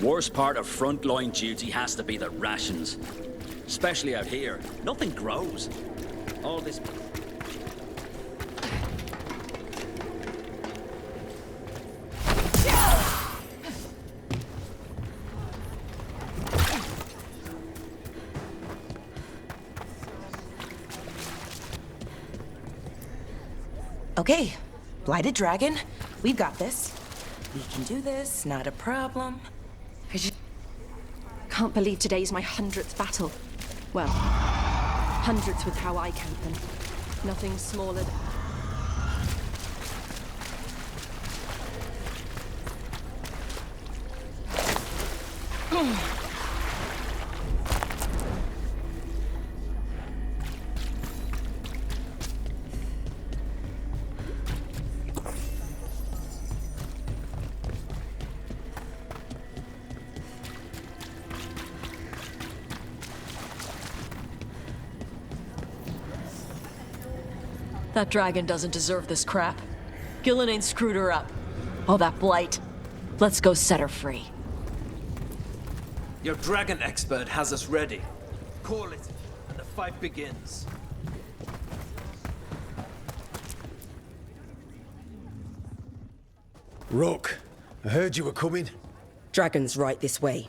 Worst part of frontline duty has to be the rations. Especially out here. Nothing grows. All this... Okay, Blighted Dragon, we've got this. We can do this, not a problem. Can't believe today's my 100th battle. Well, 100th with how I count them. Nothing smaller than... That dragon doesn't deserve this crap. Gillen ain't screwed her up. All that blight. Let's go set her free. Your dragon expert has us ready. Call it, and the fight begins. Rook, I heard you were coming. Dragon's right this way.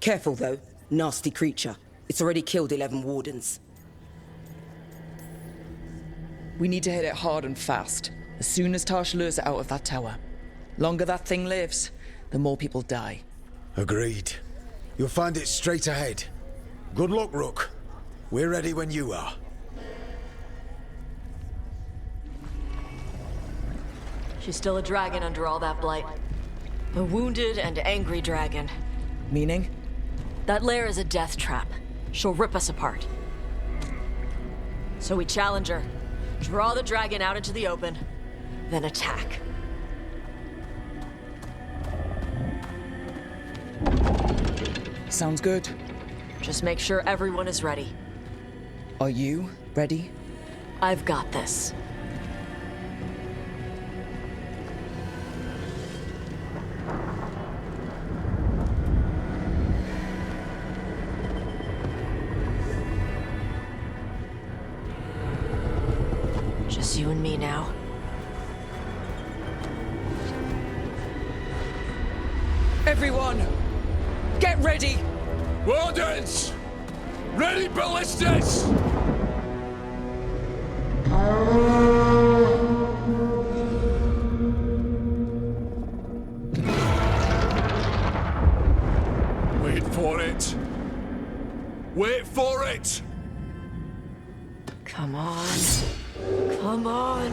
Careful though, nasty creature. It's already killed 11 wardens. We need to hit it hard and fast, as soon as Tash lures it out of that tower. Longer that thing lives, the more people die. Agreed. You'll find it straight ahead. Good luck, Rook. We're ready when you are. She's still a dragon under all that blight. A wounded and angry dragon. Meaning? That lair is a death trap. She'll rip us apart. So we challenge her. Draw the dragon out into the open, then attack. Sounds good. Just make sure everyone is ready. Are you ready? I've got this. Just you and me now. Everyone, get ready! Wardens! Ready ballistas! Wait for it! Wait for it! Come on. Come on.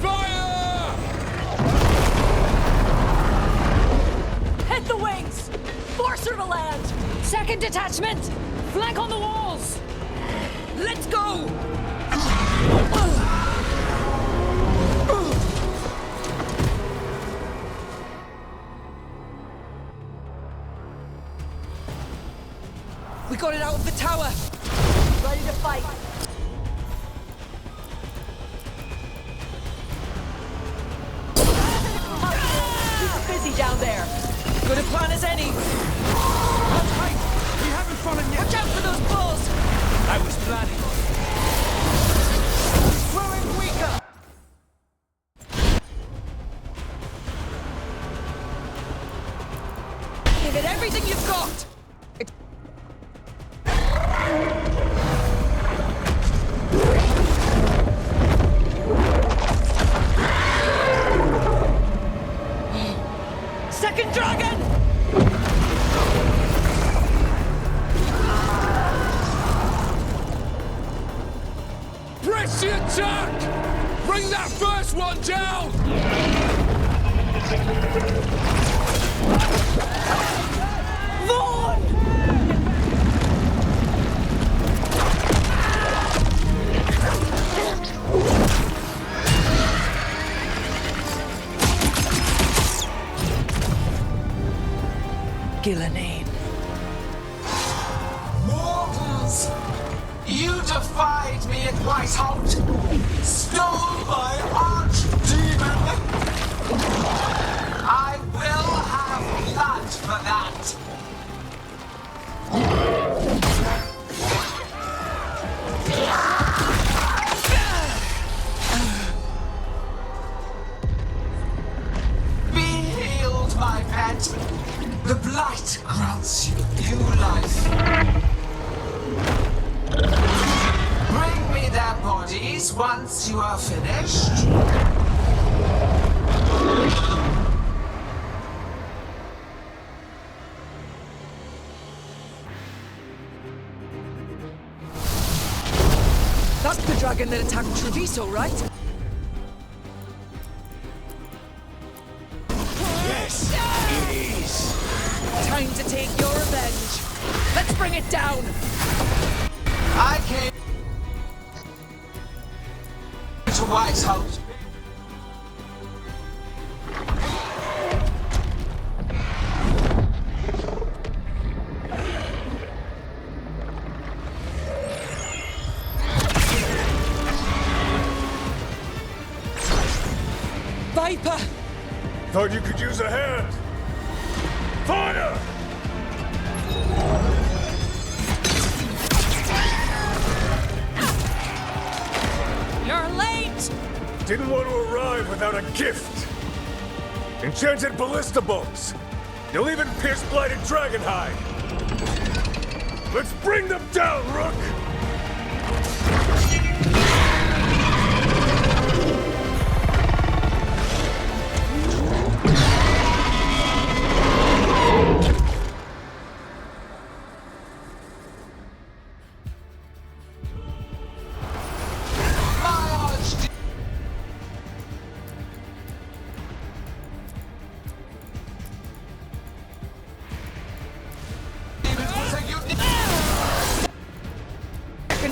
Fire! Hit the wings! Force her to land! Second detachment! Flank on the walls! Let's go! We got it out of the tower! Ready to fight. Keep busy down there. Good a plan as any! Hold tight! We haven't fallen yet! Watch out for those balls! I was planning on it. Growing weaker! Give it everything you've got! Second dragon! Press the attack! Bring that first one down! Vaughn! defied me at Whitehout, stole my archdemon. I will have blood for that. Be healed, my pet. The blight grants you new life. Bring me their bodies once you are finished. That's the dragon that attacked Treviso, right? Yes, it is. Time to take your revenge. Let's bring it down. I came to Whitehout. Viper! Thought you could use a hand. Fire! You're late! Didn't want to arrive without a gift. Enchanted ballista bolts. You'll even pierce blighted dragonhide. Let's bring them down, Rook!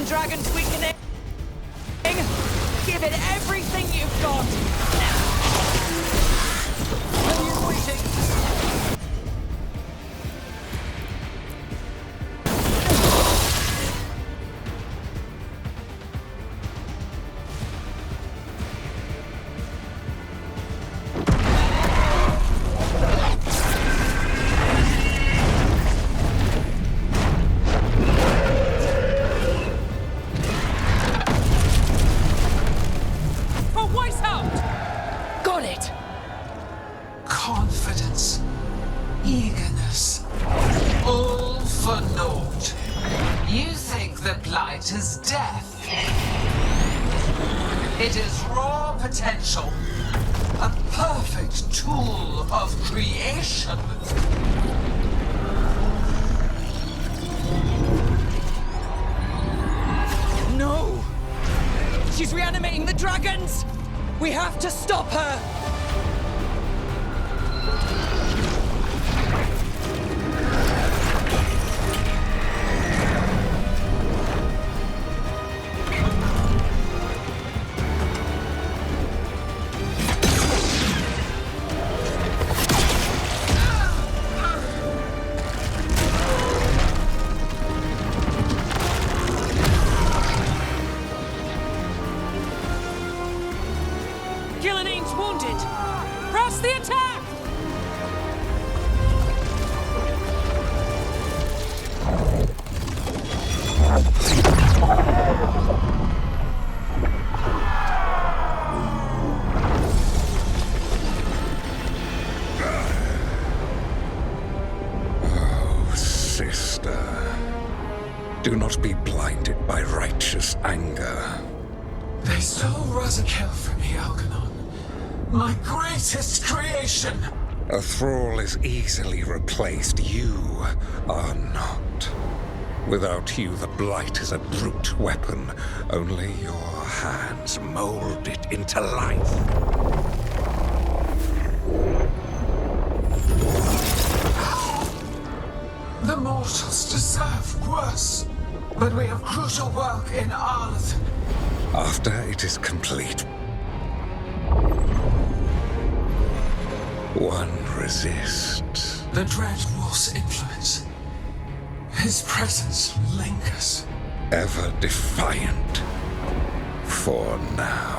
Dragon's weakening. Give it everything you've got. Are you waiting? Got it! Confidence, eagerness, all for naught. You think the blight is death. It is raw potential, a perfect tool of creation. No! She's reanimating the dragons! We have to stop her! Wounded! Press the attack! Oh, sister. Do not be blinded by righteous anger. They stole Razakel from me, Algernon. My greatest creation! A thrall is easily replaced. You are not. Without you, the blight is a brute weapon. Only your hands mold it into life. The mortals deserve worse. But we have crucial work in Arleth. After it is complete, one resists. The Dread Wolf's influence. His presence lingers. ever defiant. For now.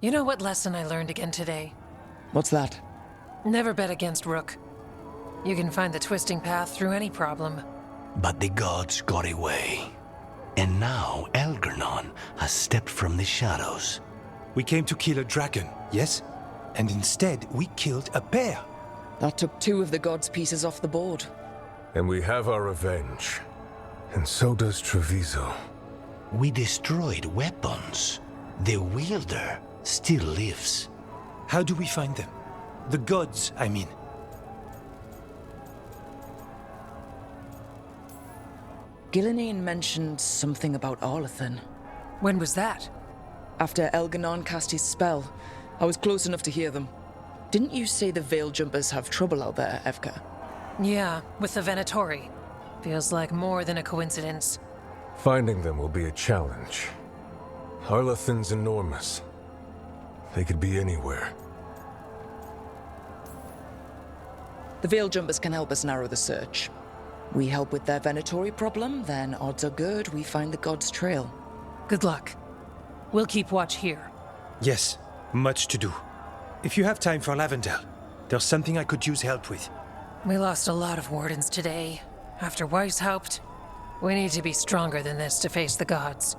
You know what lesson I learned again today? What's that? Never bet against Rook. You can find the twisting path through any problem. But the gods got away. And now Algernon has stepped from the shadows. We came to kill a dragon, yes? And instead, we killed a bear. That took 2 of the gods' pieces off the board. And we have our revenge. And so does Treviso. We destroyed weapons. The wielder still lives. How do we find them? The gods, I mean. Gillenane mentioned something about Arlethan. When was that? After Elganon cast his spell, I was close enough to hear them. Didn't you say the Veil Jumpers have trouble out there, Evka? Yeah, with the Venatori. Feels like more than a coincidence. Finding them will be a challenge. Arlethan's enormous. They could be anywhere. The Veil Jumpers can help us narrow the search. We help with their Venatori problem, then odds are good we find the god's trail. Good luck. We'll keep watch here. Yes, much to do. If you have time for Lavendel, there's something I could use help with. We lost a lot of wardens today. After Weiss helped, we need to be stronger than this to face the gods.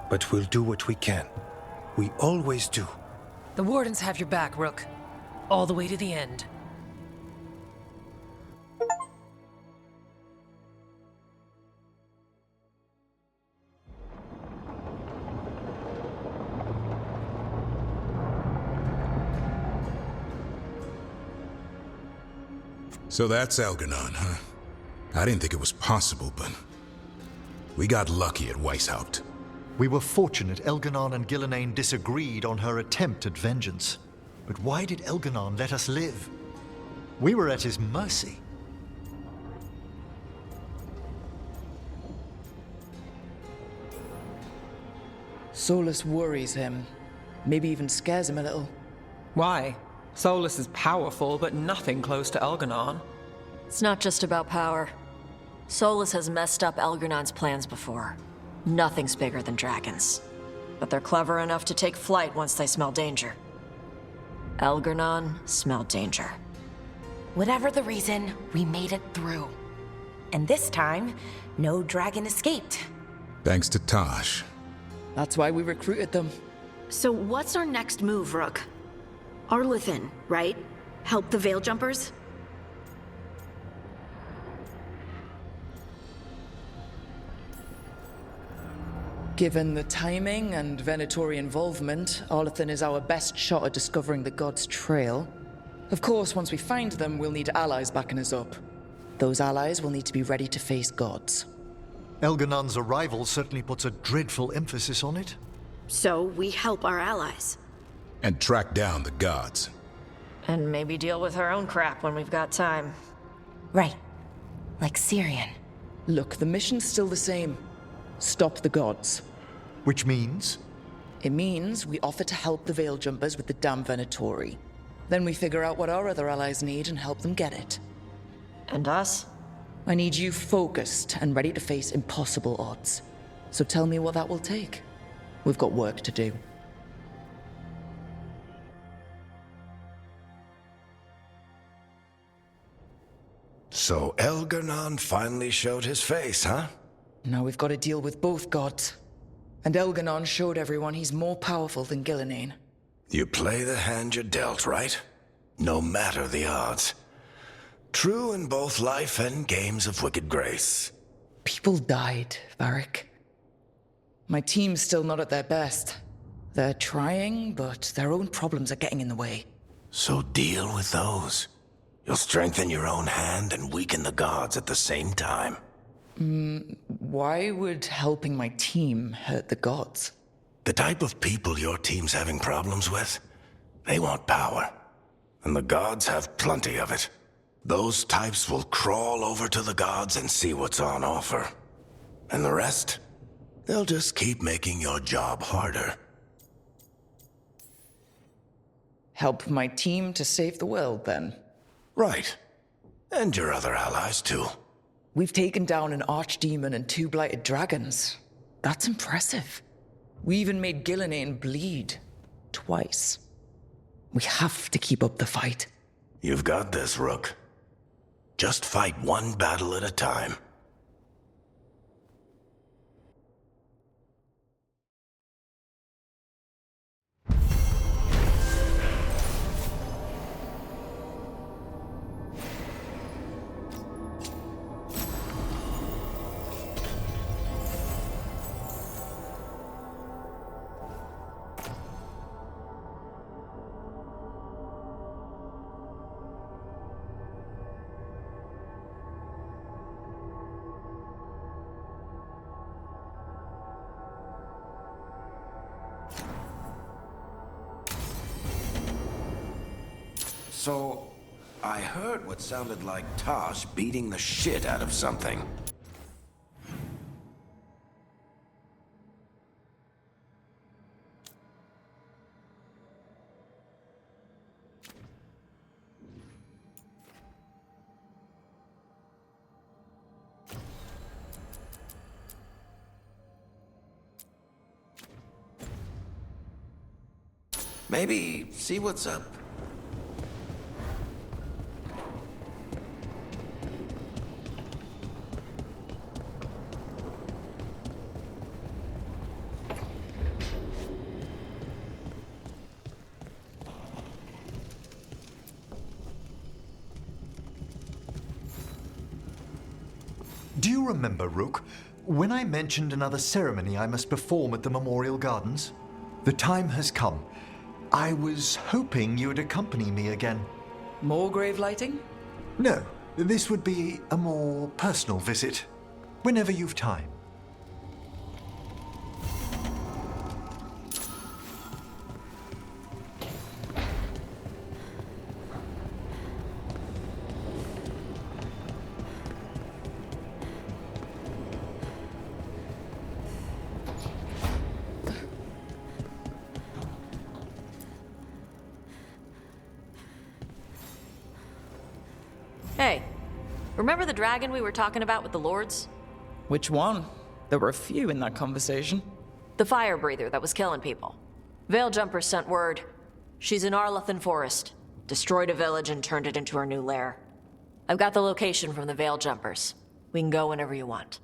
But we'll do what we can. We always do. The wardens have your back, Rook. All the way to the end. So that's Algernon, huh? I didn't think it was possible, but we got lucky at Weishaupt. We were fortunate Elganon and Gillenane disagreed on her attempt at vengeance. But why did Elganon let us live? We were at his mercy. Solus worries him. Maybe even scares him a little. Why? Solus is powerful, but nothing close to Elganon. It's not just about power. Solus has messed up Elgernon's plans before. Nothing's bigger than dragons. But they're clever enough to take flight once they smell danger. Algernon smelled danger. Whatever the reason, we made it through. And this time, no dragon escaped. Thanks to Tosh. That's why we recruited them. So what's our next move, Rook? Arlethan, right? Help the Veil Jumpers? Given the timing and Venatori involvement, Arlethan is our best shot at discovering the god's trail. Of course, once we find them, we'll need allies backing us up. Those allies will need to be ready to face gods. Elganon's arrival certainly puts a dreadful emphasis on it. So we help our allies. And track down the gods. And maybe deal with our own crap when we've got time. Right. Like Syrian. Look, the mission's still the same. Stop the gods. Which means? It means we offer to help the Veil Jumpers with the damn Venatori. Then we figure out what our other allies need and help them get it. And us? I need you focused and ready to face impossible odds. So tell me what that will take. We've got work to do. So Elgarnon finally showed his face, huh? Now we've got to deal with both gods. And Elganon showed everyone he's more powerful than Gillenane. You play the hand you're dealt, right? No matter the odds. True in both life and games of wicked grace. People died, Varric. My team's still not at their best. They're trying, but their own problems are getting in the way. So deal with those. You'll strengthen your own hand and weaken the gods at the same time. Why would helping my team hurt the gods? The type of people your team's having problems with? They want power, and the gods have plenty of it. Those types will crawl over to the gods and see what's on offer. And the rest? They'll just keep making your job harder. Help my team to save the world, then? Right. And your other allies, too. We've taken down an archdemon and 2 blighted dragons. That's impressive. We even made Gillenane bleed. Twice. We have to keep up the fight. You've got this, Rook. Just fight one battle at a time. So, I heard what sounded like Tosh beating the shit out of something. Maybe see what's up. Do you remember, Rook, when I mentioned another ceremony I must perform at the Memorial Gardens? The time has come. I was hoping you would accompany me again. More grave lighting? No, this would be a more personal visit. Whenever you've time. Hey, remember the dragon we were talking about with the lords? Which one? There were a few in that conversation. The fire breather that was killing people. Veil Jumpers sent word. She's in Arlethan Forest. Destroyed a village and turned it into her new lair. I've got the location from the Veil Jumpers. We can go whenever you want.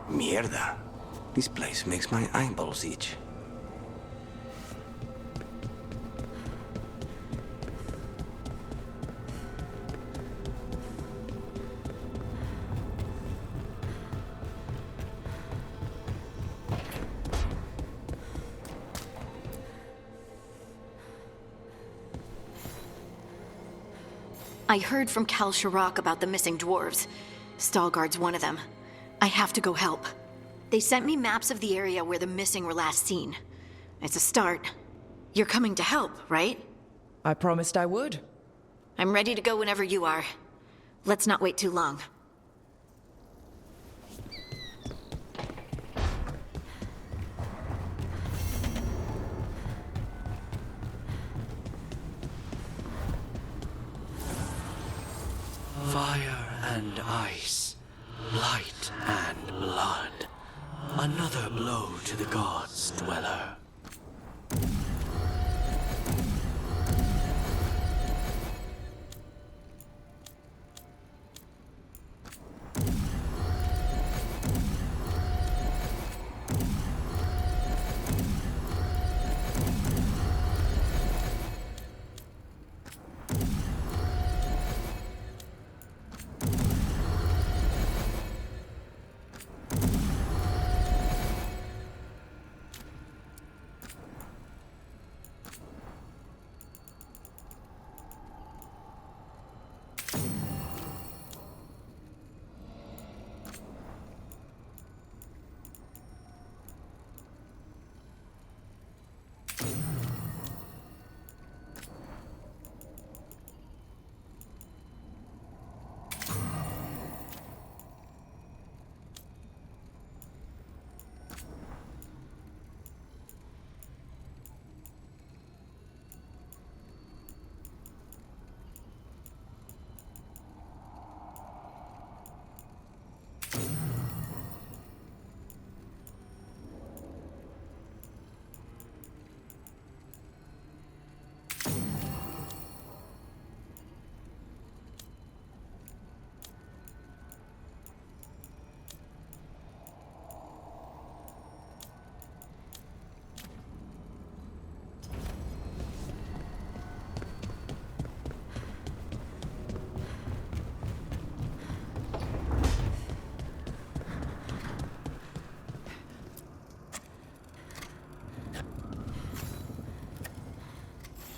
Mierda. This place makes my eyeballs itch. I heard from Kal Shirak about the missing dwarves. Stalgard's one of them. I have to go help. They sent me maps of the area where the missing were last seen. It's a start. You're coming to help, right? I promised I would. I'm ready to go whenever you are. Let's not wait too long. Fire and ice, light and blood. Another blow to the gods' dweller.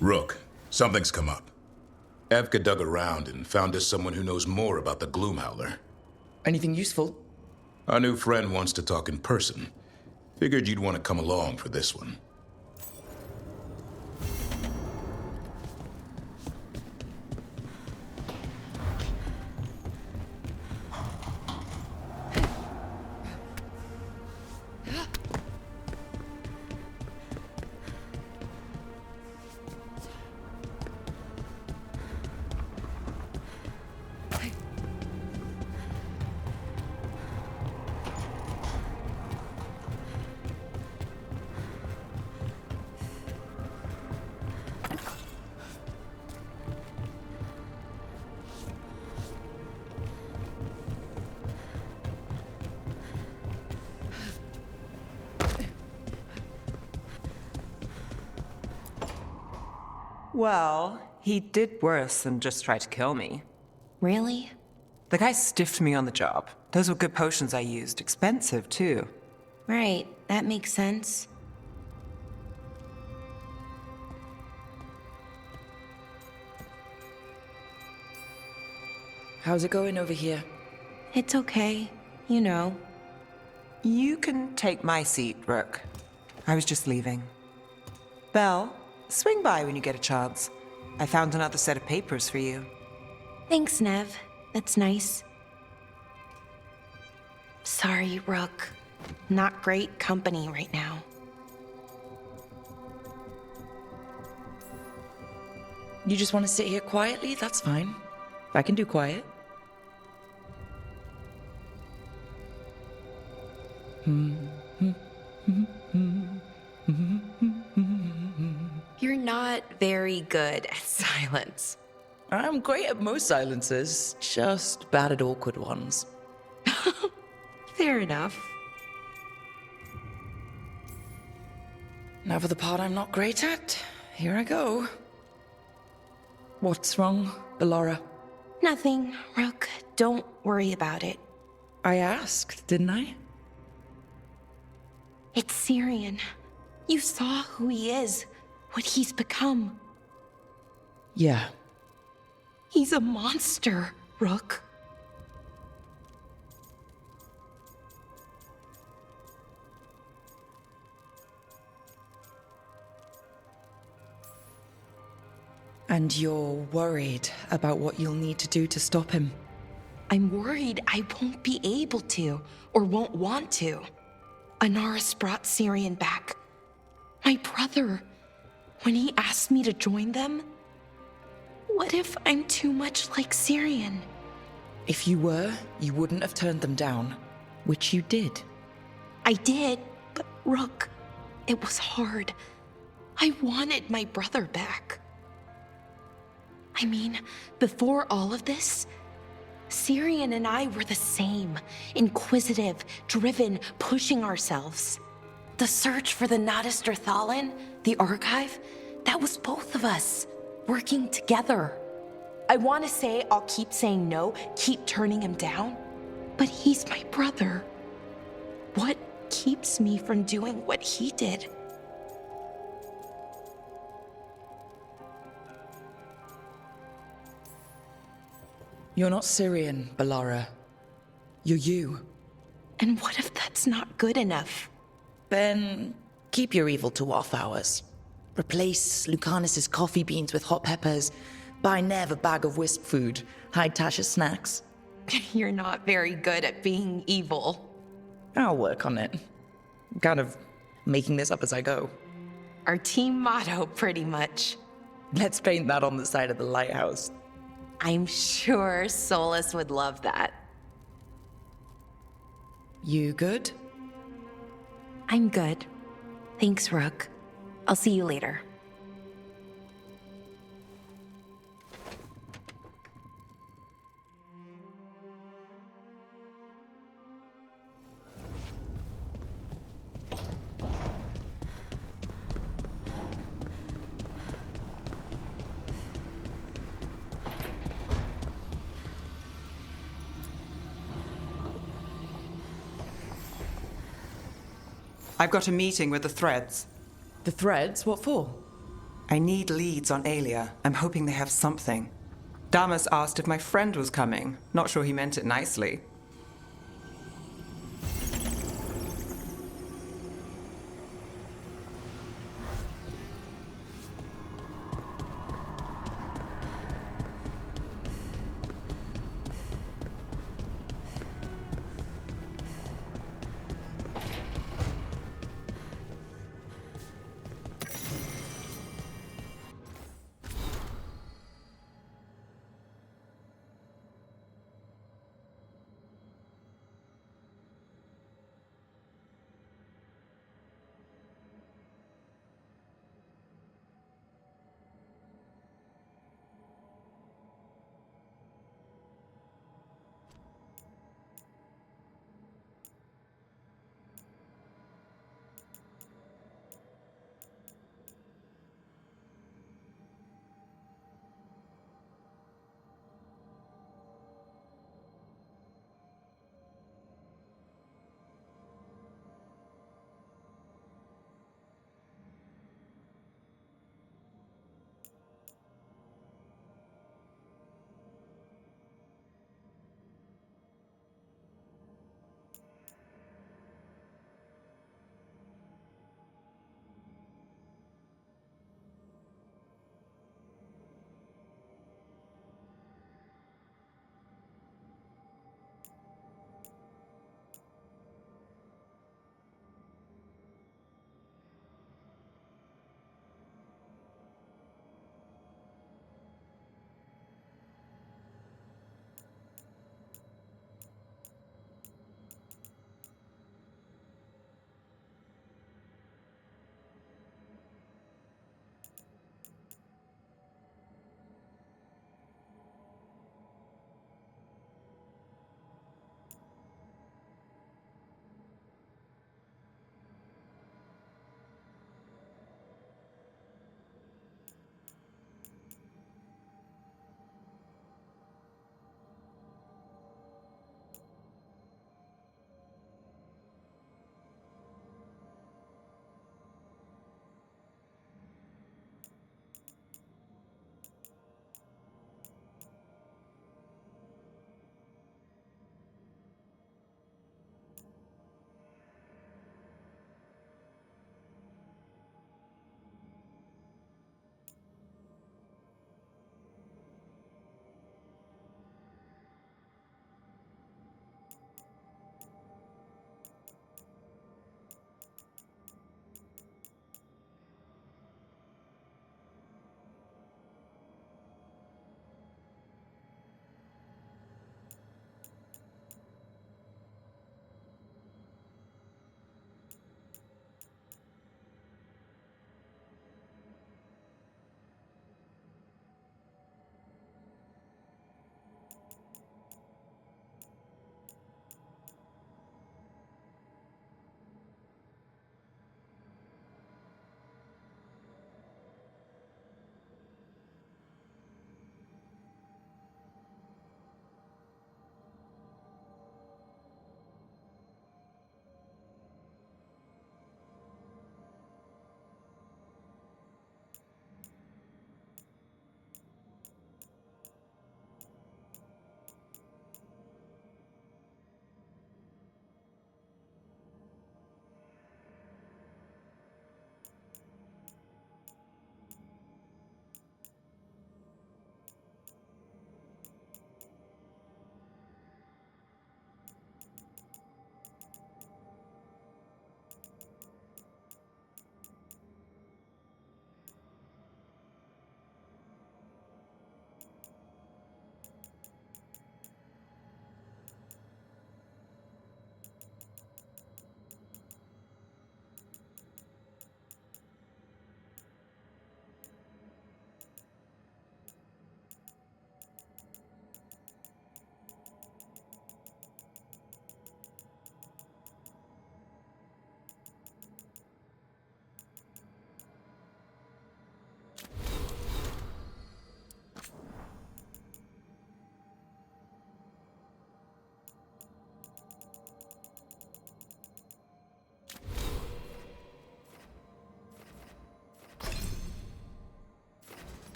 Rook, something's come up. Evka dug around and found us someone who knows more about the Gloomhowler. Anything useful? Our new friend wants to talk in person. Figured you'd want to come along for this one. Well, he did worse than just try to kill me. Really? The guy stiffed me on the job. Those were good potions I used. Expensive, too. Right, that makes sense. How's it going over here? It's okay. You know. You can take my seat, Rook. I was just leaving. Belle, swing by when you get a chance. I found another set of papers for you. Thanks, Nev. That's nice. Sorry, Rook. Not great company right now. You just want to sit here quietly? That's fine. I can do quiet. You're not very good at silence. I'm great at most silences, just bad at awkward ones. Fair enough. Now for the part I'm not great at. Here I go. What's wrong, Bellara? Nothing, Rook. Don't worry about it. I asked, didn't I? It's Syrian. You saw who he is, what he's become. Yeah. He's a monster, Rook. And you're worried about what you'll need to do to stop him? I'm worried I won't be able to, or won't want to. Anaris brought Syrian back. My brother. When he asked me to join them, what if I'm too much like Syrian? If you were, you wouldn't have turned them down, which you did. I did, but Rook, it was hard. I wanted my brother back. I mean, before all of this, Syrian and I were the same. Inquisitive, driven, pushing ourselves. The search for the Nadister Thalin, the archive, that was both of us, working together. I want to say I'll keep saying no, keep turning him down, but he's my brother. What keeps me from doing what he did? You're not Syrian, Bellara. You're you. And what if that's not good enough? Then keep your evil to off hours. Replace Lucanus's coffee beans with hot peppers. Buy Nev a bag of wisp food. Hide Tasha's snacks. You're not very good at being evil. I'll work on it. I'm kind of making this up as I go. Our team motto, pretty much. Let's paint that on the side of the lighthouse. I'm sure Solus would love that. You good? I'm good. Thanks, Rook. I'll see you later. I've got a meeting with the Threads. The Threads? What for? I need leads on Aelia. I'm hoping they have something. Damas asked if my friend was coming. Not sure he meant it nicely.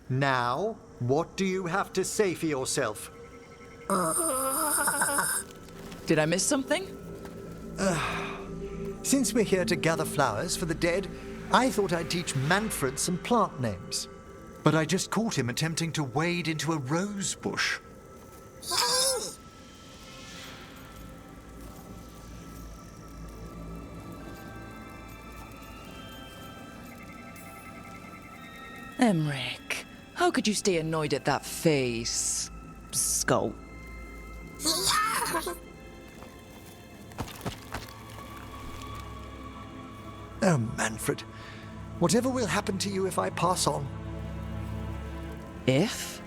Now, what do you have to say for yourself? Did I miss something? Since we're here to gather flowers for the dead, I thought I'd teach Manfred some plant names. But I just caught him attempting to wade into a rose bush. Emmerich, how could you stay annoyed at that face? Skull. Oh, Manfred. Whatever will happen to you if I pass on? If?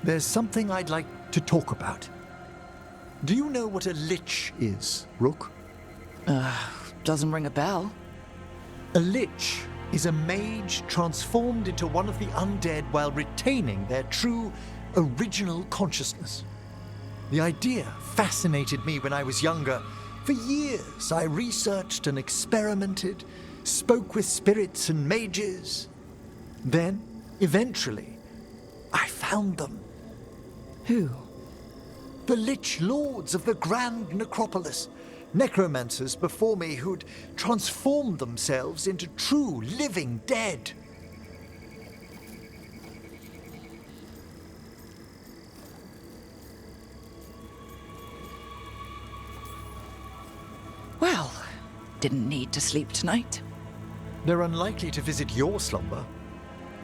There's something I'd like to talk about. Do you know what a lich is, Rook? Doesn't ring a bell. A lich is a mage transformed into one of the undead while retaining their true, original consciousness. The idea fascinated me when I was younger. For years, I researched and experimented, spoke with spirits and mages. Then, eventually, I found them. Who? The Lich Lords of the Grand Necropolis. Necromancers before me who'd transformed themselves into true living dead. Well, didn't need to sleep tonight. They're unlikely to visit your slumber.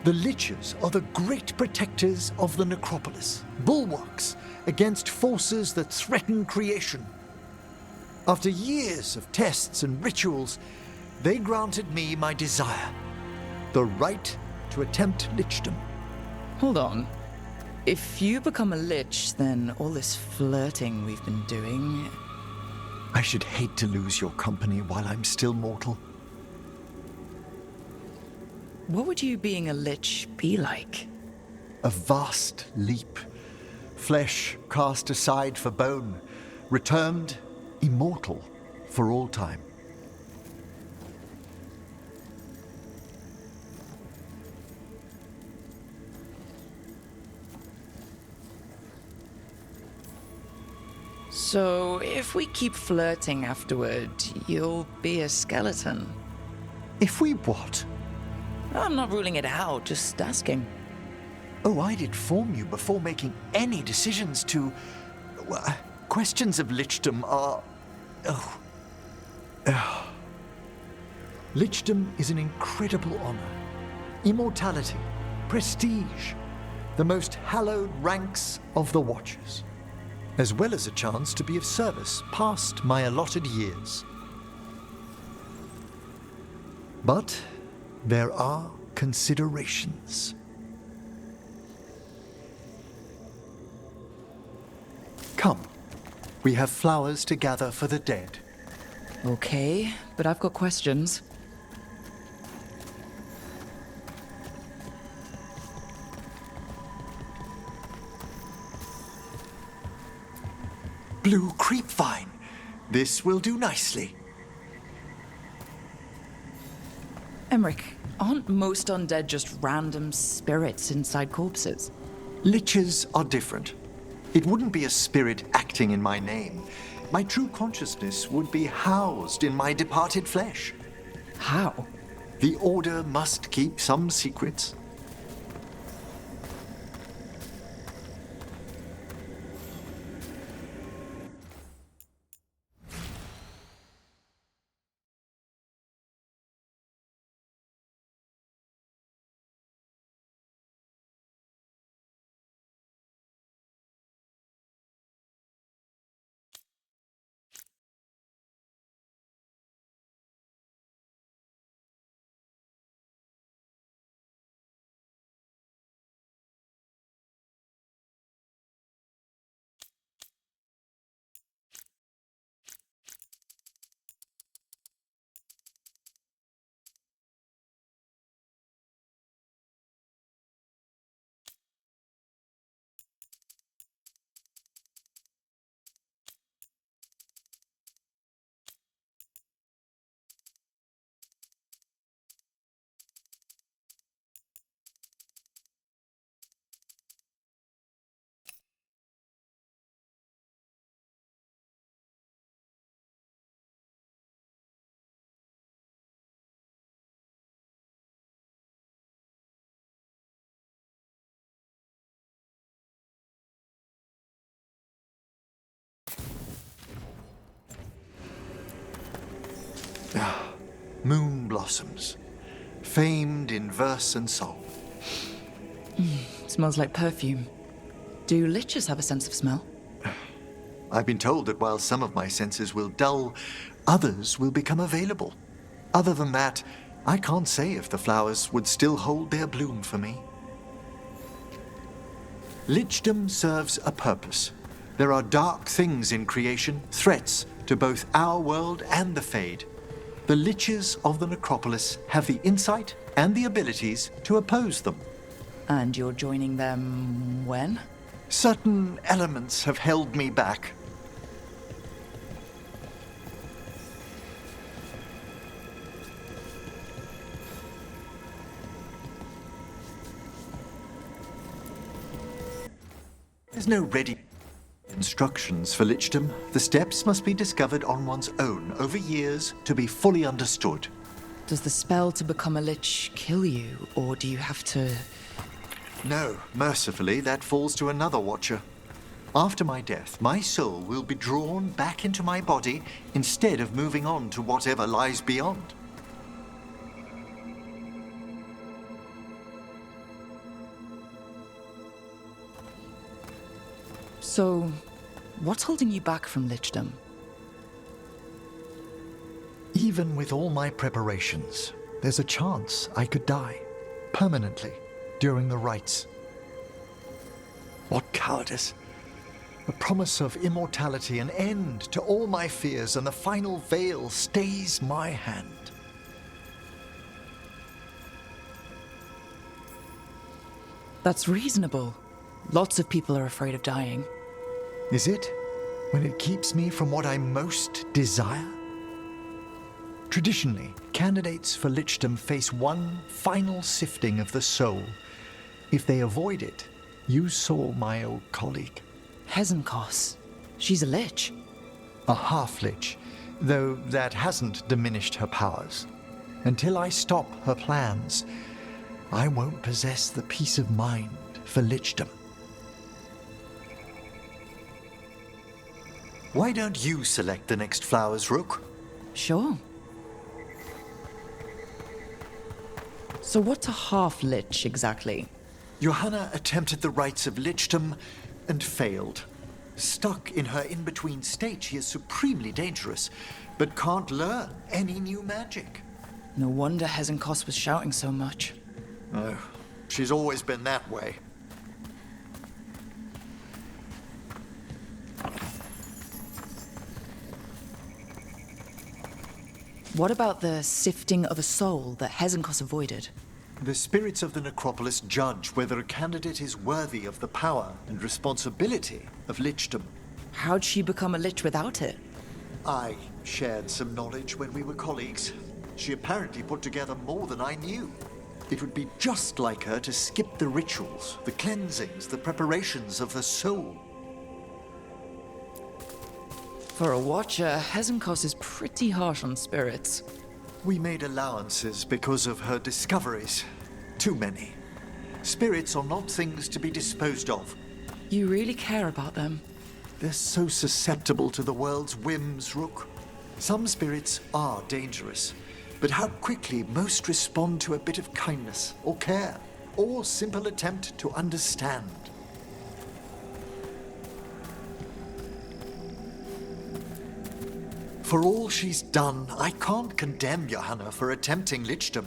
The Liches are the great protectors of the necropolis, bulwarks against forces that threaten creation. After years of tests and rituals, they granted me my desire, the right to attempt lichdom. Hold on. If you become a lich, then all this flirting we've been doing... I should hate to lose your company while I'm still mortal. What would you being a lich be like? A vast leap. Flesh cast aside for bone, returned immortal for all time. So, if we keep flirting afterward, you'll be a skeleton. If we what? I'm not ruling it out, just asking. Oh, I'd inform you before making any decisions to... Well, questions of lichdom are... Lichdom is an incredible honor. Immortality, prestige, the most hallowed ranks of the Watchers, as well as a chance to be of service past my allotted years. But there are considerations. Come, we have flowers to gather for the dead. Okay, but I've got questions. Blue creepvine. This will do nicely. Emmerich, aren't most undead just random spirits inside corpses? Liches are different. It wouldn't be a spirit acting in my name. My true consciousness would be housed in my departed flesh. How? The Order must keep some secrets. moon blossoms, famed in verse and song. Smells like perfume. Do liches have a sense of smell? I've been told that while some of my senses will dull, others will become available. Other than that, I can't say if the flowers would still hold their bloom for me. Lichdom serves a purpose. There are dark things in creation, threats to both our world and the Fade. The liches of the necropolis have the insight and the abilities to oppose them. And you're joining them when? Certain elements have held me back. There's no ready instructions for lichdom. The steps must be discovered on one's own over years to be fully understood. Does the spell to become a lich kill you, or do you have to... No, mercifully, that falls to another watcher. After my death, my soul will be drawn back into my body instead of moving on to whatever lies beyond. So, what's holding you back from lichdom? Even with all my preparations, there's a chance I could die permanently during the rites. What cowardice! The promise of immortality, an end to all my fears, and the final veil stays my hand. That's reasonable. Lots of people are afraid of dying. Is it? When it keeps me from what I most desire? Traditionally, candidates for lichdom face one final sifting of the soul. If they avoid it, you saw my old colleague. Hezenkos. She's a lich. A half-lich, though that hasn't diminished her powers. Until I stop her plans, I won't possess the peace of mind for lichdom. Why don't you select the next flowers, Rook? Sure. So what's a half-lich exactly? Johanna attempted the rites of lichdom and failed. Stuck in her in-between state, she is supremely dangerous, but can't learn any new magic. No wonder Hezenkos was shouting so much. Oh, she's always been that way. What about the sifting of a soul that Hezenkos avoided? The spirits of the necropolis judge whether a candidate is worthy of the power and responsibility of lichdom. How'd she become a lich without it? I shared some knowledge when we were colleagues. She apparently put together more than I knew. It would be just like her to skip the rituals, the cleansings, the preparations of the soul. For a watcher, Hezenkos is pretty harsh on spirits. We made allowances because of her discoveries. Too many. Spirits are not things to be disposed of. You really care about them? They're so susceptible to the world's whims, Rook. Some spirits are dangerous, but how quickly most respond to a bit of kindness or care, or simple attempt to understand. For all she's done, I can't condemn Johanna for attempting lichdom.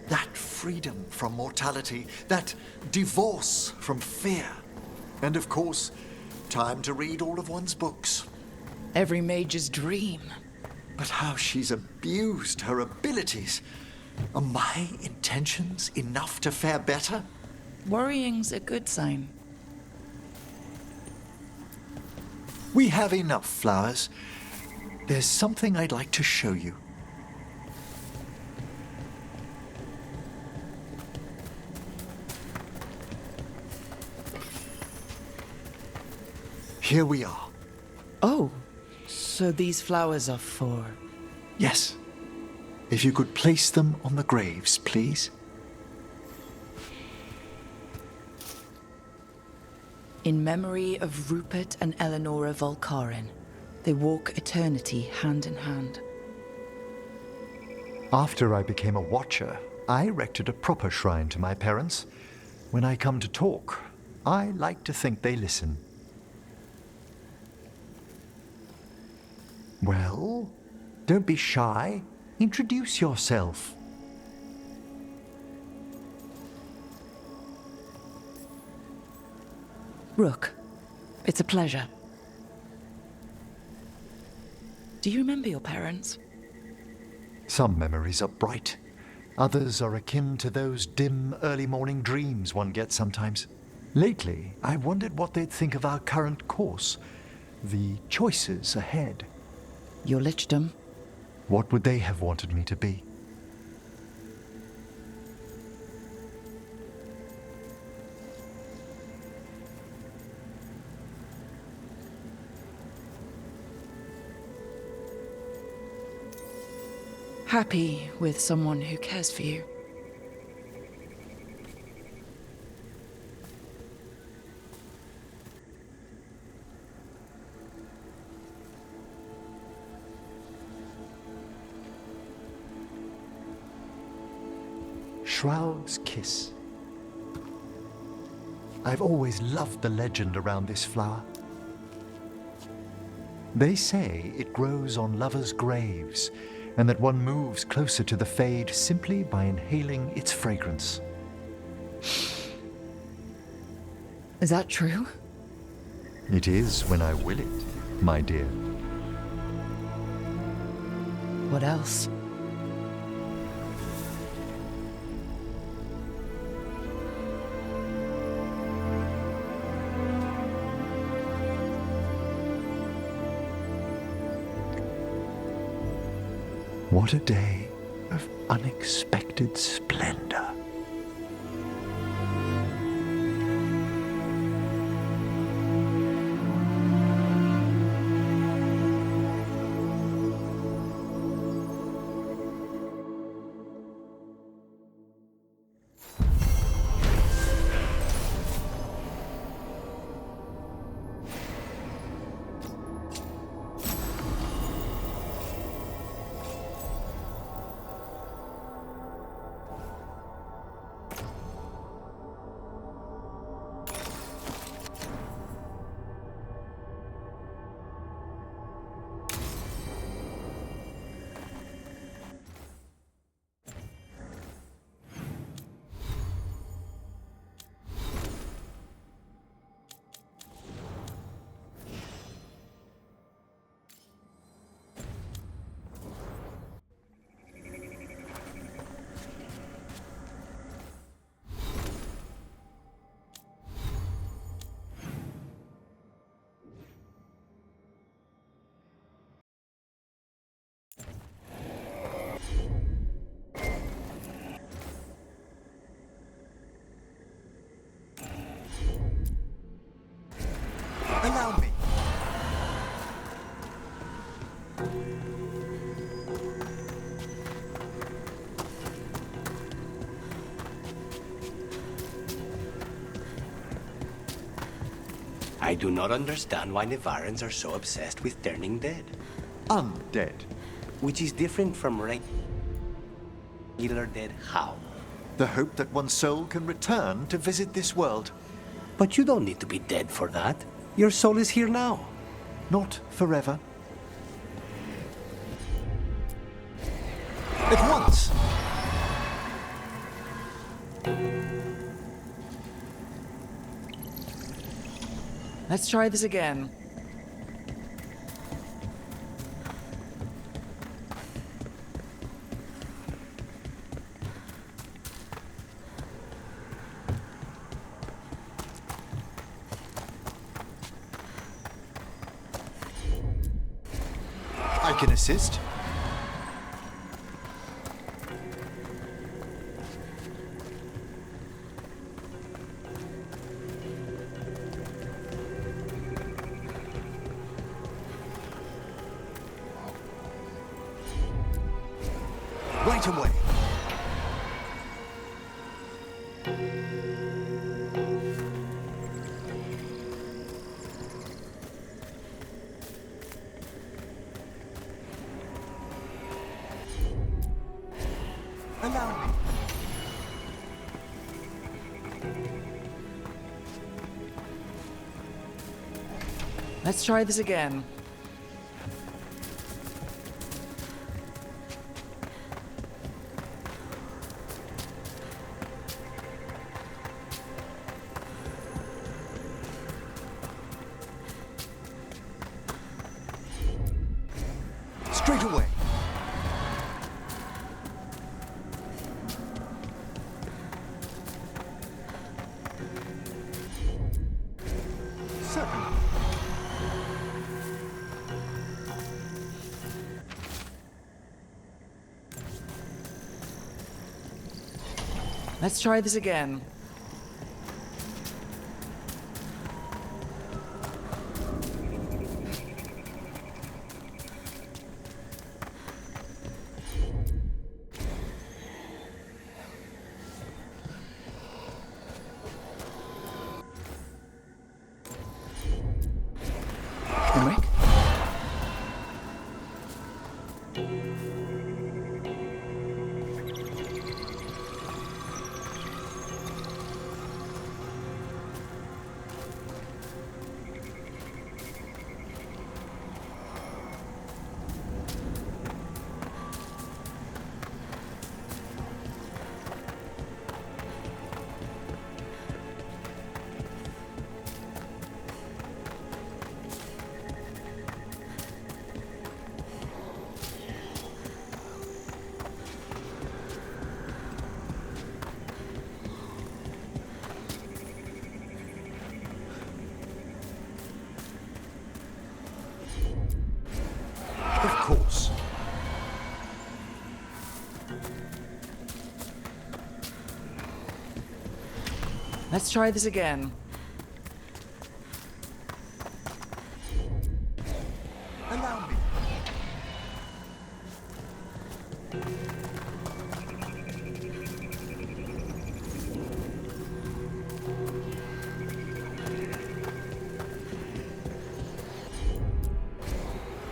That freedom from mortality, that divorce from fear. And of course, time to read all of one's books. Every mage's dream. But how she's abused her abilities. Are my intentions enough to fare better? Worrying's a good sign. We have enough flowers. There's something I'd like to show you. Here we are. Oh, so these flowers are for... Yes. If you could place them on the graves, please. In memory of Rupert and Eleonora Volkarin, they walk eternity hand in hand. After I became a watcher, I erected a proper shrine to my parents. When I come to talk, I like to think they listen. Well, don't be shy. Introduce yourself. Rook, it's a pleasure. Do you remember your parents? Some memories are bright. Others are akin to those dim, early morning dreams one gets sometimes. Lately, I wondered what they'd think of our current course, the choices ahead. Your lichdom? What would they have wanted me to be? Happy with someone who cares for you. Shroud's Kiss. I've always loved the legend around this flower. They say it grows on lovers' graves, and that one moves closer to the fade simply by inhaling its fragrance. Is that true? It is when I will it, my dear. What else? What a day of unexpected splendor. Allow me. I do not understand why Nevarans are so obsessed with turning dead. Undead. Which is different from regular dead how? The hope that one's soul can return to visit this world. But you don't need to be dead for that. Your soul is here now. Not forever. At once! Let's try this again. I can assist. Right away. Let's try this again. Straight away. Certainly. Let's try this again. Emmerich? Of course. Let's try this again. Allow me.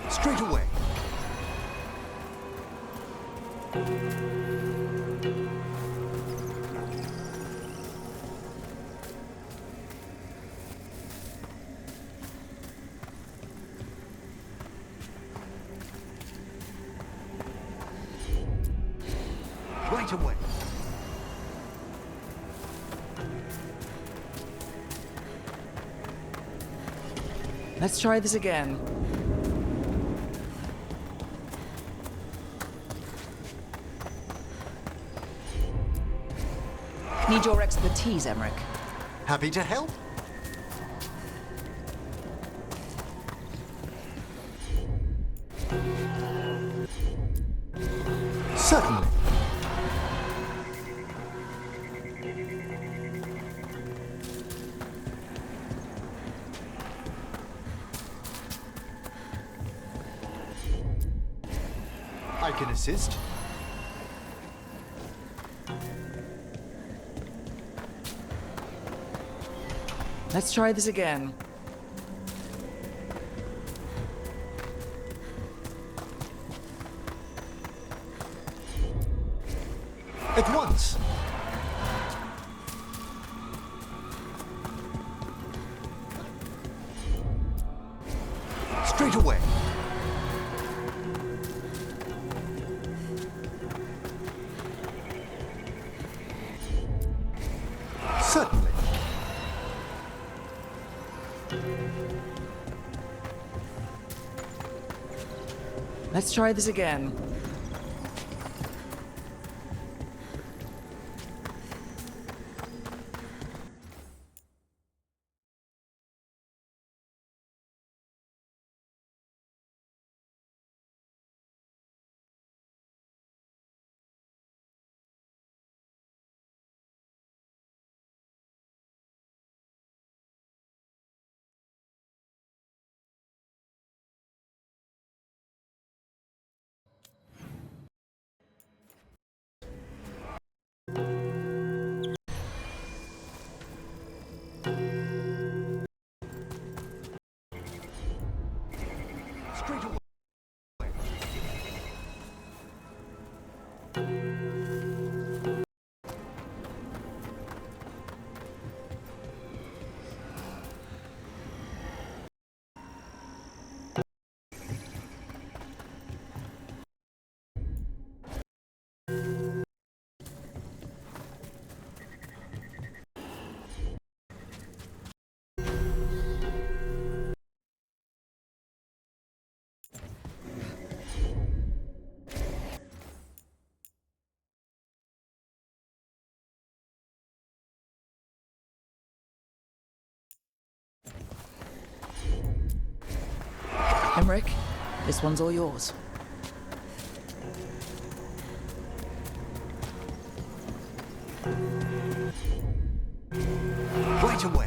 Straight away. Right away. Let's try this again. Need your expertise, Emmerich. Happy to help. Certainly. I can assist. Let's try this again. At once. Straight away. Certainly. Let's try this again. Emmerich, this one's all yours. Right away.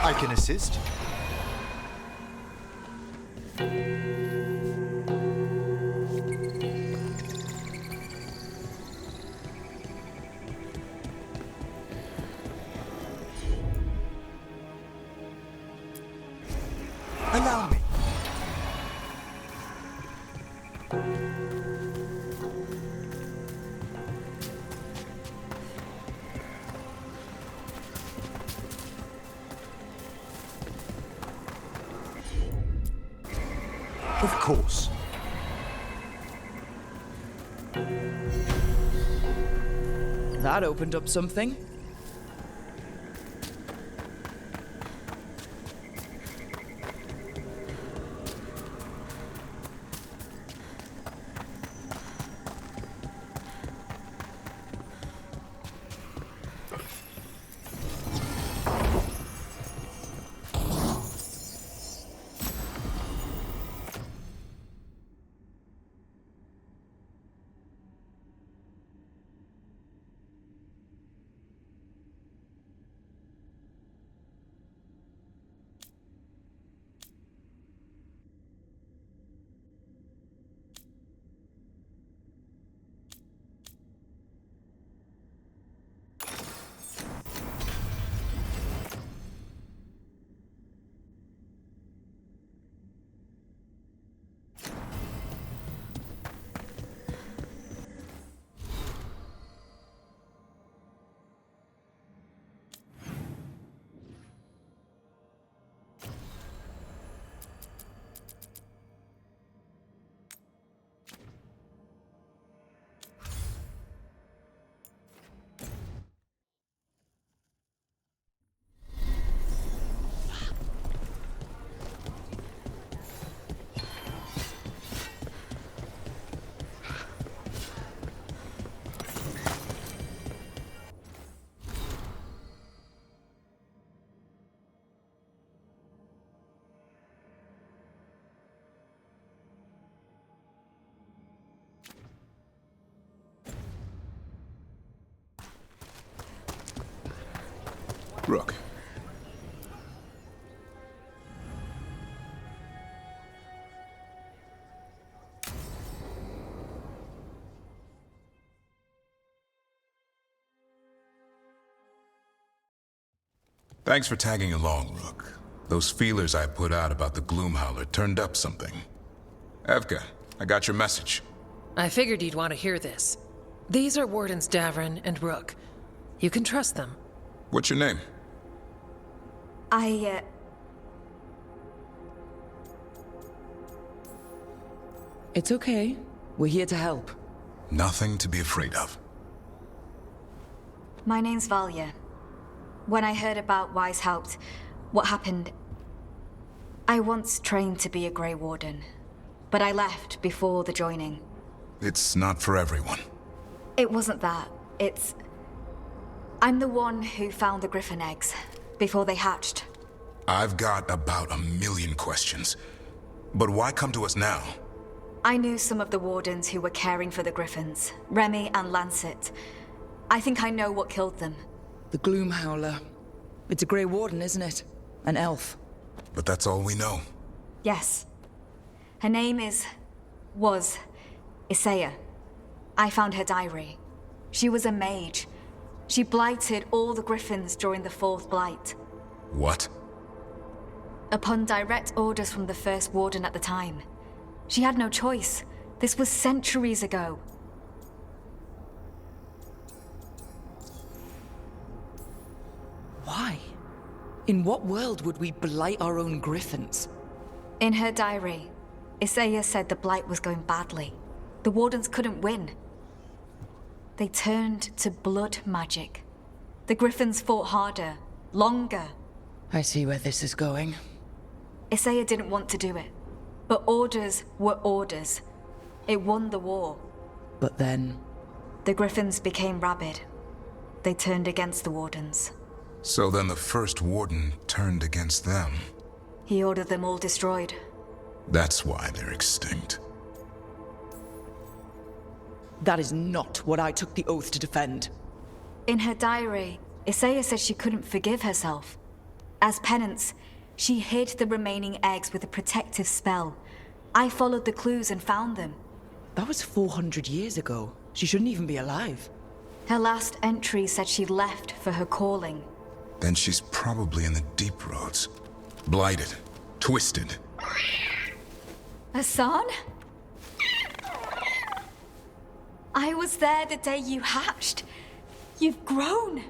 I can assist. Allow me. Of course. That opened up something. Rook. Thanks for tagging along, Rook. Those feelers I put out about the Gloomhowler turned up something. Evka, I got your message. I figured you'd want to hear this. These are Wardens Davrin and Rook. You can trust them. What's your name? It's okay. We're here to help. Nothing to be afraid of. My name's Valya. When I heard about Weishaupt, what happened... I once trained to be a Grey Warden, but I left before the joining. It's not for everyone. It wasn't that. It's... I'm the one who found the Griffin eggs, before they hatched. I've got about 1,000,000 questions. But why come to us now? I knew some of the Wardens who were caring for the Griffins, Remy and Lancet. I think I know what killed them. The Gloomhowler. It's a Grey Warden, isn't it? An elf. But that's all we know. Yes. Her name was Isaiah. I found her diary. She was a mage. She blighted all the Griffins during the Fourth Blight. What? Upon direct orders from the First Warden at the time. She had no choice. This was centuries ago. Why? In what world would we blight our own griffins? In her diary, Isaiah said the blight was going badly. The Wardens couldn't win. They turned to blood magic. The Griffins fought harder, longer. I see where this is going. Isaiah didn't want to do it, but orders were orders. It won the war. But then... The Griffins became rabid. They turned against the Wardens. So then the first Warden turned against them. He ordered them all destroyed. That's why they're extinct. That is not what I took the oath to defend. In her diary, Isaiah said she couldn't forgive herself. As penance, she hid the remaining eggs with a protective spell. I followed the clues and found them. That was 400 years ago. She shouldn't even be alive. Her last entry said she left for her calling. Then she's probably in the deep roads. Blighted. Twisted. Hassan? I was there the day you hatched. You've grown.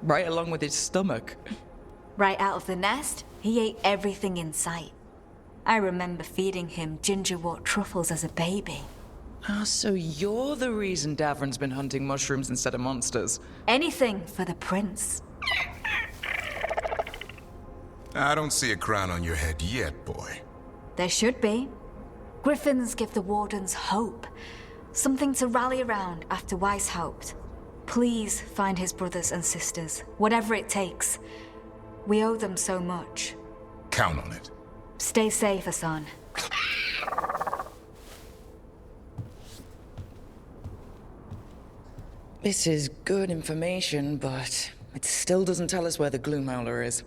Right along with his stomach. Right out of the nest, he ate everything in sight. I remember feeding him gingerwort truffles as a baby. Ah, so you're the reason Davron's been hunting mushrooms instead of monsters. Anything for the prince. I don't see a crown on your head yet, boy. There should be. Griffins give the Wardens hope. Something to rally around after Weishaupt. Please find his brothers and sisters, whatever it takes. We owe them so much. Count on it. Stay safe, Hassan. This is good information, but it still doesn't tell us where the Gloomhowler is.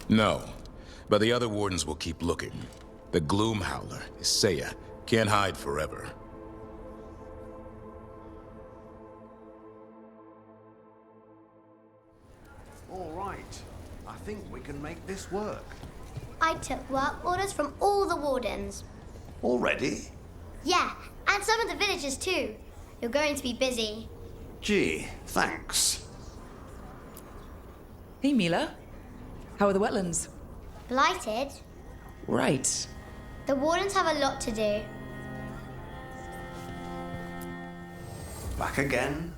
No, but the other Wardens will keep looking. The Gloomhowler, Isaiah, can't hide forever. All right. I think we can make this work. I took work orders from all the Wardens. Already? Yeah, and some of the villagers too. You're going to be busy. Gee, thanks. Hey, Mila. How are the wetlands? Blighted? Right. The Wardens have a lot to do. Back again?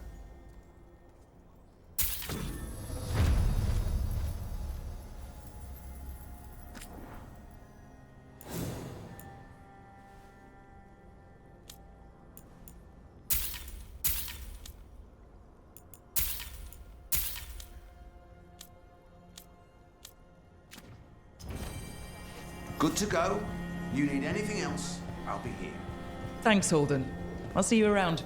Good to go. You need anything else, I'll be here. Thanks, Holden. I'll see you around.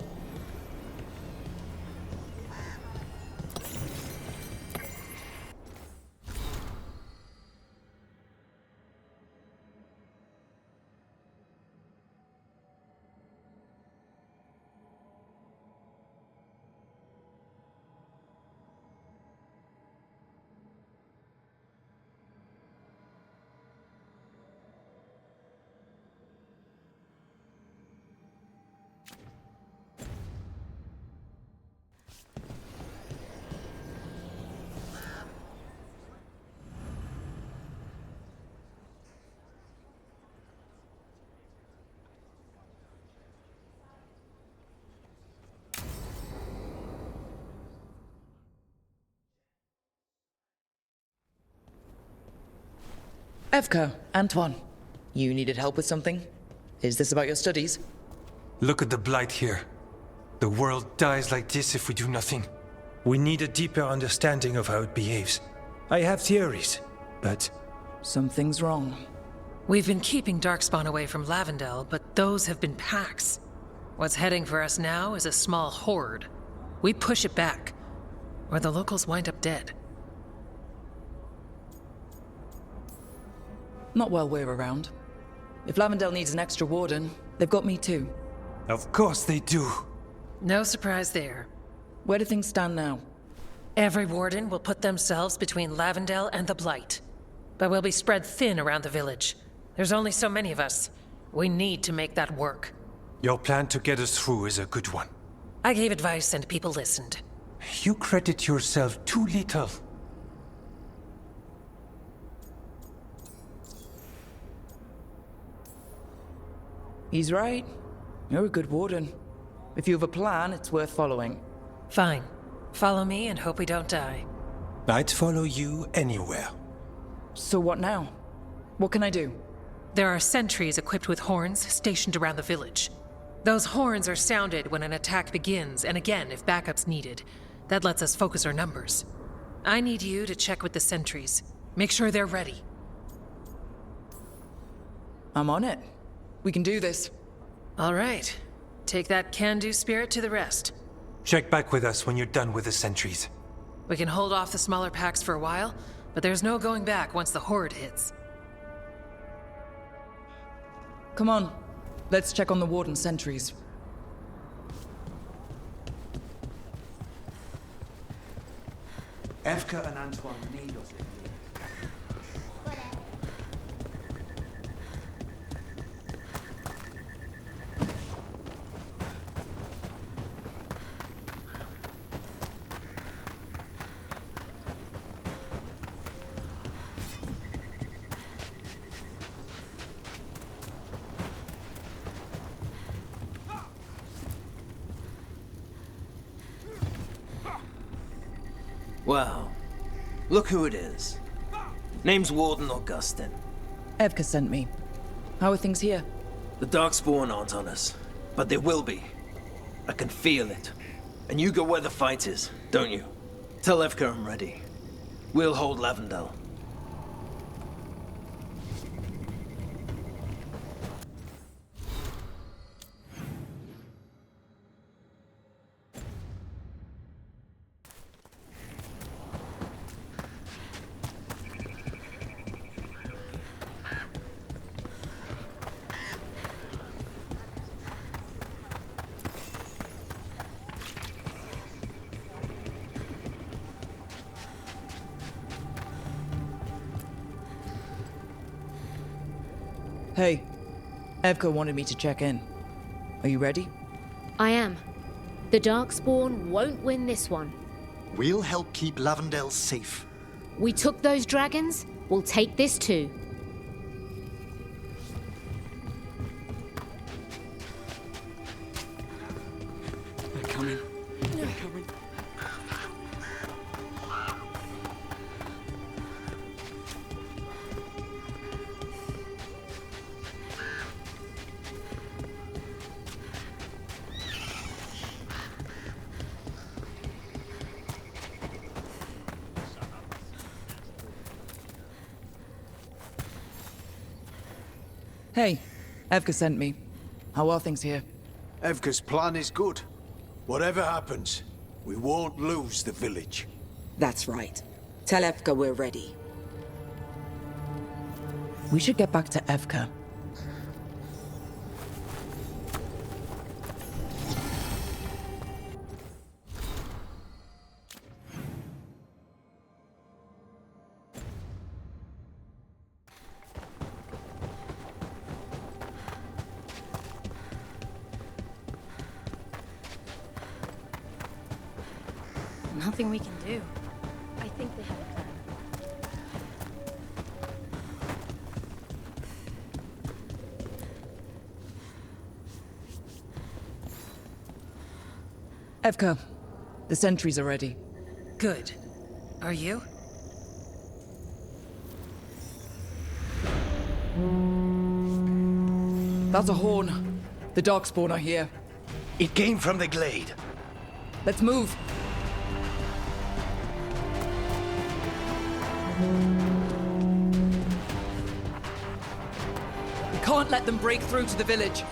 Evka, Antoine, you needed help with something? Is this about your studies? Look at the blight here. The world dies like this if we do nothing. We need a deeper understanding of how it behaves. I have theories, but... Something's wrong. We've been keeping Darkspawn away from Lavendel, but those have been packs. What's heading for us now is a small horde. We push it back, or the locals wind up dead. Not while we're around. If Lavendel needs an extra warden, they've got me too. Of course they do. No surprise there. Where do things stand now? Every warden will put themselves between Lavendel and the Blight. But we'll be spread thin around the village. There's only so many of us. We need to make that work. Your plan to get us through is a good one. I gave advice and people listened. You credit yourself too little. He's right. You're a good warden. If you have a plan, it's worth following. Fine. Follow me and hope we don't die. I'd follow you anywhere. So what now? What can I do? There are sentries equipped with horns stationed around the village. Those horns are sounded when an attack begins, and again if backup's needed. That lets us focus our numbers. I need you to check with the sentries. Make sure they're ready. I'm on it. We can do this. All right. Take that can-do spirit to the rest. Check back with us when you're done with the sentries. We can hold off the smaller packs for a while, but there's no going back once the horde hits. Come on. Let's check on the warden sentries. Evka and Antoine need us. Wow. Look who it is. Name's Warden Augustin. Evka sent me. How are things here? The Darkspawn aren't on us, but they will be. I can feel it. And you go where the fight is, don't you? Tell Evka I'm ready. We'll hold Lavendel. Hey, Evka wanted me to check in. Are you ready? I am. The Darkspawn won't win this one. We'll help keep Lavendel safe. We took those dragons, we'll take this too. They're coming. They're coming. Hey, Evka sent me. How are things here? Evka's plan is good. Whatever happens, we won't lose the village. That's right. Tell Evka we're ready. We should get back to Evka. Nothing we can do. I think they have a plan. Evka, the sentries are ready. Good. Are you? That's a horn. The Darkspawn are here. It came from the glade. Let's move. We can't let them break through to the village.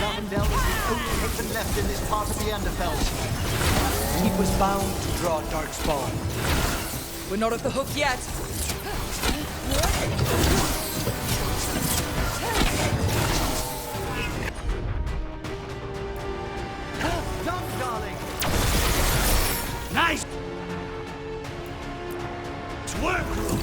Lavendel is the only haven left in this part of the Enderfell. He was bound to draw Darkspawn. We're not at the hook yet. Done, darling! Nice! work, Rook!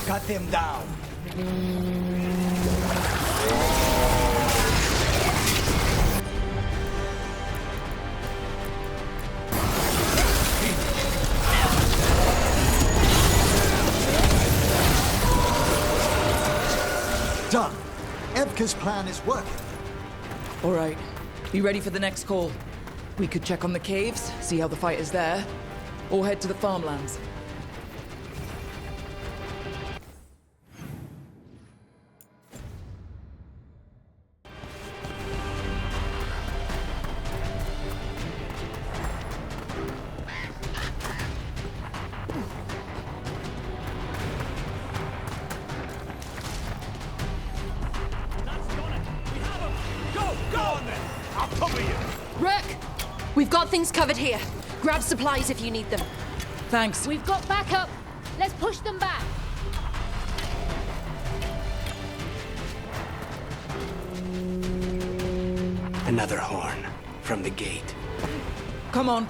Cut them down. Done. Evka's plan is working. All right. Be ready for the next call. We could check on the caves, see how the fight is there, or head to the farmlands. Rook! We've got things covered here. Grab supplies if you need them. Thanks. We've got backup. Let's push them back. Another horn from the gate. Come on.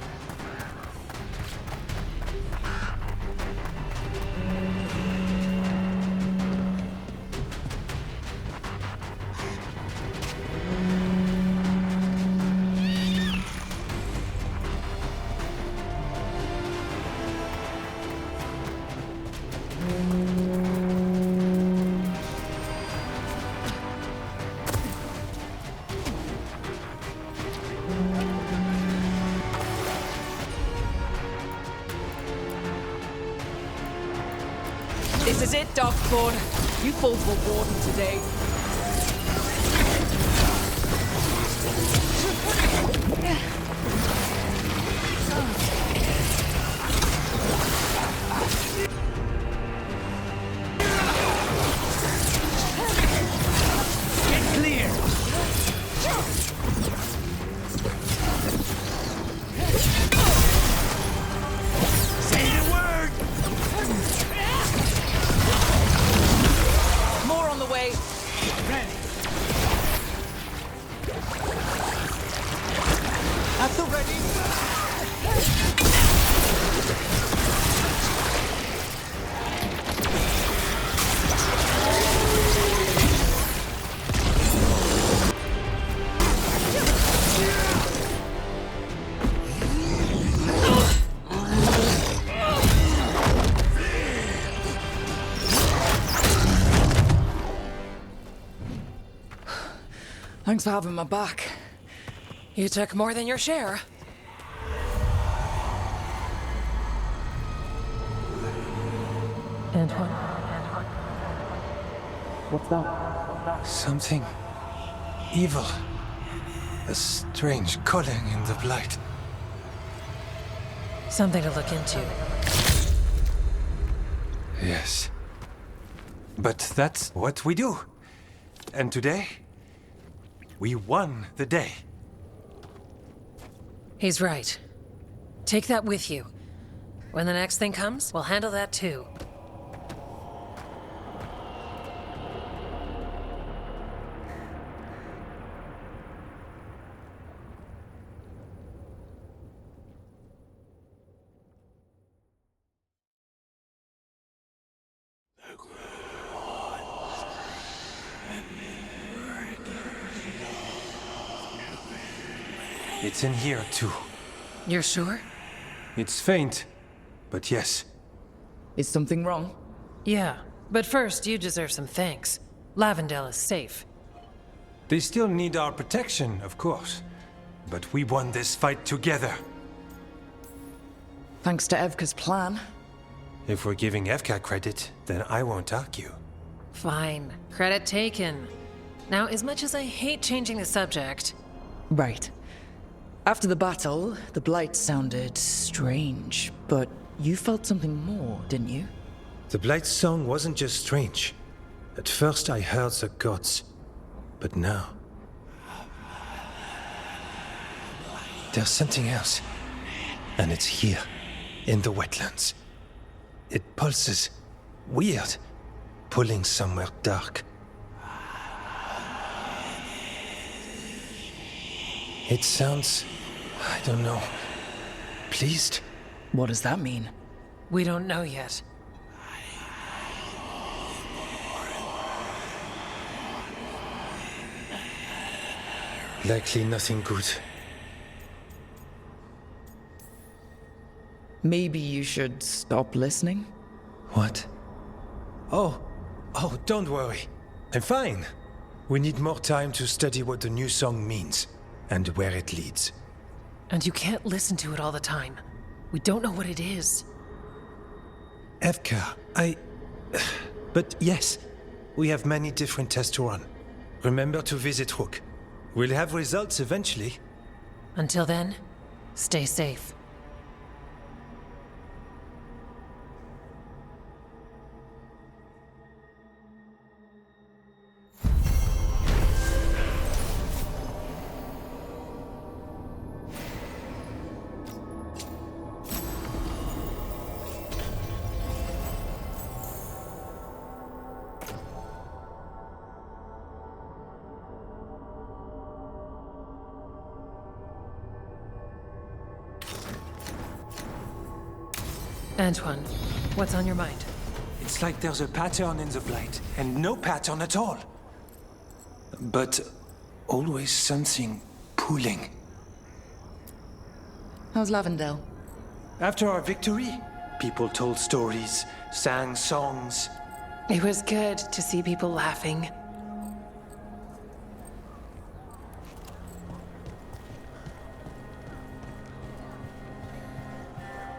This is it, Darkspawn. You fall for a warden today. Get clear! Say the word! More on the way. Ready. At the ready. Thanks for having my back. You took more than your share. Antoine? What's that? Something evil. A strange calling in the blight. Something to look into. Yes. But that's what we do. And today, we won the day. He's right. Take that with you. When the next thing comes, we'll handle that too. It's in here, too. You're sure? It's faint, but yes. Is something wrong? Yeah, but first you deserve some thanks. Lavendale is safe. They still need our protection, of course. But we won this fight together. Thanks to Evka's plan. If we're giving Evka credit, then I won't argue. Fine. Credit taken. Now, as much as I hate changing the subject... Right. After the battle, the Blight sounded strange, but you felt something more, didn't you? The Blight's song wasn't just strange. At first I heard the gods, but now... there's something else. And it's here, in the wetlands. It pulses. Weird. Pulling somewhere dark. It sounds... I don't know. Pleased? What does that mean? We don't know yet. Likely nothing good. Maybe you should stop listening? What? Oh, don't worry. I'm fine. We need more time to study what the new song means, and where it leads. And you can't listen to it all the time. We don't know what it is. Evka, But yes, we have many different tests to run. Remember to visit Rook. We'll have results eventually. Until then, stay safe. Antoine, what's on your mind? It's like there's a pattern in the blight, and no pattern at all. But always something pulling. How's Lavendale? After our victory, people told stories, sang songs. It was good to see people laughing.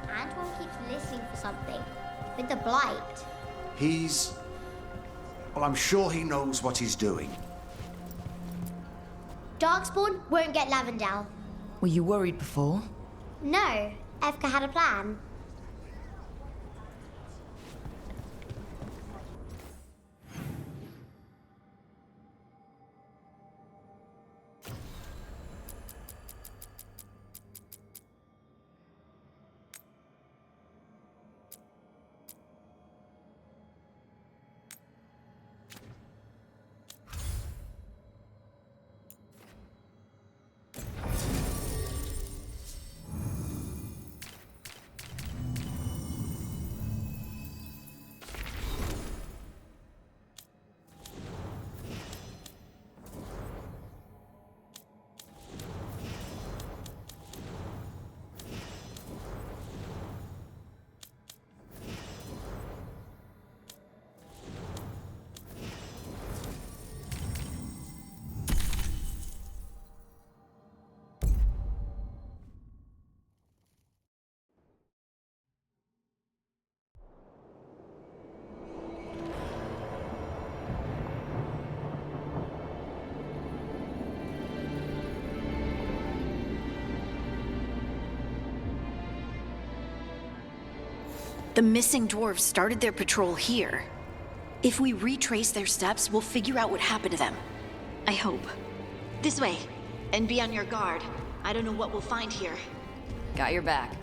Antoine keeps listening for something. With the blight. Well, I'm sure he knows what he's doing. Darkspawn won't get Lavendale. Were you worried before? No, Evka had a plan. The missing dwarves started their patrol here. If we retrace their steps, we'll figure out what happened to them. I hope. This way. And be on your guard. I don't know what we'll find here. Got your back.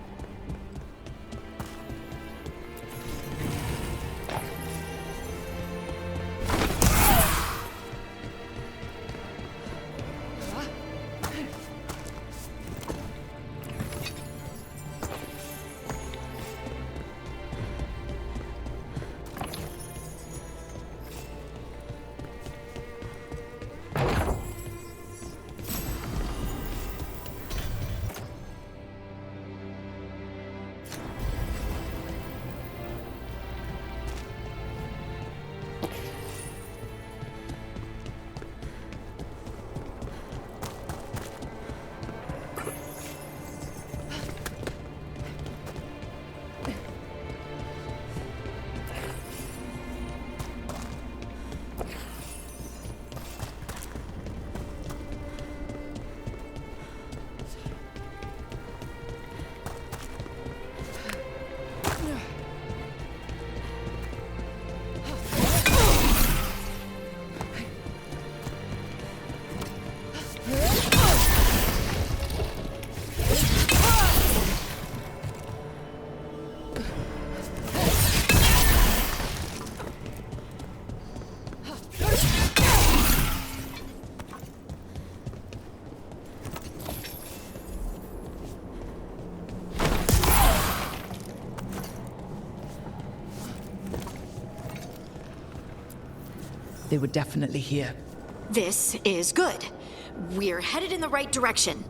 They were definitely here. This is good. We're headed in the right direction.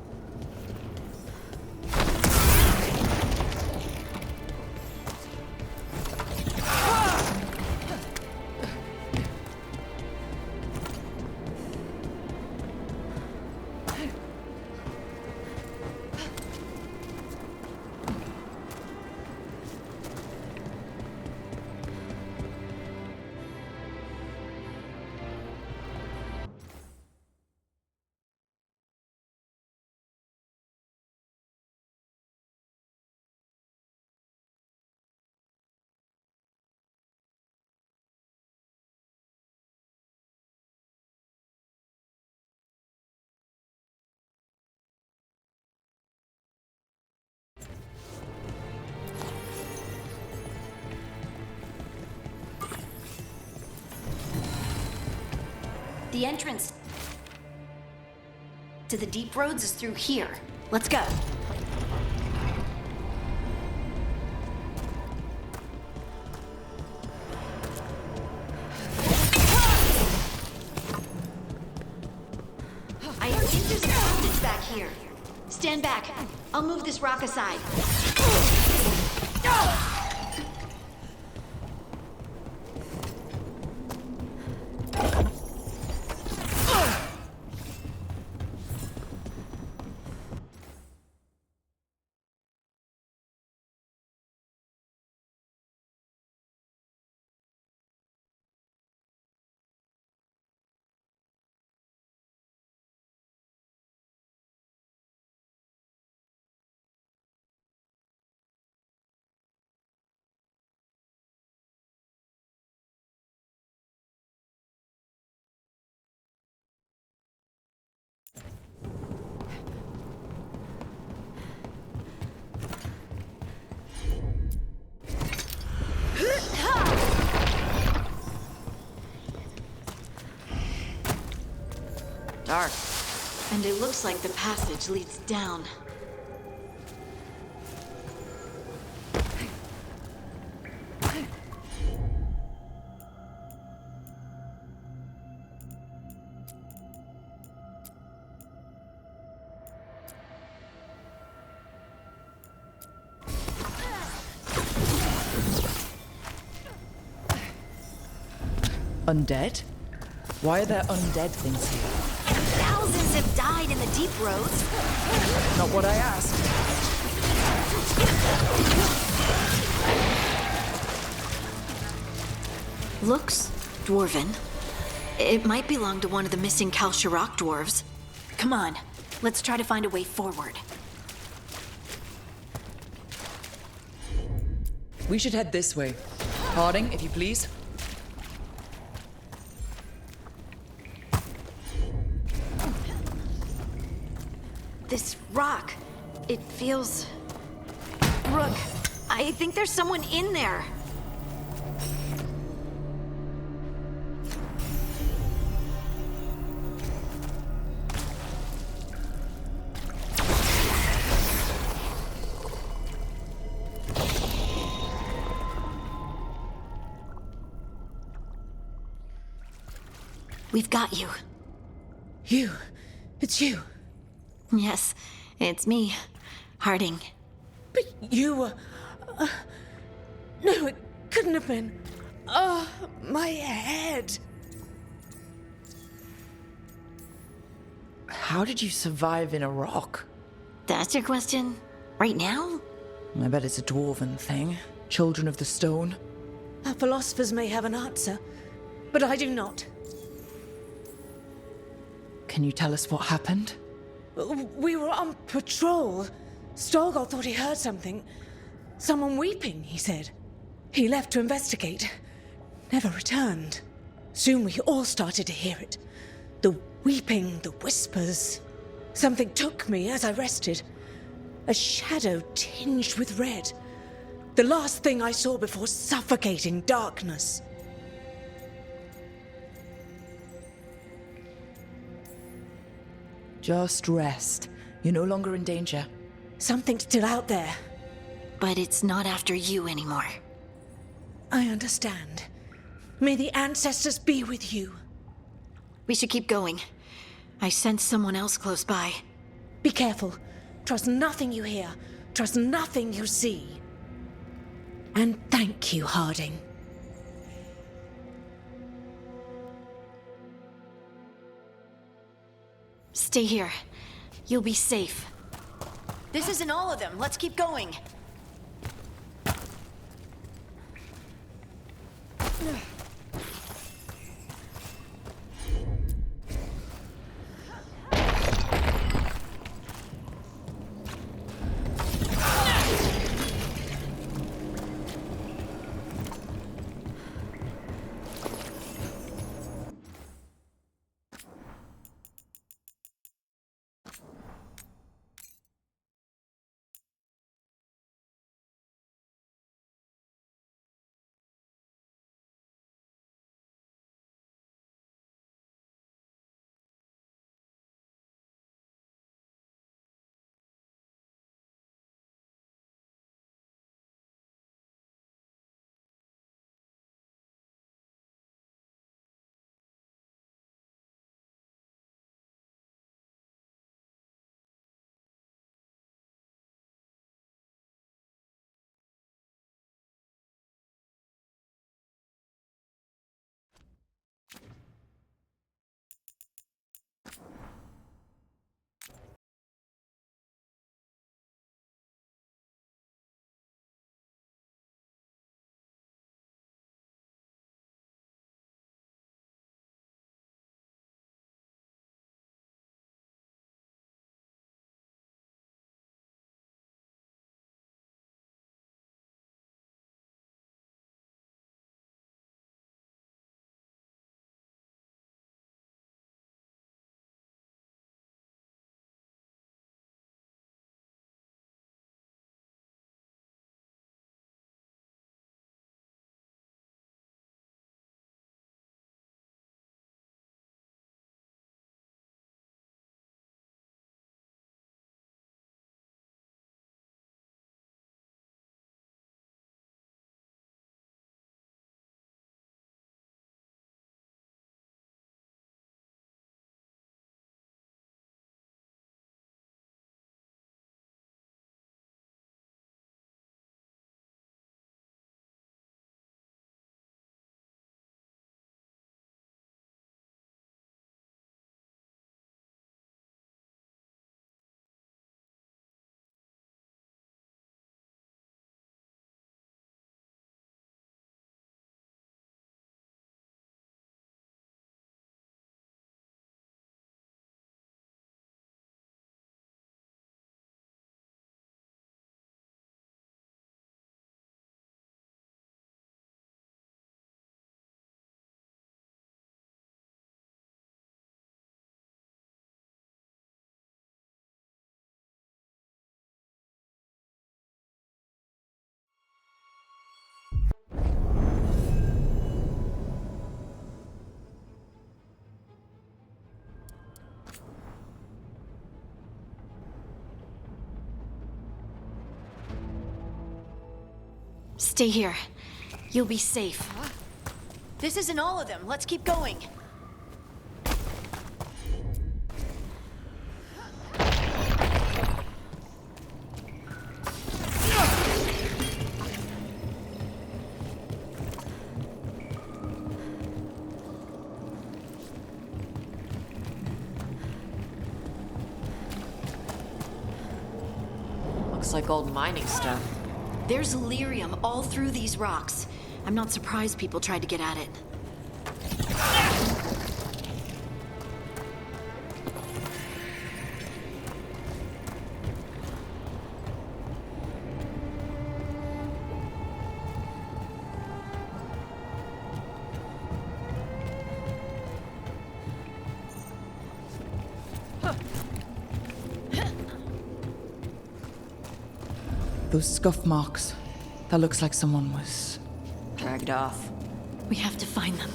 The entrance to the deep roads is through here. Let's go. I think there's a passage back here. Stand back. I'll move this rock aside. Dark. And it looks like the passage leads down. Undead? Why are there undead things here? Thousands have died in the deep roads. Not what I asked. Looks dwarven. It might belong to one of the missing Kalsharak dwarves. Come on, let's try to find a way forward. We should head this way. Harding, if you please. This rock, it feels... Rook, I think there's someone in there. We've got you. You? It's you? Yes, it's me, Harding. But you were... no, it couldn't have been. Oh, my head. How did you survive in a rock? That's your question? Right now? I bet it's a dwarven thing. Children of the stone. Our philosophers may have an answer, but I do not. Can you tell us what happened? We were on patrol. Stalgard thought he heard something. Someone weeping, he said. He left to investigate. Never returned. Soon we all started to hear it. The weeping, the whispers. Something took me as I rested. A shadow tinged with red. The last thing I saw before suffocating darkness. Just rest. You're no longer in danger. Something's still out there. But it's not after you anymore. I understand. May the ancestors be with you. We should keep going. I sense someone else close by. Be careful. Trust nothing you hear. Trust nothing you see. And thank you, Harding. Stay here. You'll be safe. This isn't all of them. Let's keep going. Stay here. You'll be safe. This isn't all of them. Let's keep going. Looks like old mining stuff. There's lyrium all through these rocks. I'm not surprised people tried to get at it. Those scuff marks. That looks like someone was dragged off. We have to find them.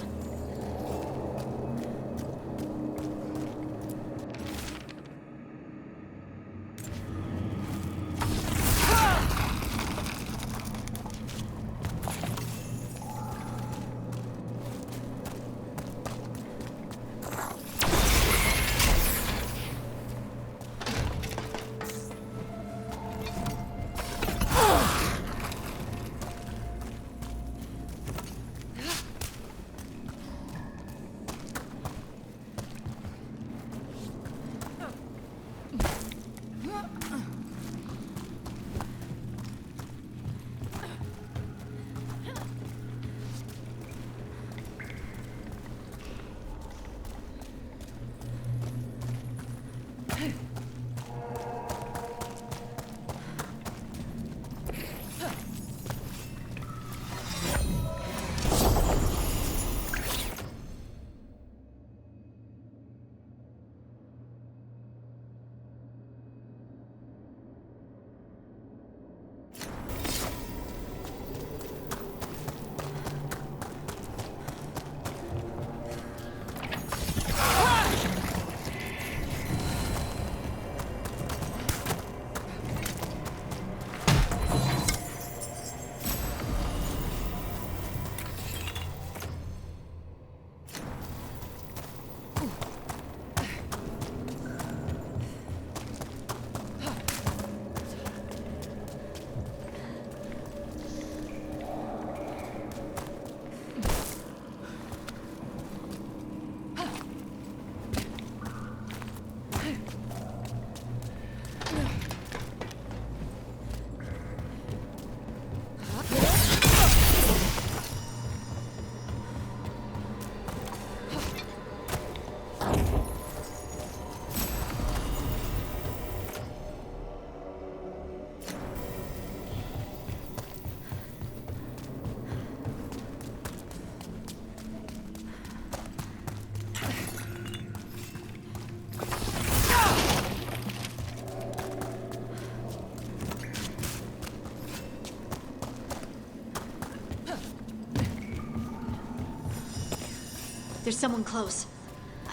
There's someone close.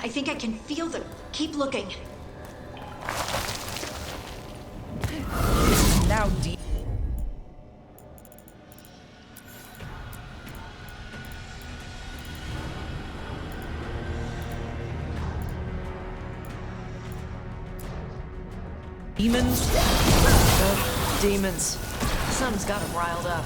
I think I can feel them. Keep looking. Now deep. Demons? Demons. Something's got him riled up.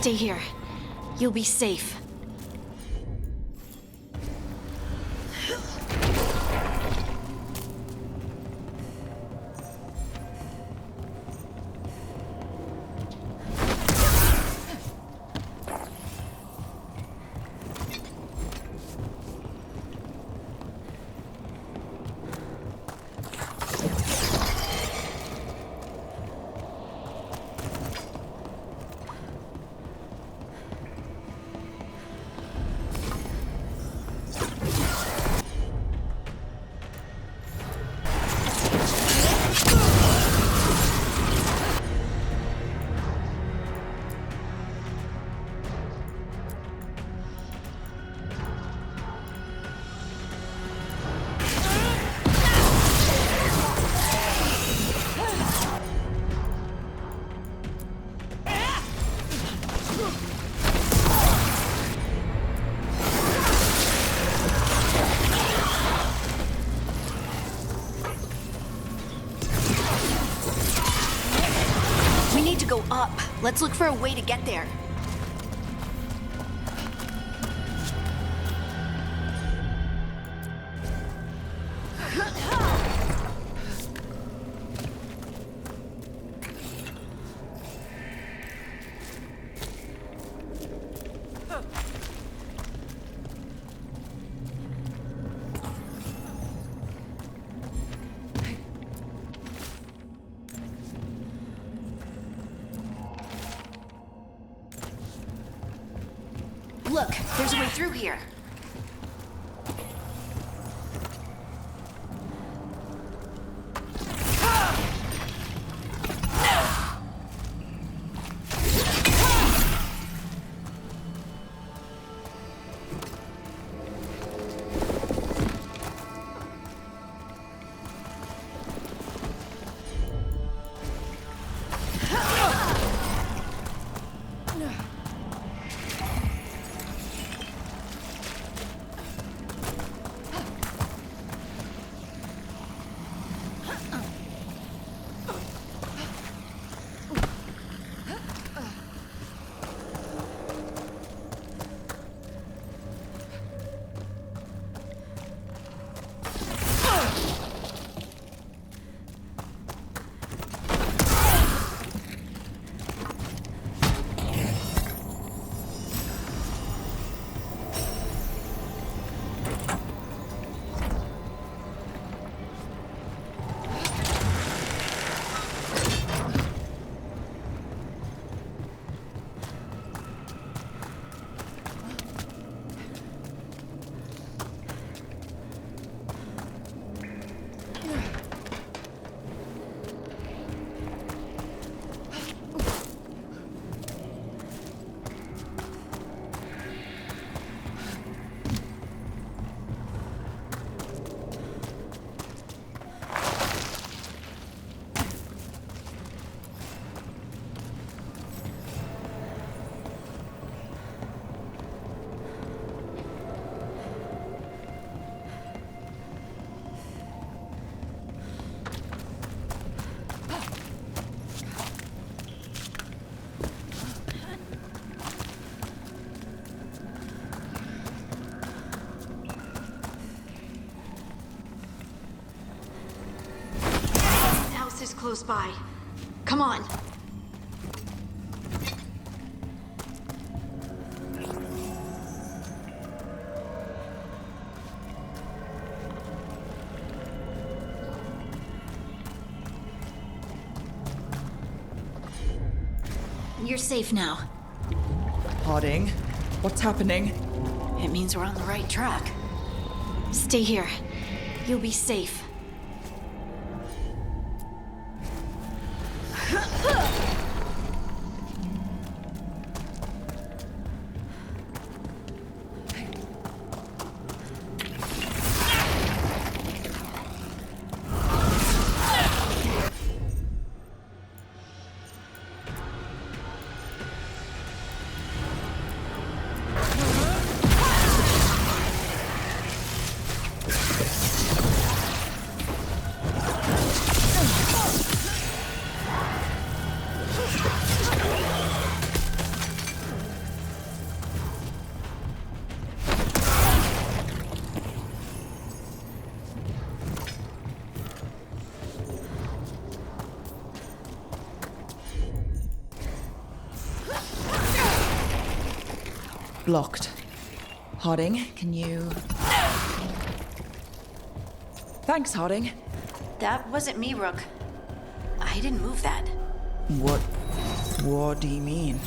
Stay here. You'll be safe. Go up. Let's look for a way to get there. Look, there's a way through here. close by. Come on. You're safe now. Harding, what's happening? It means we're on the right track. Stay here. You'll be safe. Blocked. Harding, can you... Thanks, Harding. That wasn't me, Rook. I didn't move that. What do you mean?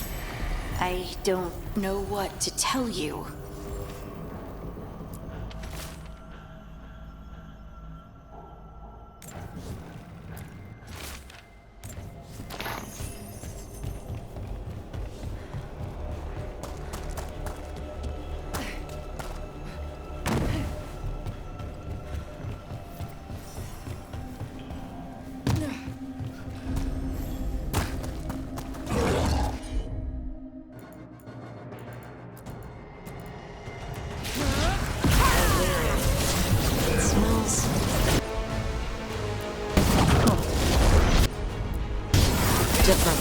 I don't know what to tell you. Different.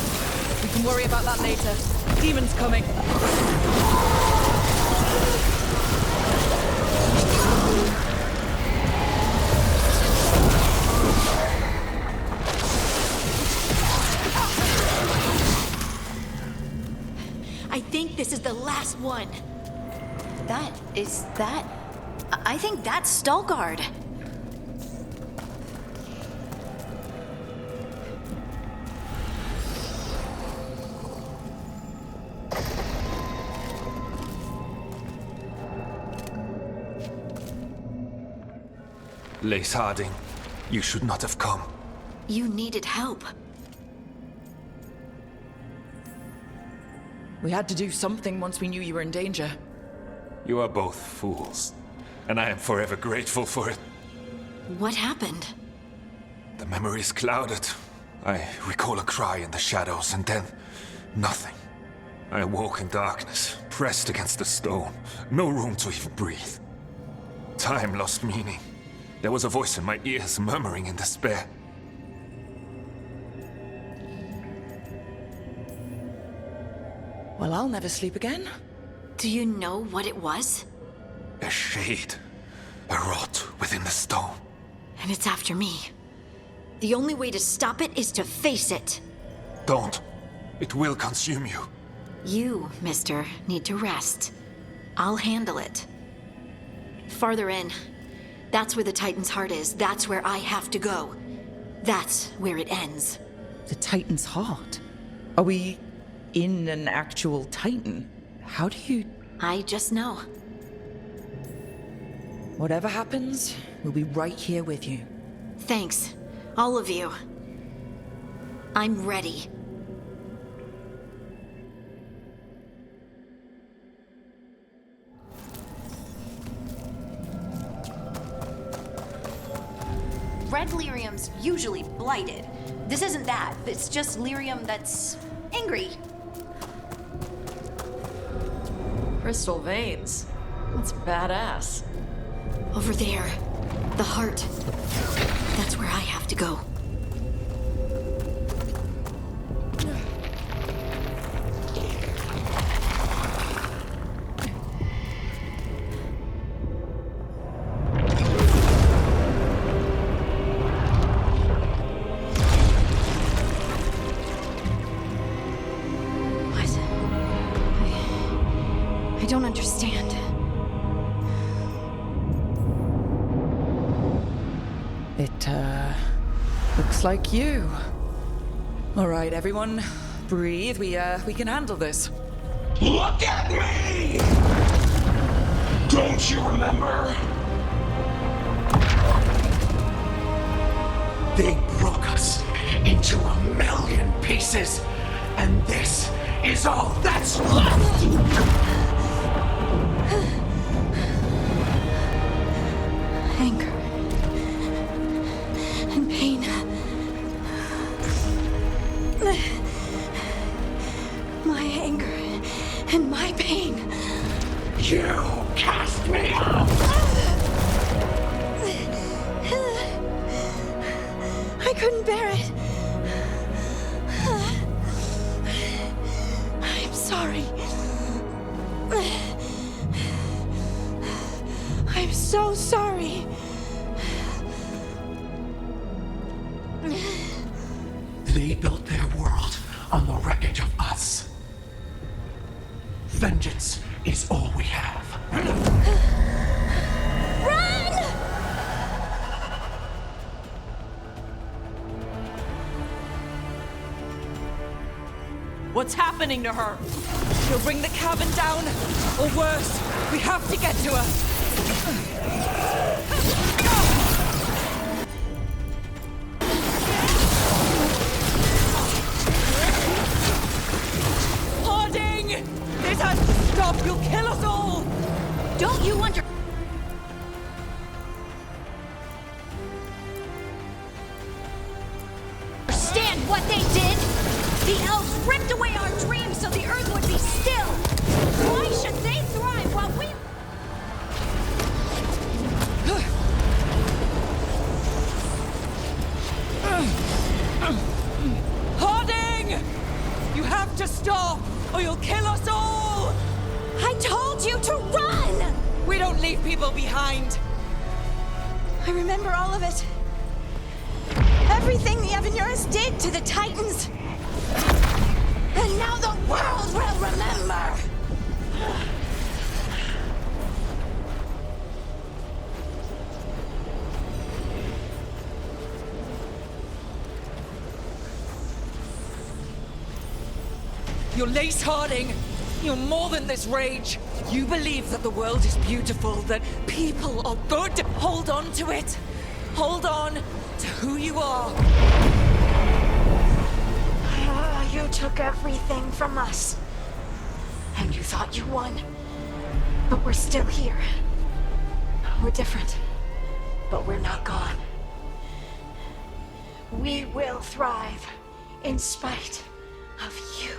We can worry about that later. Demon's coming. I think this is the last one. I think that's Veilguard. Lace Harding, you should not have come. You needed help. We had to do something once we knew you were in danger. You are both fools, and I am forever grateful for it. What happened? The memory is clouded. I recall a cry in the shadows, and then nothing. I awoke in darkness, pressed against the stone. No room to even breathe. Time lost meaning. There was a voice in my ears murmuring in despair. Well, I'll never sleep again. Do you know what it was? A shade. A rot within the stone. And it's after me. The only way to stop it is to face it. Don't. It will consume you. You, mister, need to rest. I'll handle it. Farther in. That's where the Titan's heart is. That's where I have to go. That's where it ends. The Titan's heart? Are we in an actual Titan? How do you... I just know. Whatever happens, we'll be right here with you. Thanks. All of you. I'm ready. Red lyrium's usually blighted. This isn't that. It's just lyrium that's angry. Crystal veins. That's badass. Over there. The heart. That's where I have to go. I don't understand. It, looks like you. All right, everyone, breathe. We can handle this. Look at me! Don't you remember? They broke us into 1,000,000 pieces, and this is all that's left! Anger. And pain. My anger and my pain. You cast me out! I couldn't bear it. I'm sorry. I'm so sorry. They built their world on the wreckage of us. Vengeance is all we have. Run! What's happening to her? She'll bring the cabin down, or worse, we have to get to her. Harding! This has to stop! You'll kill us all! Don't you understand what they did? The elves ripped away our dreams so the earth would be still. Why should they thrive while we... Harding! You have to stop, or you'll kill us all! I told you to run! We don't leave people behind. I remember all of it. Everything the Evanurus did to the Titans. And now the world will remember! You're Lace Harding. You're more than this rage. You believe that the world is beautiful, that people are good. Hold on to it. Hold on to who you are. You took everything from us. And you thought you won. But we're still here. We're different. But we're not gone. We will thrive in spite of you.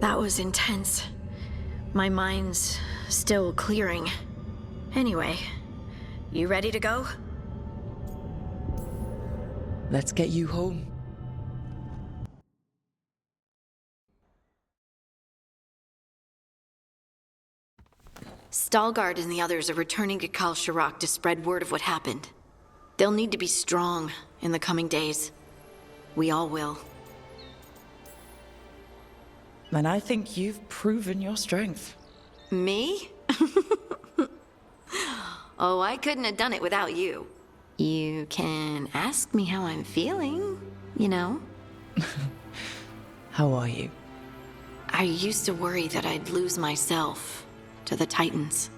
That was intense. My mind's still clearing. Anyway, you ready to go? Let's get you home. Stalgard and the others are returning to Kal Shirak to spread word of what happened. They'll need to be strong in the coming days. We all will. And I think you've proven your strength. Me? Oh, I couldn't have done it without you. You can ask me how I'm feeling, you know? How are you? I used to worry that I'd lose myself to the Titans.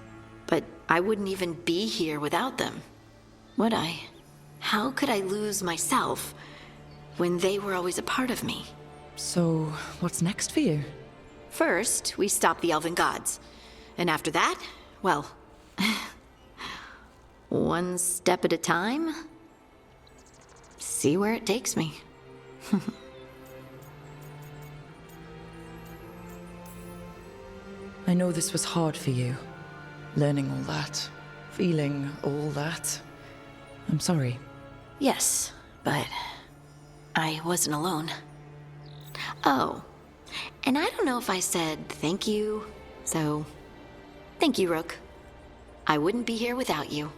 But I wouldn't even be here without them, would I? How could I lose myself when they were always a part of me? So, what's next for you? First, we stop the Elven Gods. And after that, well, one step at a time. See where it takes me. I know this was hard for you. Learning all that. Feeling all that. I'm sorry. Yes, but I wasn't alone. Oh, and I don't know if I said thank you, so thank you, Rook. I wouldn't be here without you.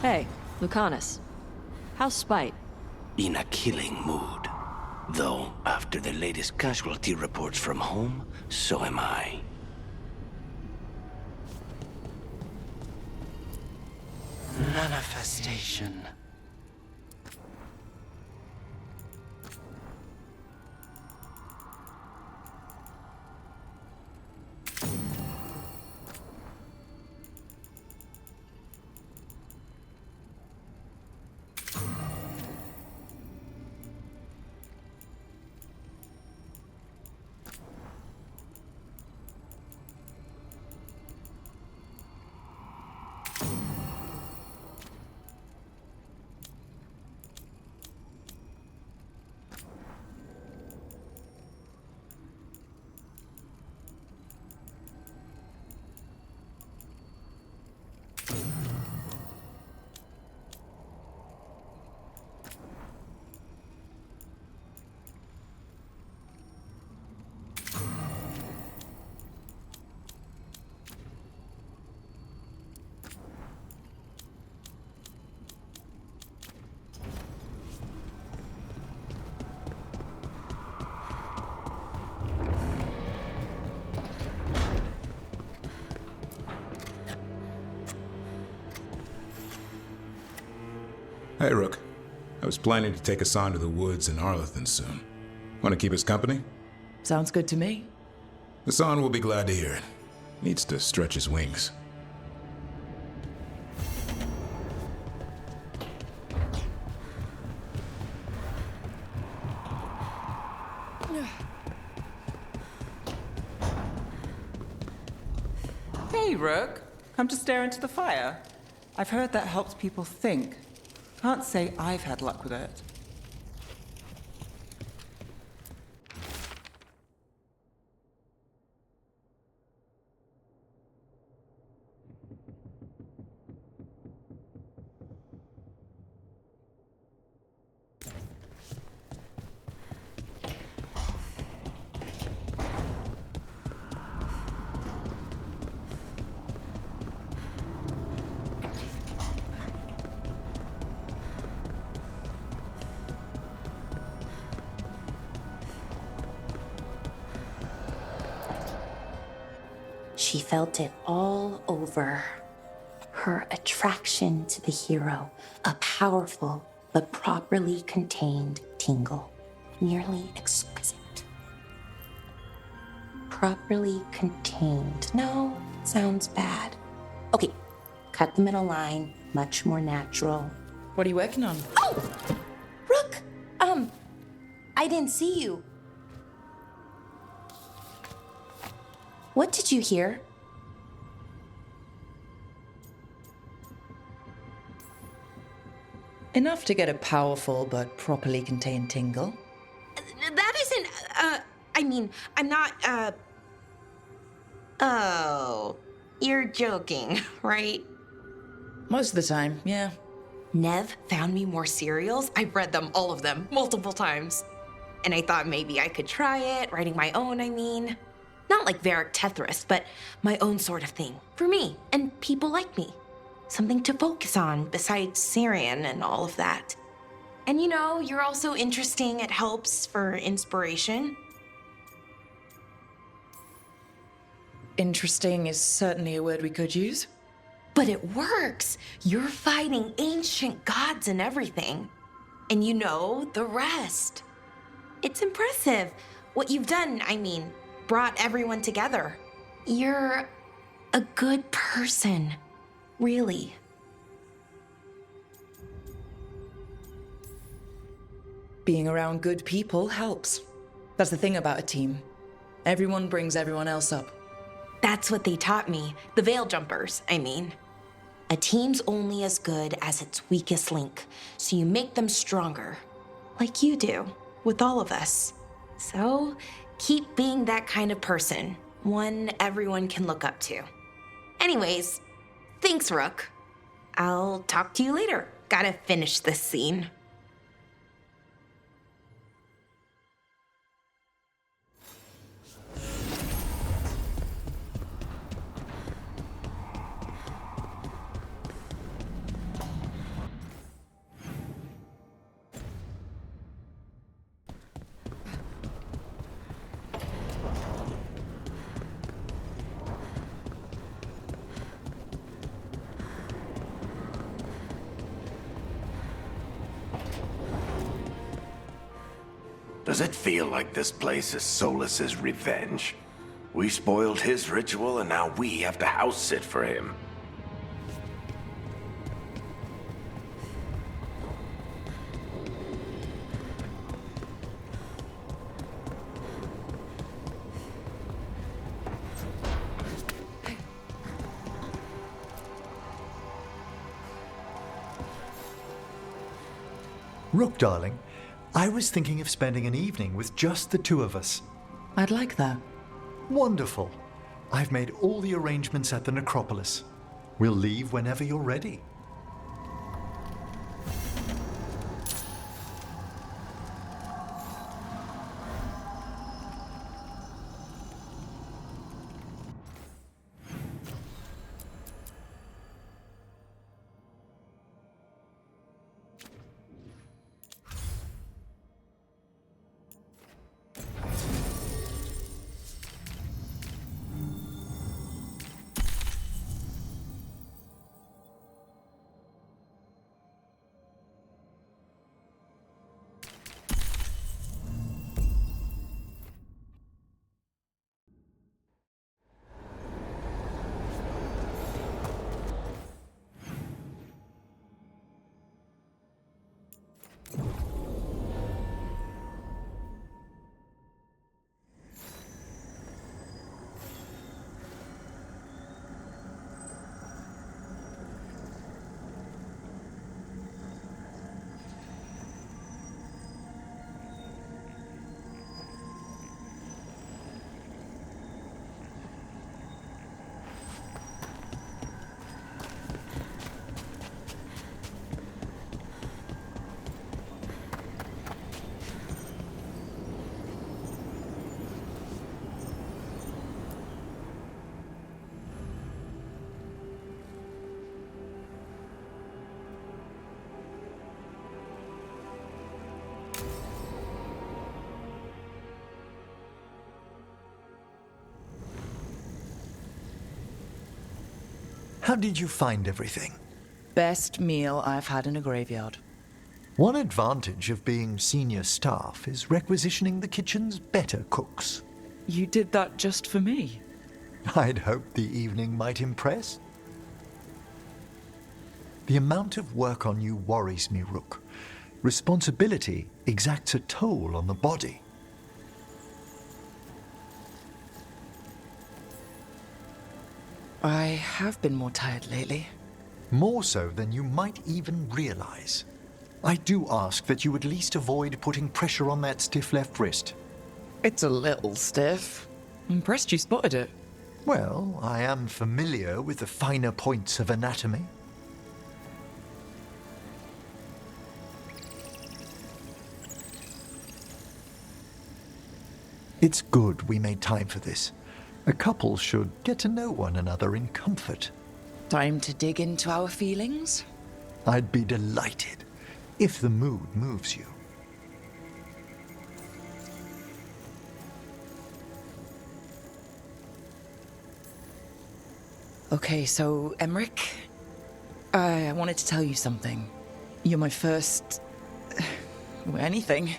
Hey, Lucanus. How's Spite? In a killing mood. Though, after the latest casualty reports from home, so am I. Manifestation. Hey, Rook. I was planning to take Hassan to the woods in Arlethan soon. Want to keep us company? Sounds good to me. Hassan will be glad to hear it. Needs to stretch his wings. Hey, Rook. Come to stare into the fire. I've heard that helps people think. Can't say I've had luck with it. She felt it all over. Her attraction to the hero, a powerful but properly contained tingle, nearly exquisite. Properly contained. No, sounds bad. Okay, cut the middle line, much more natural. What are you working on? Oh! Rook! I didn't see you. What did you hear? Enough to get a powerful but properly contained tingle. That isn't, I mean, I'm not, Oh, you're joking, right? Most of the time, yeah. Nev found me more cereals. I've read them, all of them, multiple times. And I thought maybe I could try it, writing my own, I mean. Not like Varric Tethrist, but my own sort of thing. For me, and people like me. Something to focus on besides Syrian and all of that. And you know, you're also interesting. It helps for inspiration. Interesting is certainly a word we could use. But it works. You're fighting ancient gods and everything. And you know the rest. It's impressive. What you've done, I mean, brought everyone together. You're a good person. Really. Being around good people helps. That's the thing about a team. Everyone brings everyone else up. That's what they taught me. The Veil Jumpers, I mean. A team's only as good as its weakest link, so you make them stronger. Like you do, with all of us. So, keep being that kind of person. One everyone can look up to. Anyways, thanks, Rook. I'll talk to you later. Gotta finish this scene. Does it feel like this place is Solus's revenge? We spoiled his ritual and now we have to house sit for him. Rook, darling, I was thinking of spending an evening with just the two of us. I'd like that. Wonderful. I've made all the arrangements at the necropolis. We'll leave whenever you're ready. How did you find everything? Best meal I've had in a graveyard. One advantage of being senior staff is requisitioning the kitchen's better cooks. You did that just for me. I'd hoped the evening might impress. The amount of work on you worries me, Rook. Responsibility exacts a toll on the body. I have been more tired lately. More so than you might even realize. I do ask that you at least avoid putting pressure on that stiff left wrist. It's a little stiff. Impressed you spotted it. Well, I am familiar with the finer points of anatomy. It's good we made time for this. A couple should get to know one another in comfort. Time to dig into our feelings? I'd be delighted if the mood moves you. Okay, so, Emmerich, I wanted to tell you something. You're my first... anything.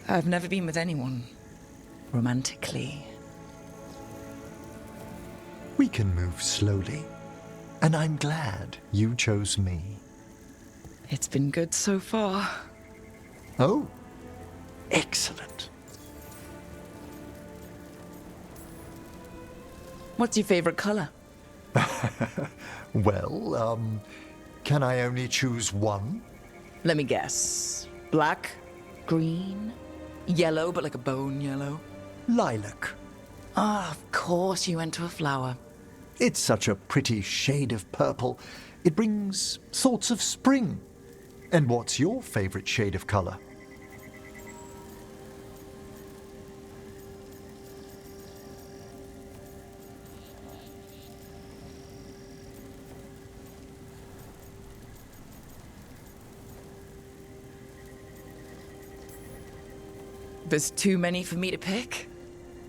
I've never been with anyone romantically. We can move slowly, and I'm glad you chose me. It's been good so far. Oh, excellent. What's your favorite color? Well, can I only choose one? Let me guess. Black? Green? Yellow, but like a bone yellow? Lilac. Ah, of course you went to a flower. It's such a pretty shade of purple. It brings thoughts of spring. And what's your favorite shade of color? There's too many for me to pick?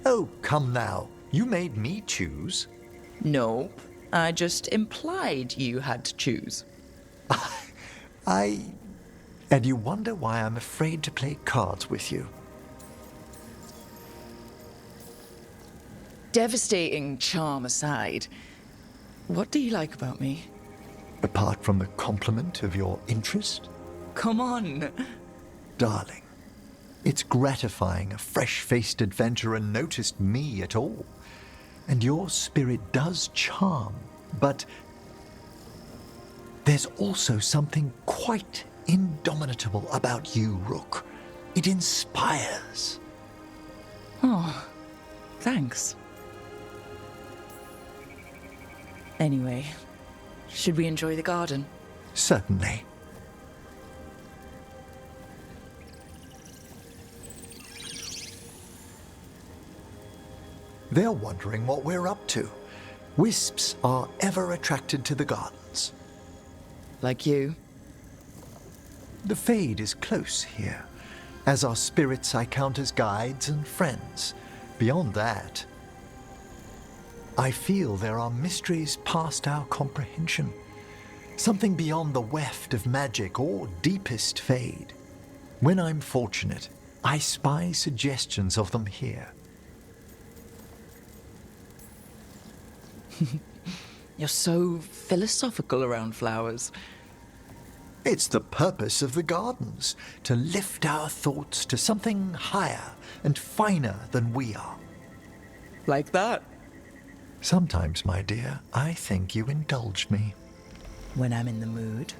Oh, come now. You made me choose. Nope. I just implied you had to choose. And you wonder why I'm afraid to play cards with you. Devastating charm aside, what do you like about me? Apart from the compliment of your interest? Come on. Darling, it's gratifying a fresh-faced adventurer noticed me at all. And your spirit does charm, but there's also something quite indomitable about you, Rook. It inspires. Oh, thanks. Anyway, should we enjoy the garden? Certainly. They're wondering what we're up to. Wisps are ever attracted to the gardens. Like you? The Fade is close here. As are spirits I count as guides and friends. Beyond that, I feel there are mysteries past our comprehension. Something beyond the weft of magic or deepest Fade. When I'm fortunate, I spy suggestions of them here. You're so philosophical around flowers. It's the purpose of the gardens, to lift our thoughts to something higher and finer than we are. Like that? Sometimes, my dear, I think you indulge me. When I'm in the mood.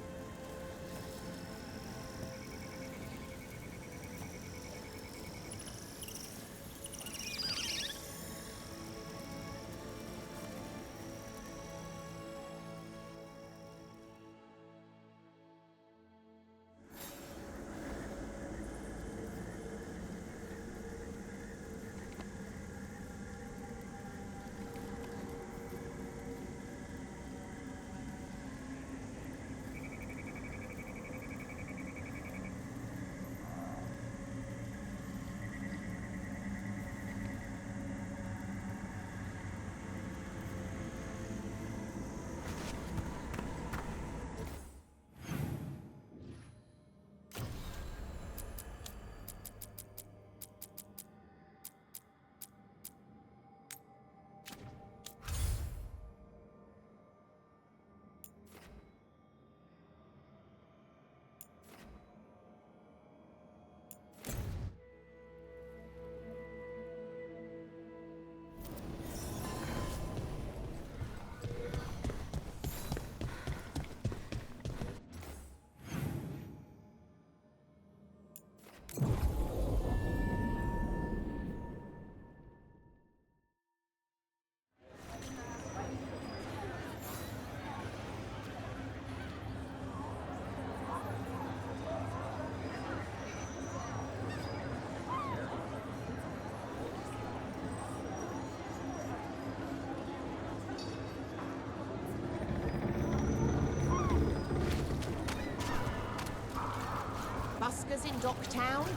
Docktown?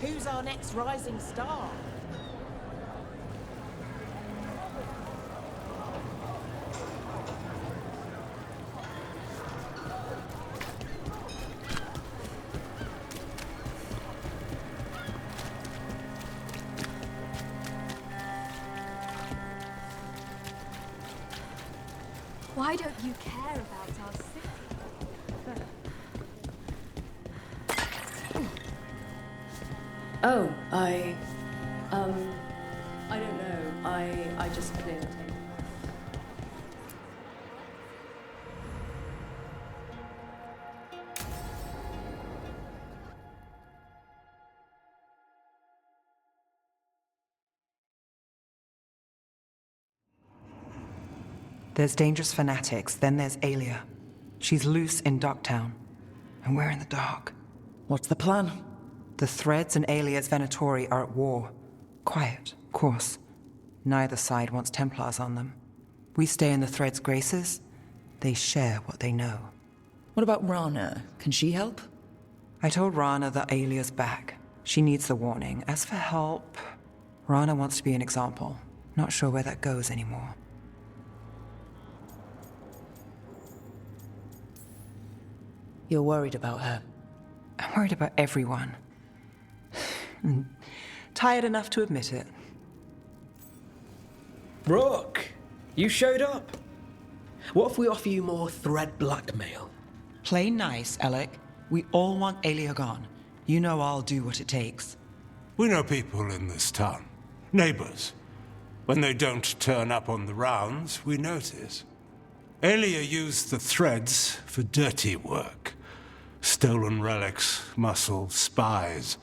Who's our next rising star? Why don't you care about our city? Oh, I don't know. I just cleared the table. There's dangerous fanatics, then there's Aelia. She's loose in Docktown, and we're in the dark. What's the plan? The Threads and Aelia's Venatori are at war. Quiet, of course. Neither side wants Templars on them. We stay in the Threads' graces. They share what they know. What about Rana? Can she help? I told Rana that Aelia's back. She needs the warning. As for help, Rana wants to be an example. Not sure where that goes anymore. You're worried about her. I'm worried about everyone. Tired enough to admit it. Rook, you showed up. What if we offer you more thread blackmail? Play nice, Alec. We all want Aelia gone. You know I'll do what it takes. We know people in this town. Neighbors. When they don't turn up on the rounds, we notice. Aelia used the Threads for dirty work. Stolen relics, muscle, spies.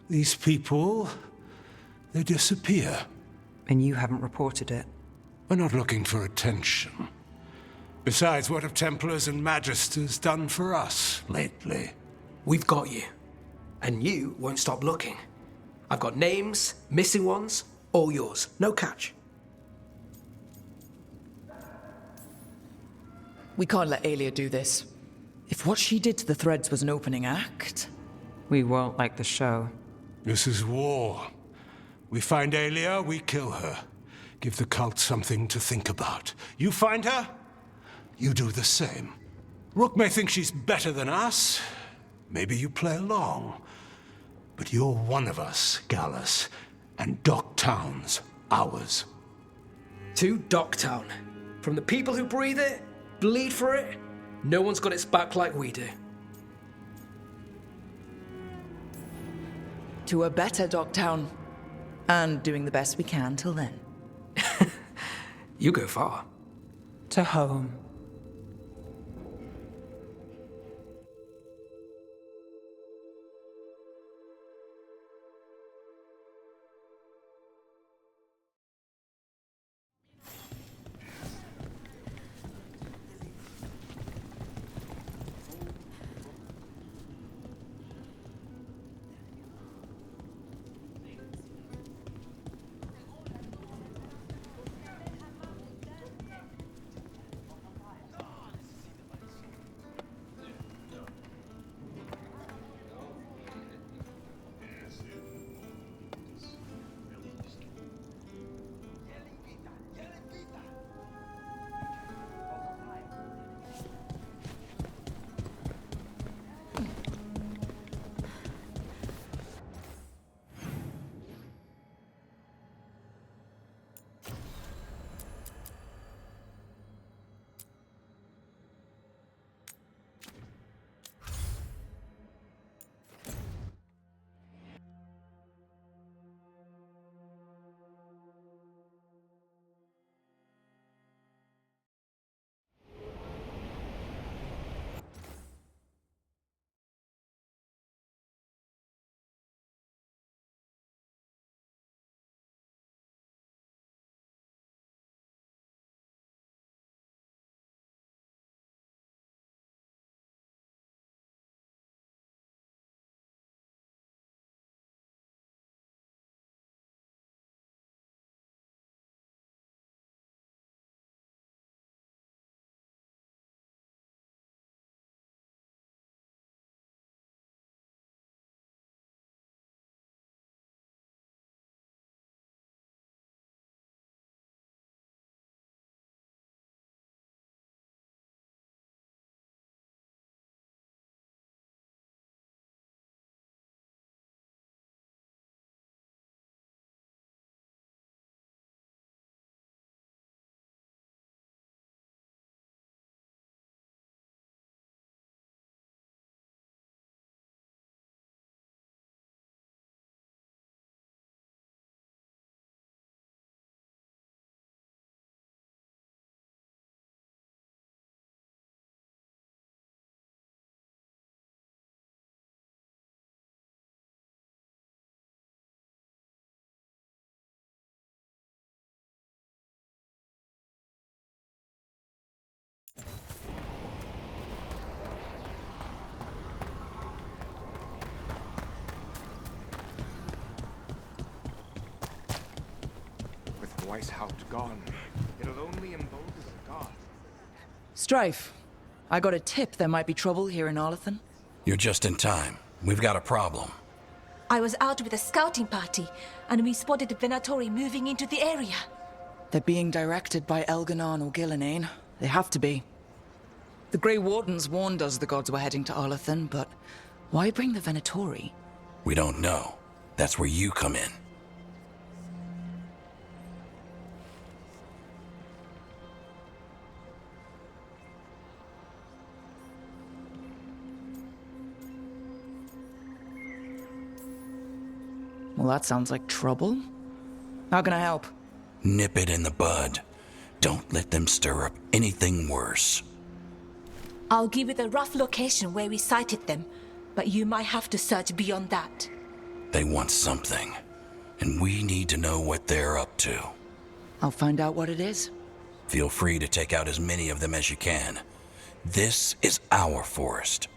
These people, they disappear. And you haven't reported it. We're not looking for attention. Besides, what have Templars and Magisters done for us lately? We've got you. And you won't stop looking. I've got names, missing ones, all yours. No catch. We can't let Aelia do this. If what she did to the Threads was an opening act... We won't like the show. This is war. We find Aelia, we kill her. Give the cult something to think about. You find her, you do the same. Rook may think she's better than us. Maybe you play along. But you're one of us, Gallus. And Docktown's ours. To Docktown. From the people who breathe it, bleed for it, no one's got its back like we do. To a better Docktown. And doing the best we can till then. You go far. To home. Weishaupt gone. It'll only embolden the god. Strife, I got a tip there might be trouble here in Arlathan. You're just in time. We've got a problem. I was out with a scouting party, and we spotted the Venatori moving into the area. They're being directed by Elganon or Gillenane. They have to be. The Grey Wardens warned us the gods were heading to Arlathan, but why bring the Venatori? We don't know. That's where you come in. Well, that sounds like trouble. How can I help? Nip it in the bud. Don't let them stir up anything worse. I'll give you the rough location where we sighted them, but you might have to search beyond that. They want something, and we need to know what they're up to. I'll find out what it is. Feel free to take out as many of them as you can. This is our forest.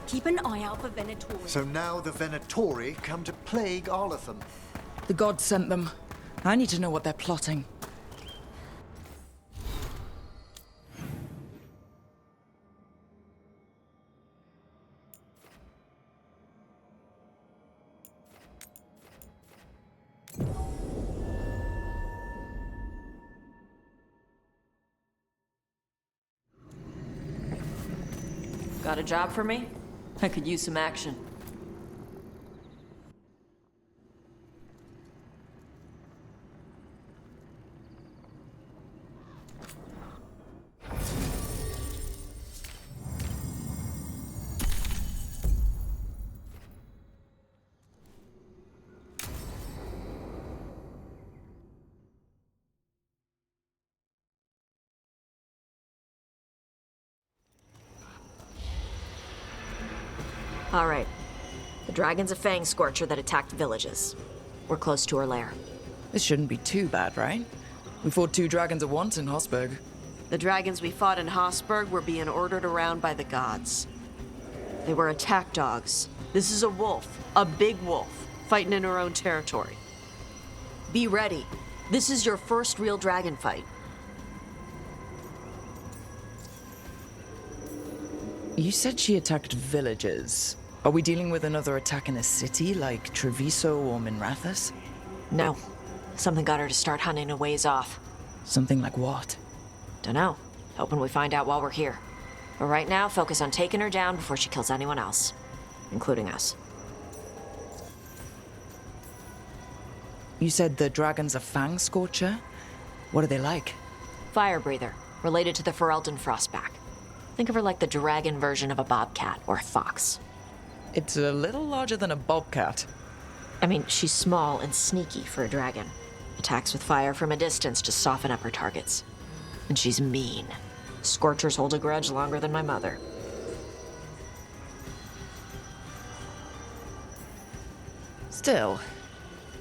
Keep an eye out for Venatori. So now the Venatori come to plague Arlathan. The gods sent them. I need to know what they're plotting. Got a job for me? I could use some action. All right. The dragon's a fang scorcher that attacked villages. We're close to her lair. This shouldn't be too bad, right? We fought 2 dragons at once in Hosberg. The dragons we fought in Hosberg were being ordered around by the gods. They were attack dogs. This is a wolf, a big wolf, fighting in her own territory. Be ready. This is your first real dragon fight. You said she attacked villages. Are we dealing with another attack in a city like Treviso or Minrathous? No. Something got her to start hunting a ways off. Something like what? Dunno. Hoping we find out while we're here. But right now, focus on taking her down before she kills anyone else. Including us. You said the dragon's a fang scorcher? What are they like? Fire breather, related to the Ferelden frostback. Think of her like the dragon version of a bobcat or a fox. It's a little larger than a bobcat. I mean, she's small and sneaky for a dragon. Attacks with fire from a distance to soften up her targets. And she's mean. Scorchers hold a grudge longer than my mother. Still,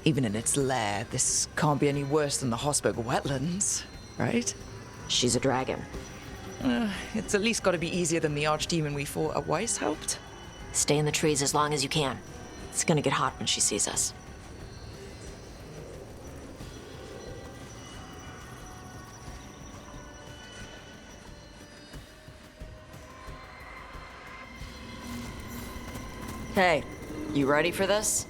even in its lair, this can't be any worse than the Hossberg wetlands, right? She's a dragon. It's at least got to be easier than the archdemon we fought at Weishaupt. Stay in the trees as long as you can. It's gonna get hot when she sees us. Hey, you ready for this?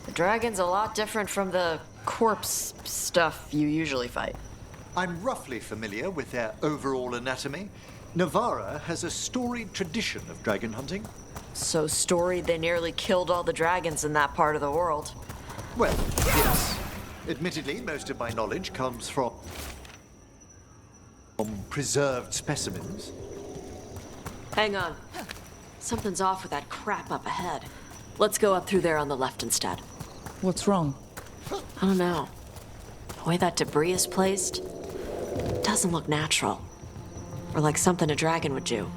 The dragon's a lot different from the corpse stuff you usually fight. I'm roughly familiar with their overall anatomy. Navarra has a storied tradition of dragon hunting. So storied they nearly killed all the dragons in that part of the world. Well, yes. Admittedly, most of my knowledge comes from preserved specimens. Hang on. Something's off with that crap up ahead. Let's go up through there on the left instead. What's wrong? I don't know. The way that debris is placed doesn't look natural. Or like something a dragon would do.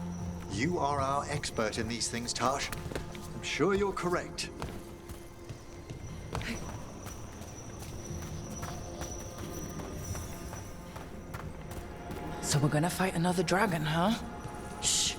You are our expert in these things, Tash. I'm sure you're correct. So we're gonna fight another dragon, huh? Shh.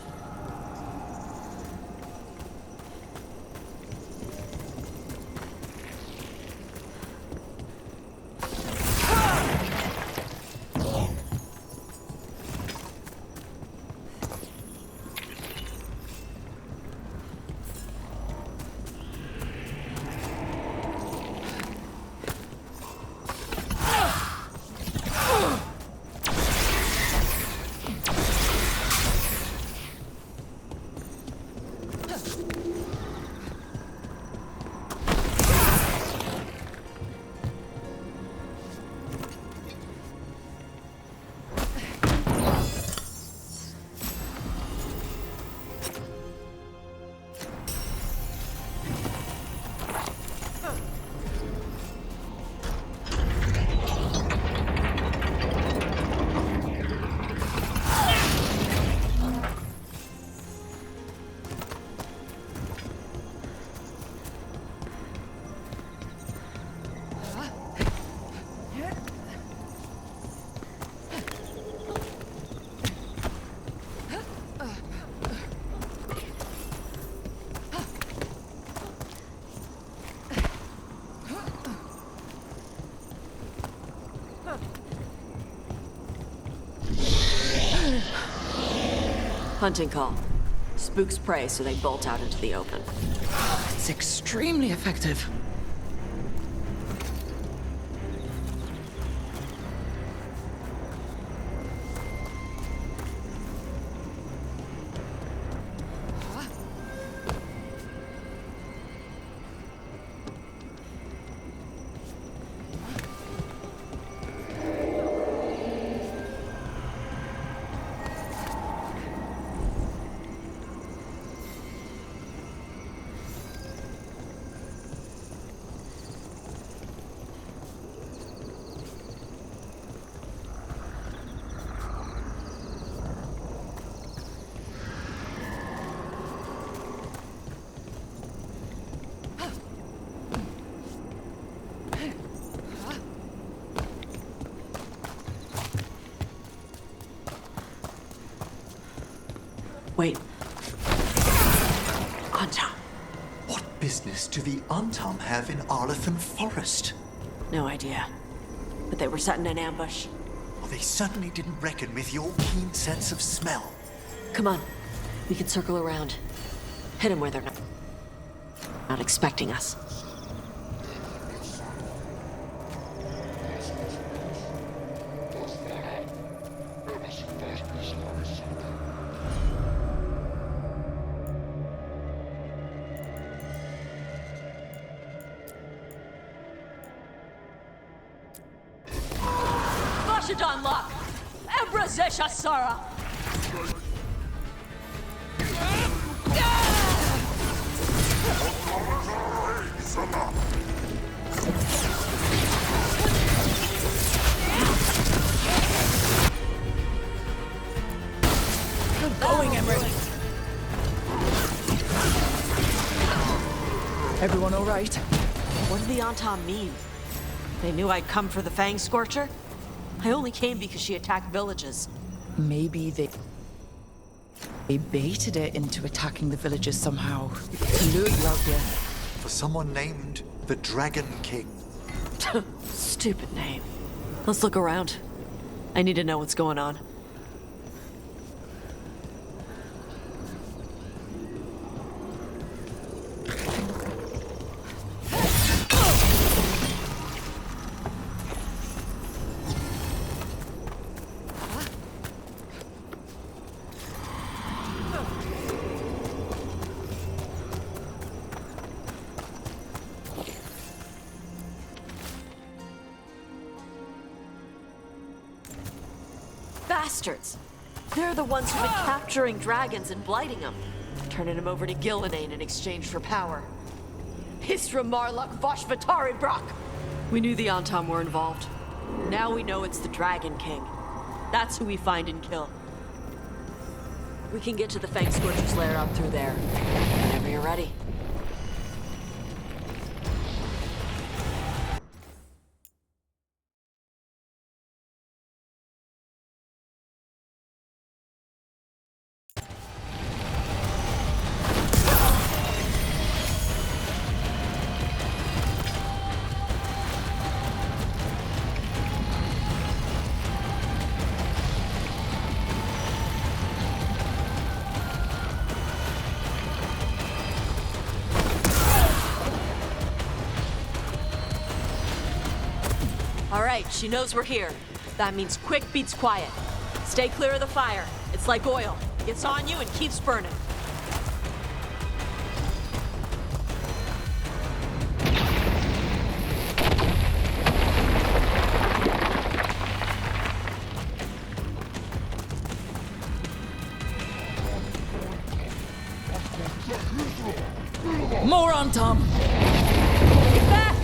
Hunting call. Spooks prey, so they bolt out into the open. It's extremely effective. Wait. Antam. What business do the Antam have in Arlathan Forest? No idea. But they were setting an ambush. Well, they certainly didn't reckon with your keen sense of smell. Come on. We can circle around. Hit them where they're not expecting us. Archidon Lock! Ebra Zesha Sara! Good going, Emmerich. Everyone all right? What did the Antam mean? They knew I'd come for the Fang Scorcher? I only came because she attacked villages. Maybe they baited it into attacking the villagers somehow. To lure you out here. For someone named the Dragon King. Stupid name. Let's look around. I need to know what's going on. Bastards! They're the ones who've been capturing dragons and blighting them, turning them over to Gillinane in exchange for power. Histra Marluk Voshvatari Brock! We knew the Antam were involved. Now we know it's the Dragon King. That's who we find and kill. We can get to the Fang Scorcher's lair out through there. Whenever you're ready. All right, she knows we're here. That means quick beats quiet. Stay clear of the fire. It's like oil. It gets on you and keeps burning. More on Tom! Get back!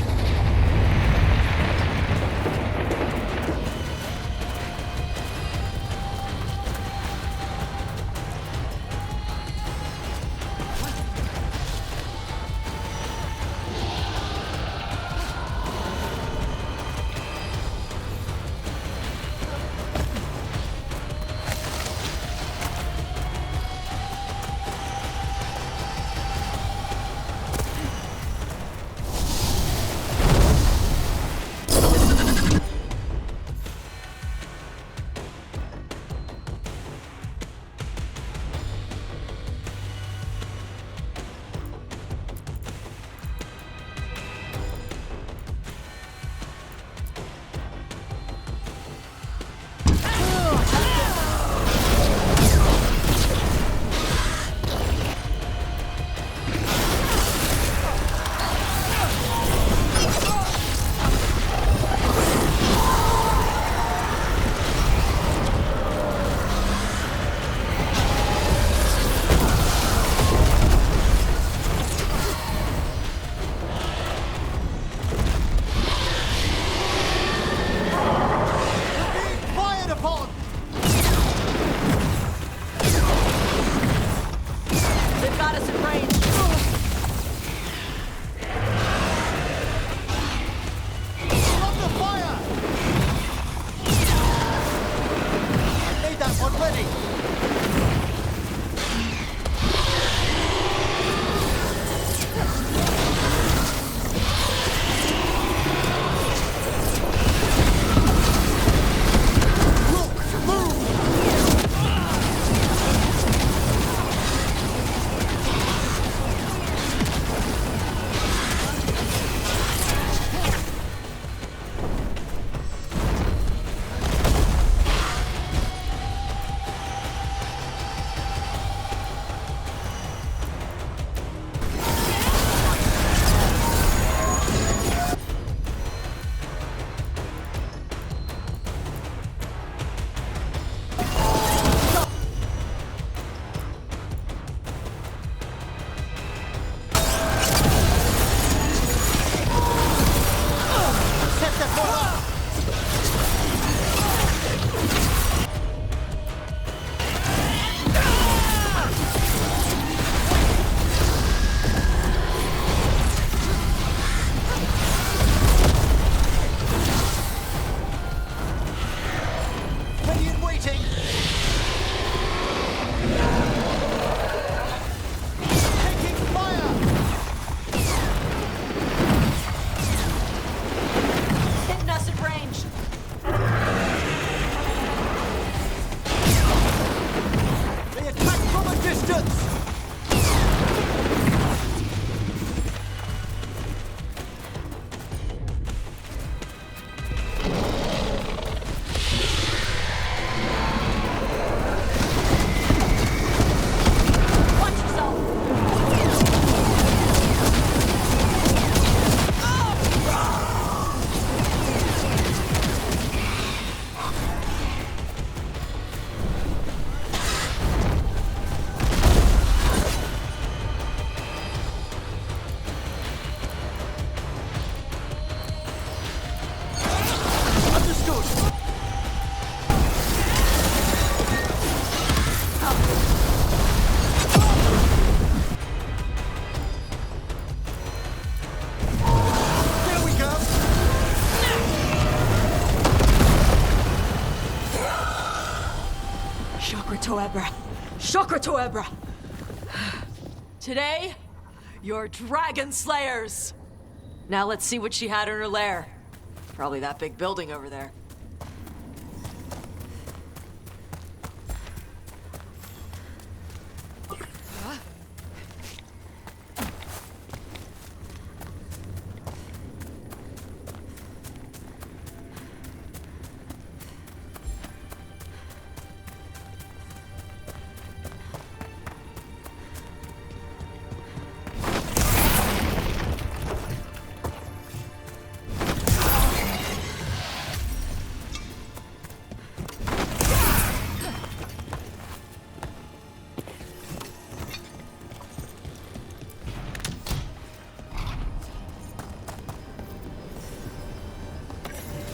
Toebra! Shokra Toebra! Today, you're dragon slayers! Now let's see what she had in her lair. Probably that big building over there.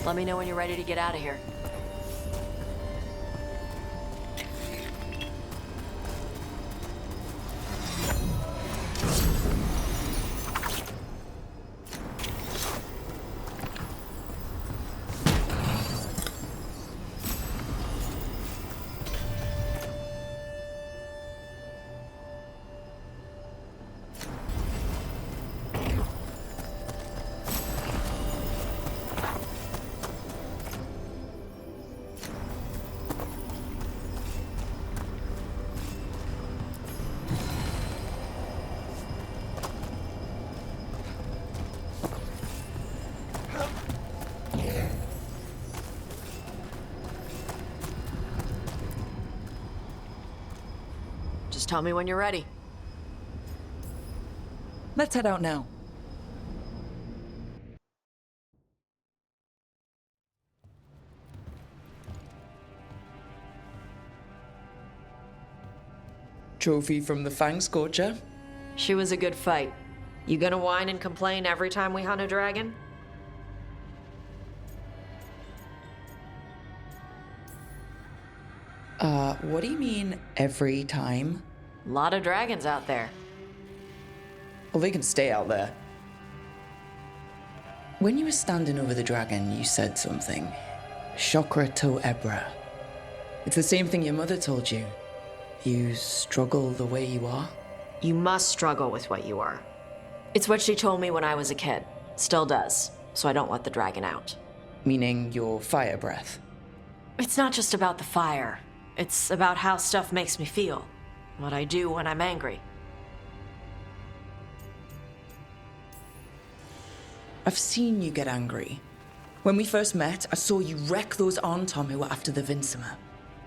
Let me know when you're ready to get out of here. Just tell me when you're ready. Let's head out now. Trophy from the Fang Scorcher. She was a good fight. You gonna whine and complain every time we hunt a dragon? What do you mean, every time? Lot of dragons out there. Well, they can stay out there. When you were standing over the dragon, you said something. Shokra to Ebra. It's the same thing your mother told you. You struggle the way you are? You must struggle with what you are. It's what she told me when I was a kid. Still does, so I don't let the dragon out. Meaning your fire breath? It's not just about the fire. It's about how stuff makes me feel. What I do when I'm angry. I've seen you get angry. When we first met, I saw you wreck those Arntom who were after the Vincimer.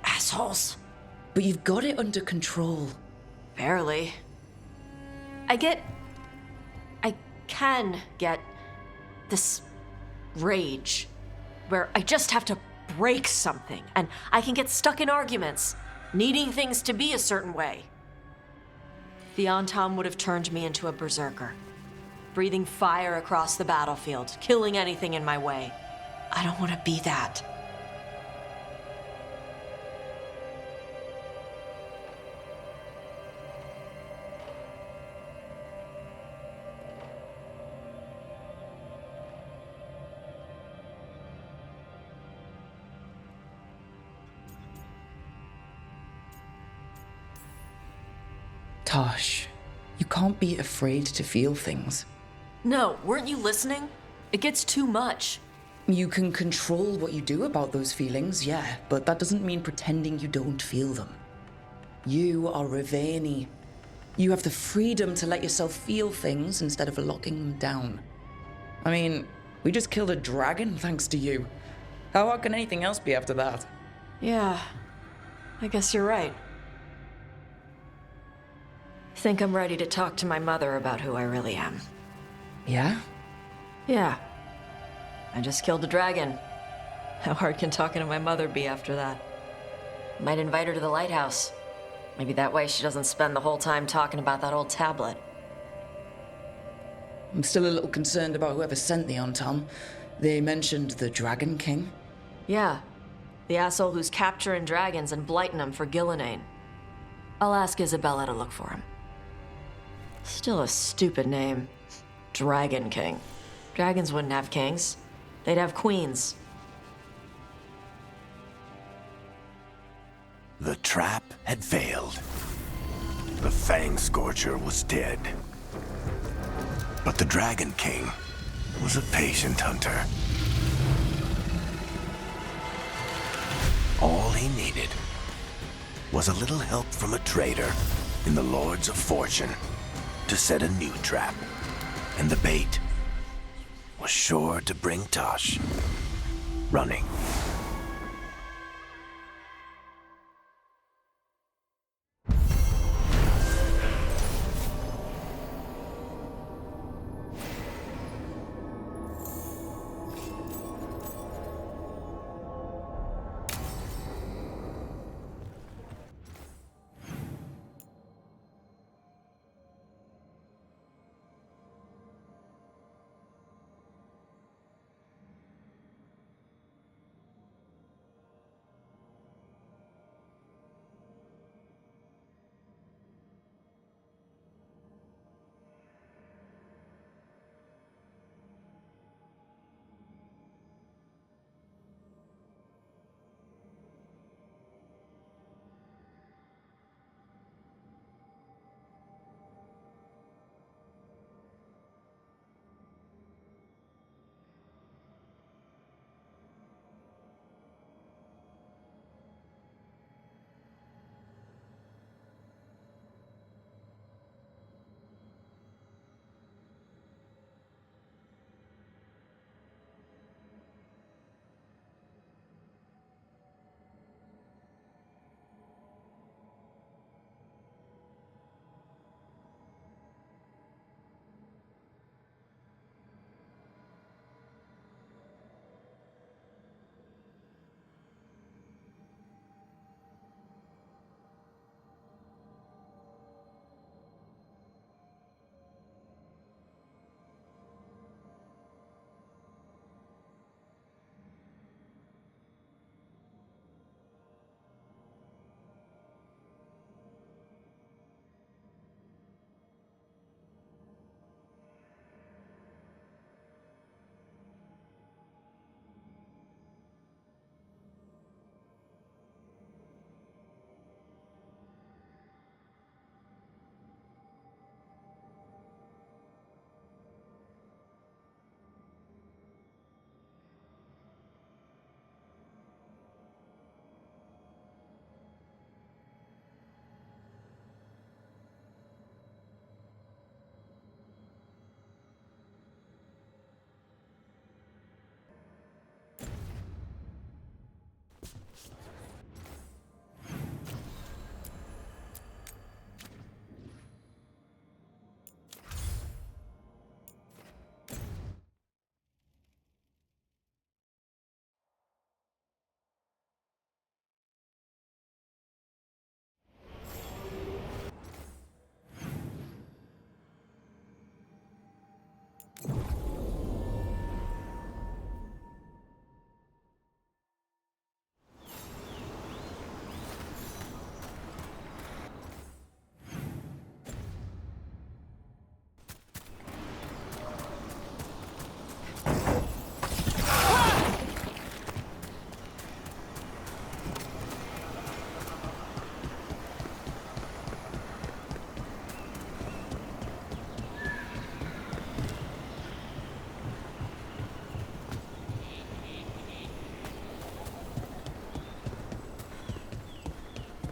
Assholes. But you've got it under control. Barely. I can get this rage where I just have to break something and I can get stuck in arguments, needing things to be a certain way. The Antam would have turned me into a berserker, breathing fire across the battlefield, killing anything in my way. I don't want to be that. Tosh, you can't be afraid to feel things. No, weren't you listening? It gets too much. You can control what you do about those feelings, yeah, but that doesn't mean pretending you don't feel them. You are Raveni. You have the freedom to let yourself feel things instead of locking them down. I mean, we just killed a dragon thanks to you. How hard can anything else be after that? Yeah, I guess you're right. Think I'm ready to talk to my mother about who I really am. Yeah? Yeah. I just killed a dragon. How hard can talking to my mother be after that? Might invite her to the lighthouse. Maybe that way she doesn't spend the whole time talking about that old tablet. I'm still a little concerned about whoever sent the Antom. They mentioned the Dragon King. Yeah. The asshole who's capturing dragons and blighting them for Gillinane. I'll ask Isabella to look for him. Still a stupid name. Dragon King. Dragons wouldn't have kings. They'd have queens. The trap had failed. The Fang Scorcher was dead. But the Dragon King was a patient hunter. All he needed was a little help from a trader in the Lords of Fortune to set a new trap. And the bait was sure to bring Tosh running.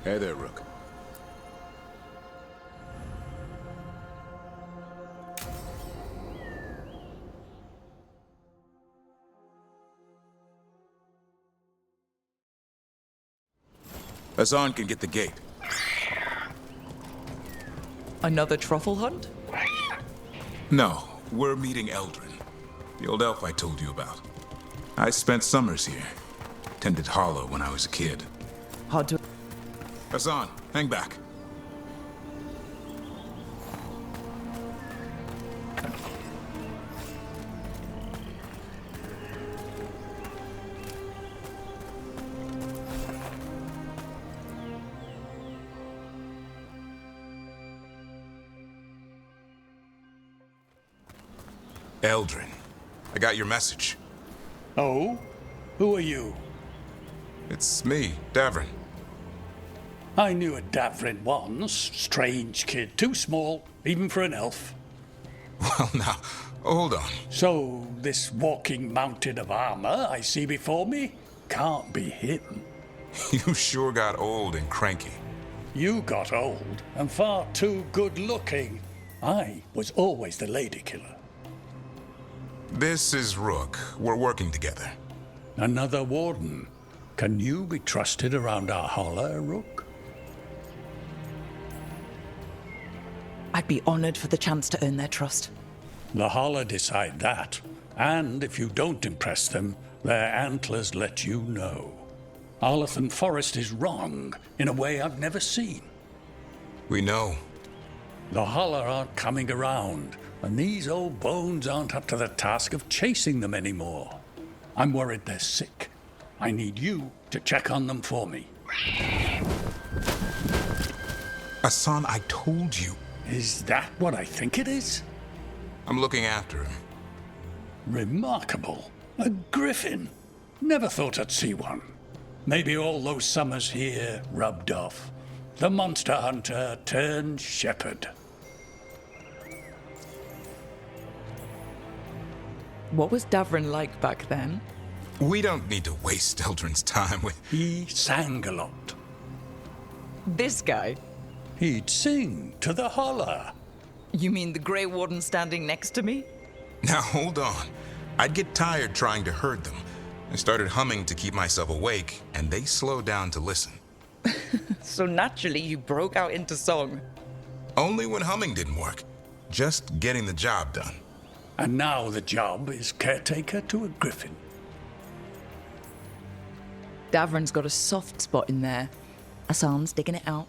Hey there, Rook. Hassan can get the gate. Another truffle hunt? No, we're meeting Eldrin, the old elf I told you about. I spent summers here. Tended Hollow when I was a kid. Hard to... Hassan, hang back. Eldrin, I got your message. Oh? Who are you? It's me, Davrin. I knew a Davrin once. Strange kid, too small, even for an elf. Well, now, hold on. So, this walking mountain of armor I see before me can't be him. You sure got old and cranky. You got old and far too good looking. I was always the lady killer. This is Rook. We're working together. Another warden. Can you be trusted around our holler, Rook? I'd be honored for the chance to earn their trust. The holler decide that. And if you don't impress them, their antlers let you know. Arlathan Forest is wrong in a way I've never seen. We know. The holler aren't coming around, and these old bones aren't up to the task of chasing them anymore. I'm worried they're sick. I need you to check on them for me. Hassan, I told you. Is that what I think it is? I'm looking after him. Remarkable. A griffin. Never thought I'd see one. Maybe all those summers here rubbed off. The monster hunter turned shepherd. What was Davrin like back then? We don't need to waste Eldrin's time with... He sang a lot. This guy? He'd sing to the holler. You mean the Grey Warden standing next to me? Now, hold on. I'd get tired trying to herd them. I started humming to keep myself awake, and they slowed down to listen. So naturally, you broke out into song. Only when humming didn't work. Just getting the job done. And now the job is caretaker to a griffin. Davrin's got a soft spot in there. Hassan's digging it out.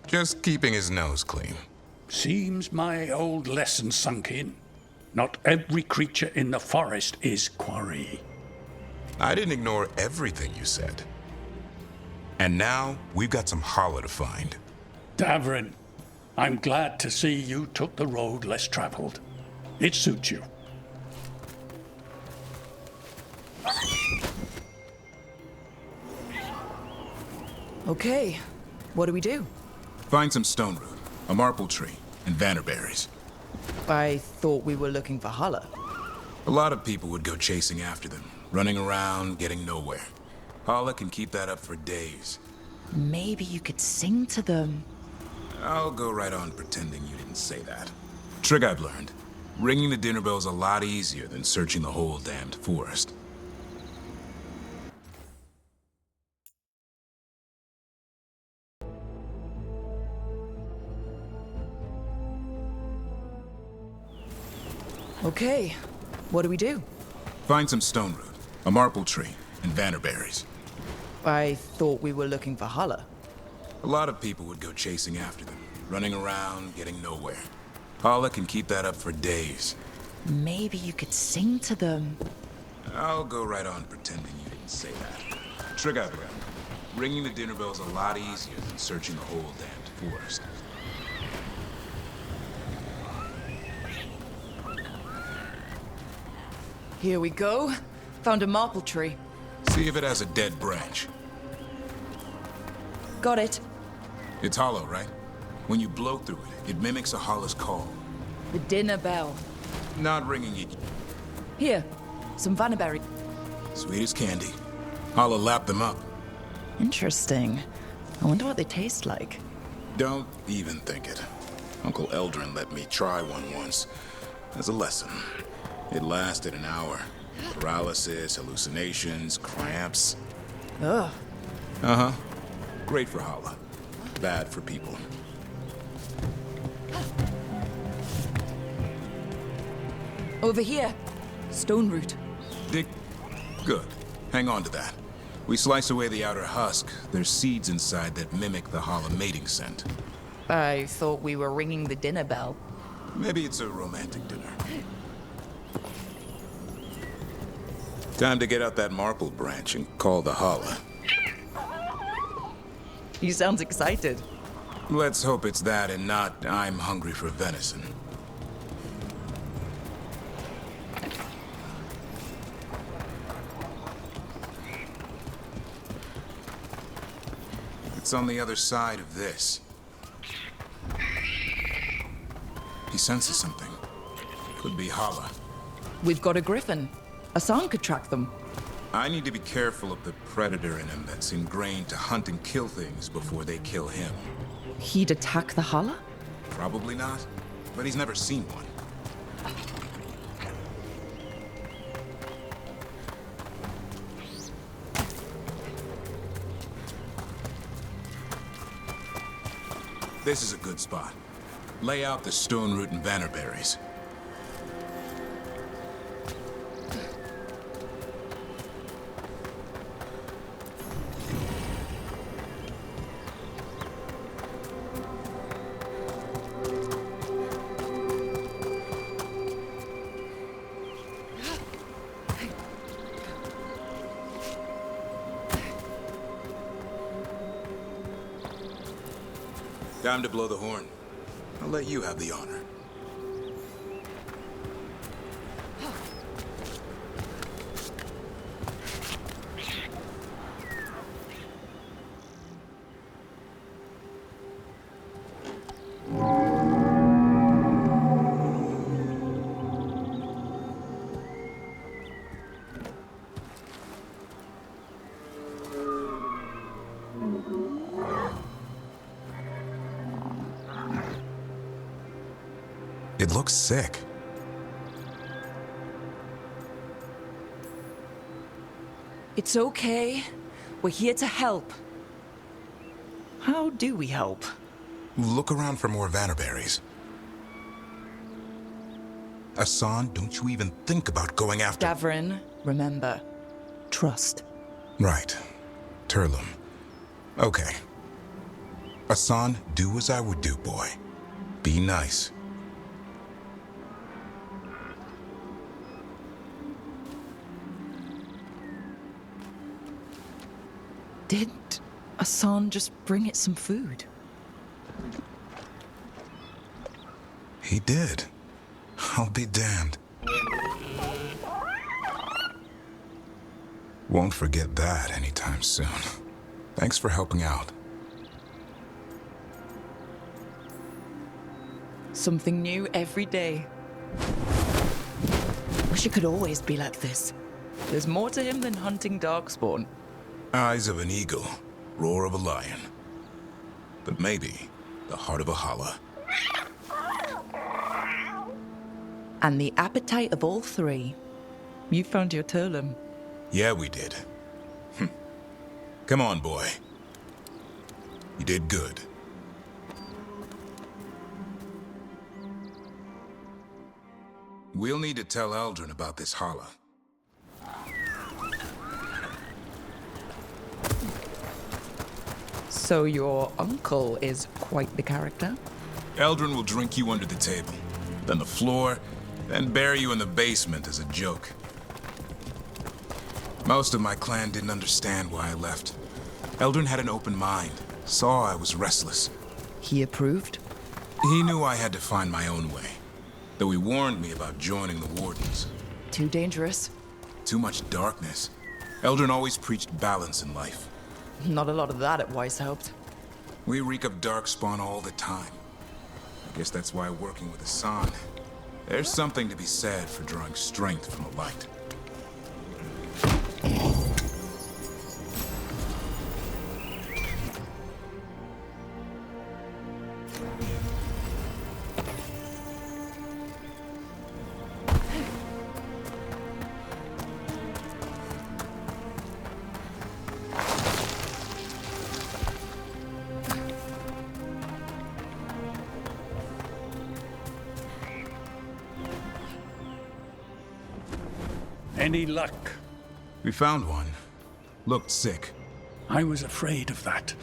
Just keeping his nose clean. Seems my old lesson sunk in. Not every creature in the forest is quarry. I didn't ignore everything you said. And now, we've got some holler to find. Davrin, I'm glad to see you took the road less traveled. It suits you. Okay, what do we do? Find some stone root, a marple tree, and vannerberries. I thought we were looking for holler. A lot of people would go chasing after them, running around, getting nowhere. Holler can keep that up for days. Maybe you could sing to them. I'll go right on pretending you didn't say that. Trick I've learned. Ringing the dinner bell's a lot easier than searching the whole damned forest. Okay, what do we do? Find some stone root, a marple tree, and vannerberries. I thought we were looking for holler. A lot of people would go chasing after them, running around, getting nowhere. Holler can keep that up for days. Maybe you could sing to them. I'll go right on pretending you didn't say that. Trick I've learned. Ringing the dinner bell's a lot easier than searching the whole damned forest. Here we go. Found a marple tree. See if it has a dead branch. Got it. It's hollow, right? When you blow through it, it mimics a holler's call. The dinner bell. Not ringing it. Here, some vannerberry. Sweet as candy. Holler lapped them up. Interesting. I wonder what they taste like. Don't even think it. Uncle Eldrin let me try one once. As a lesson. It lasted an hour. Paralysis, hallucinations, cramps. Ugh. Uh-huh. Great for holler. Bad for people. Over here. Stone root. Dig. Good. Hang on to that. We slice away the outer husk. There's seeds inside that mimic the holler mating scent. I thought we were ringing the dinner bell. Maybe it's a romantic dinner. Time to get out that marple branch and call the holler. He sounds excited. Let's hope it's that and not I'm hungry for venison. It's on the other side of this. He senses something. Could be Hala. We've got a griffin. Asan could track them. I need to be careful of the predator in him that's ingrained to hunt and kill things before they kill him. He'd attack the Hala? Probably not, but he's never seen one. This is a good spot. Lay out the stone root and bannerberries. Time to blow the horn. I'll let you have the honor. It looks sick. It's okay. We're here to help. How do we help? Look around for more vannerberries. Asan, don't you even think about going after— Davrin, remember, trust. Right. Turlum. Okay. Asan, do as I would do, boy. Be nice. Did Asan just bring it some food? He did. I'll be damned. Won't forget that anytime soon. Thanks for helping out. Something new every day. Wish it could always be like this. There's more to him than hunting darkspawn. Eyes of an eagle, roar of a lion. But maybe the heart of a Hala. And the appetite of all three. You found your Turlum. Yeah, we did. Come on, boy. You did good. We'll need to tell Eldrin about this Hala. So your uncle is quite the character? Eldrin will drink you under the table, then the floor, then bury you in the basement as a joke. Most of my clan didn't understand why I left. Eldrin had an open mind, saw I was restless. He approved? He knew I had to find my own way, though he warned me about joining the Wardens. Too dangerous? Too much darkness. Eldrin always preached balance in life. Not a lot of that at Weishaupt. We reek of darkspawn all the time. I guess that's why working with Asan, there's something to be said for drawing strength from the light. Any luck? We found one. Looked sick. I was afraid of that.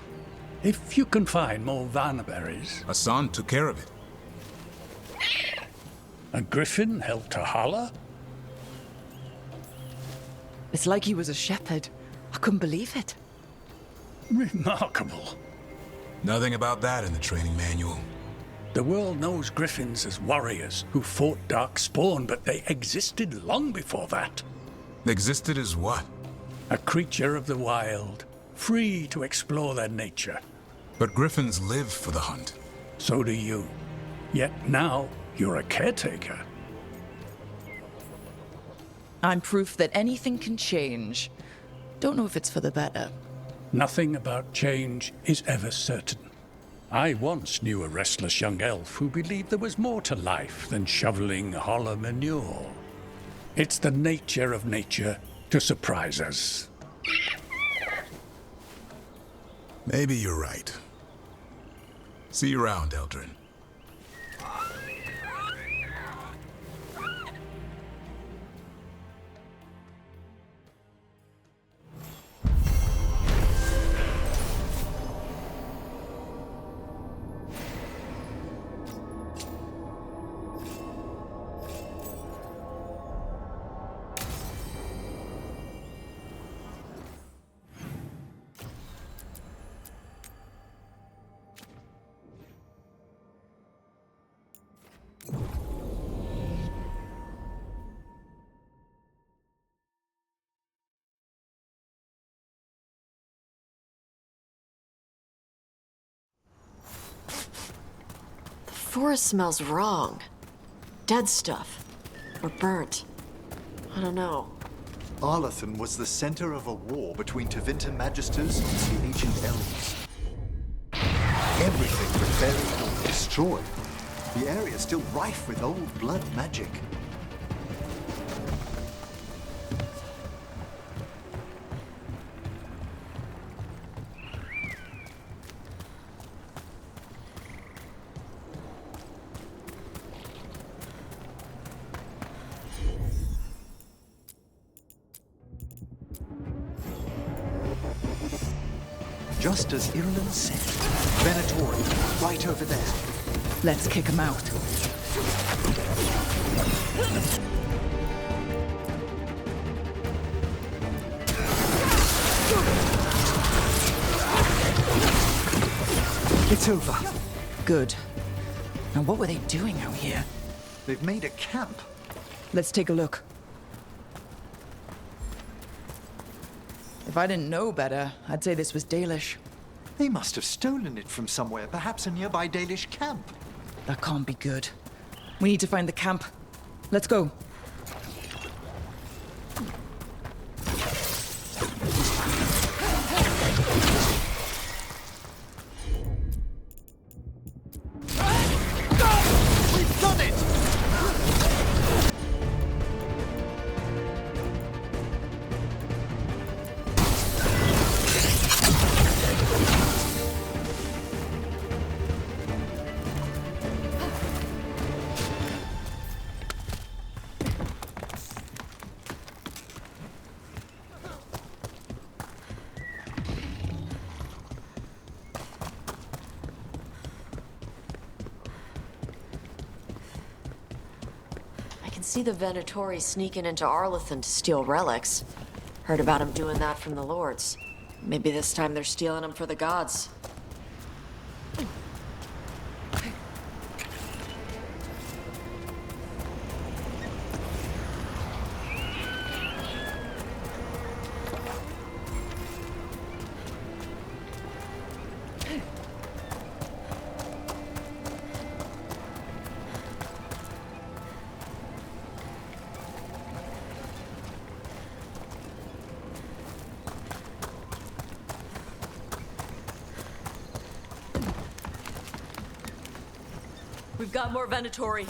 If you can find more vanberries. Asan took care of it. A griffin helped a Hala? It's like he was a shepherd. I couldn't believe it. Remarkable. Nothing about that in the training manual. The world knows griffins as warriors who fought darkspawn, but they existed long before that. Existed as what? A creature of the wild, free to explore their nature. But griffins live for the hunt. So do you. Yet now, you're a caretaker. I'm proof that anything can change. Don't know if it's for the better. Nothing about change is ever certain. I once knew a restless young elf who believed there was more to life than shoveling hollow manure. It's the nature of nature to surprise us. Maybe you're right. See you around, Eldrin. The forest smells wrong. Dead stuff. Or burnt. I don't know. Arlathan was the center of a war between Tevinter Magisters and the ancient elves. Everything was buried or destroyed. The area is still rife with old blood magic. Just as Ireland said. Venatori, right over there. Let's kick him out. It's over. Good. Now what were they doing out here? They've made a camp. Let's take a look. If I didn't know better, I'd say this was Dalish. They must have stolen it from somewhere, perhaps a nearby Dalish camp. That can't be good. We need to find the camp. Let's go. We've done it! See the Venatori sneaking into Arlathan to steal relics. Heard about him doing that from the lords. Maybe this time they're stealing them for the gods. We've got more Venatori.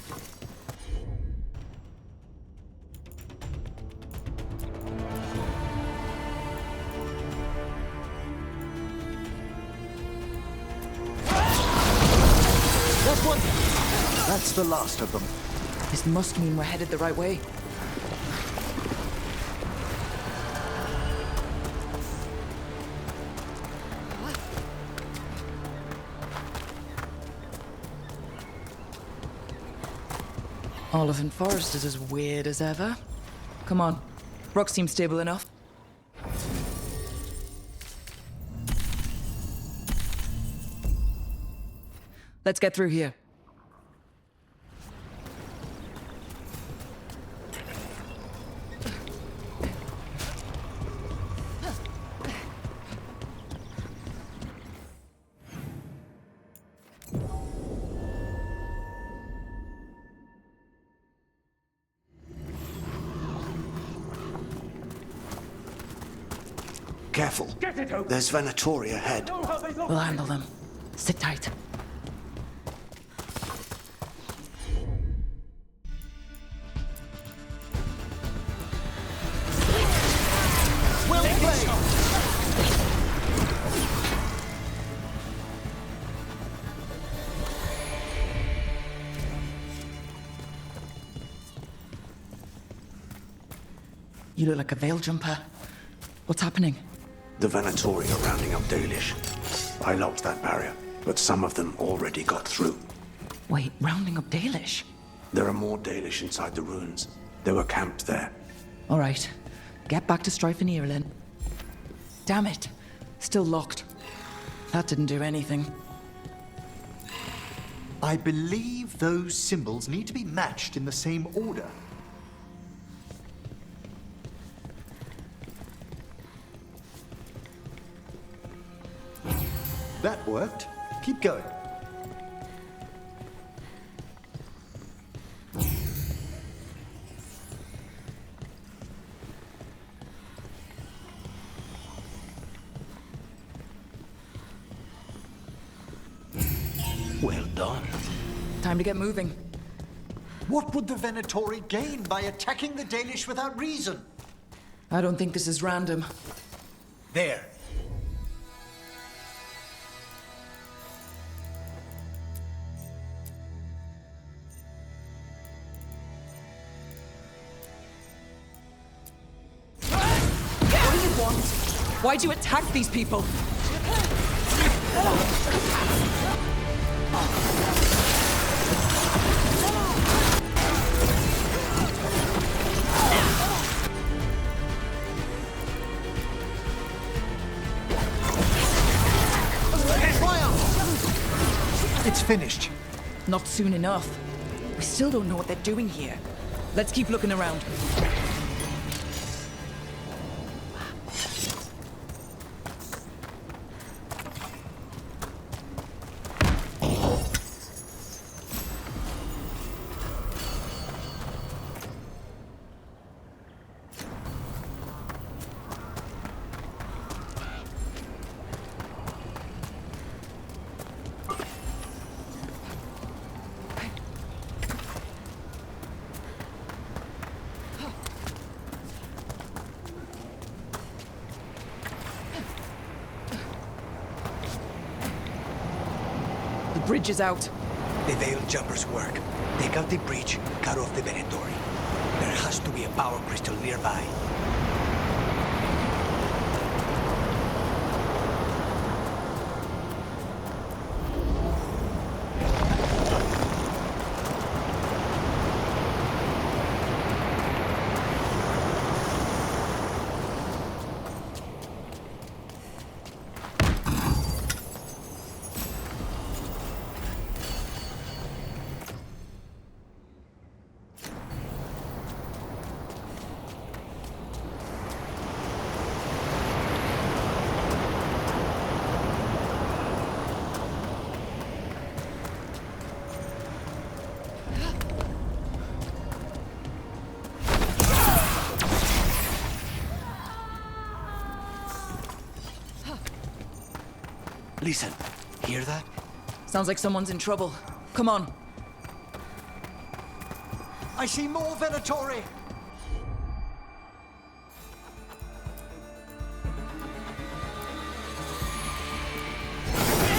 That's one. That's the last of them. This must mean we're headed the right way. Arlathan Forest is as weird as ever. Come on. Rock seems stable enough. Let's get through here. Careful. There's Venatori ahead. We'll handle them. Sit tight. Well played! You look like a veil jumper. What's happening? The Venatori are rounding up Dalish. I locked that barrier, but some of them already got through. Wait, rounding up Dalish? There are more Dalish inside the ruins. They were camped there. All right. Get back to Strife and Irlin. Damn it. Still locked. That didn't do anything. I believe those symbols need to be matched in the same order. That worked. Keep going. Well done. Time to get moving. What would the Venatori gain by attacking the Dalish without reason? I don't think this is random. There. What do you want? Why'd you attack these people? It's finished. Not soon enough. We still don't know what they're doing here. Let's keep looking around. The bridge is out. The Veil Jumpers work. Take out the breach, cut off the Venatori. There has to be a power crystal nearby. Listen, hear that? Sounds like someone's in trouble. Come on. I see more Venatori!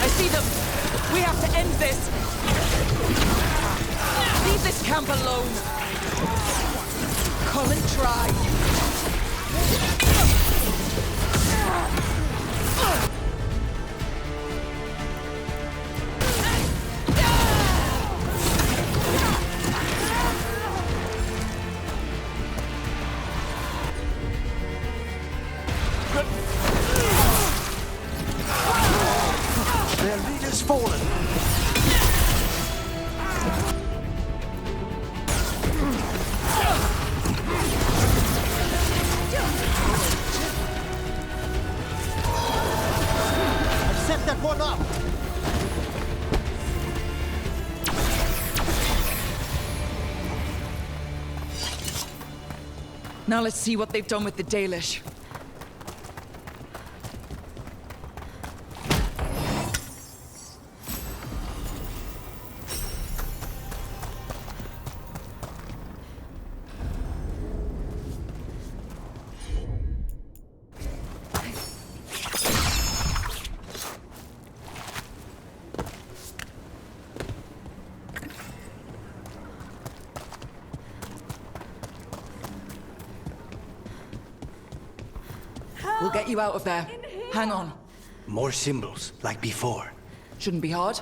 I see them! We have to end this! Leave this camp alone! Come and try! Their leader's fallen. I've set that one up! Now let's see what they've done with the Dalish. get you out of there. Hang on. More symbols, like before. Shouldn't be hard.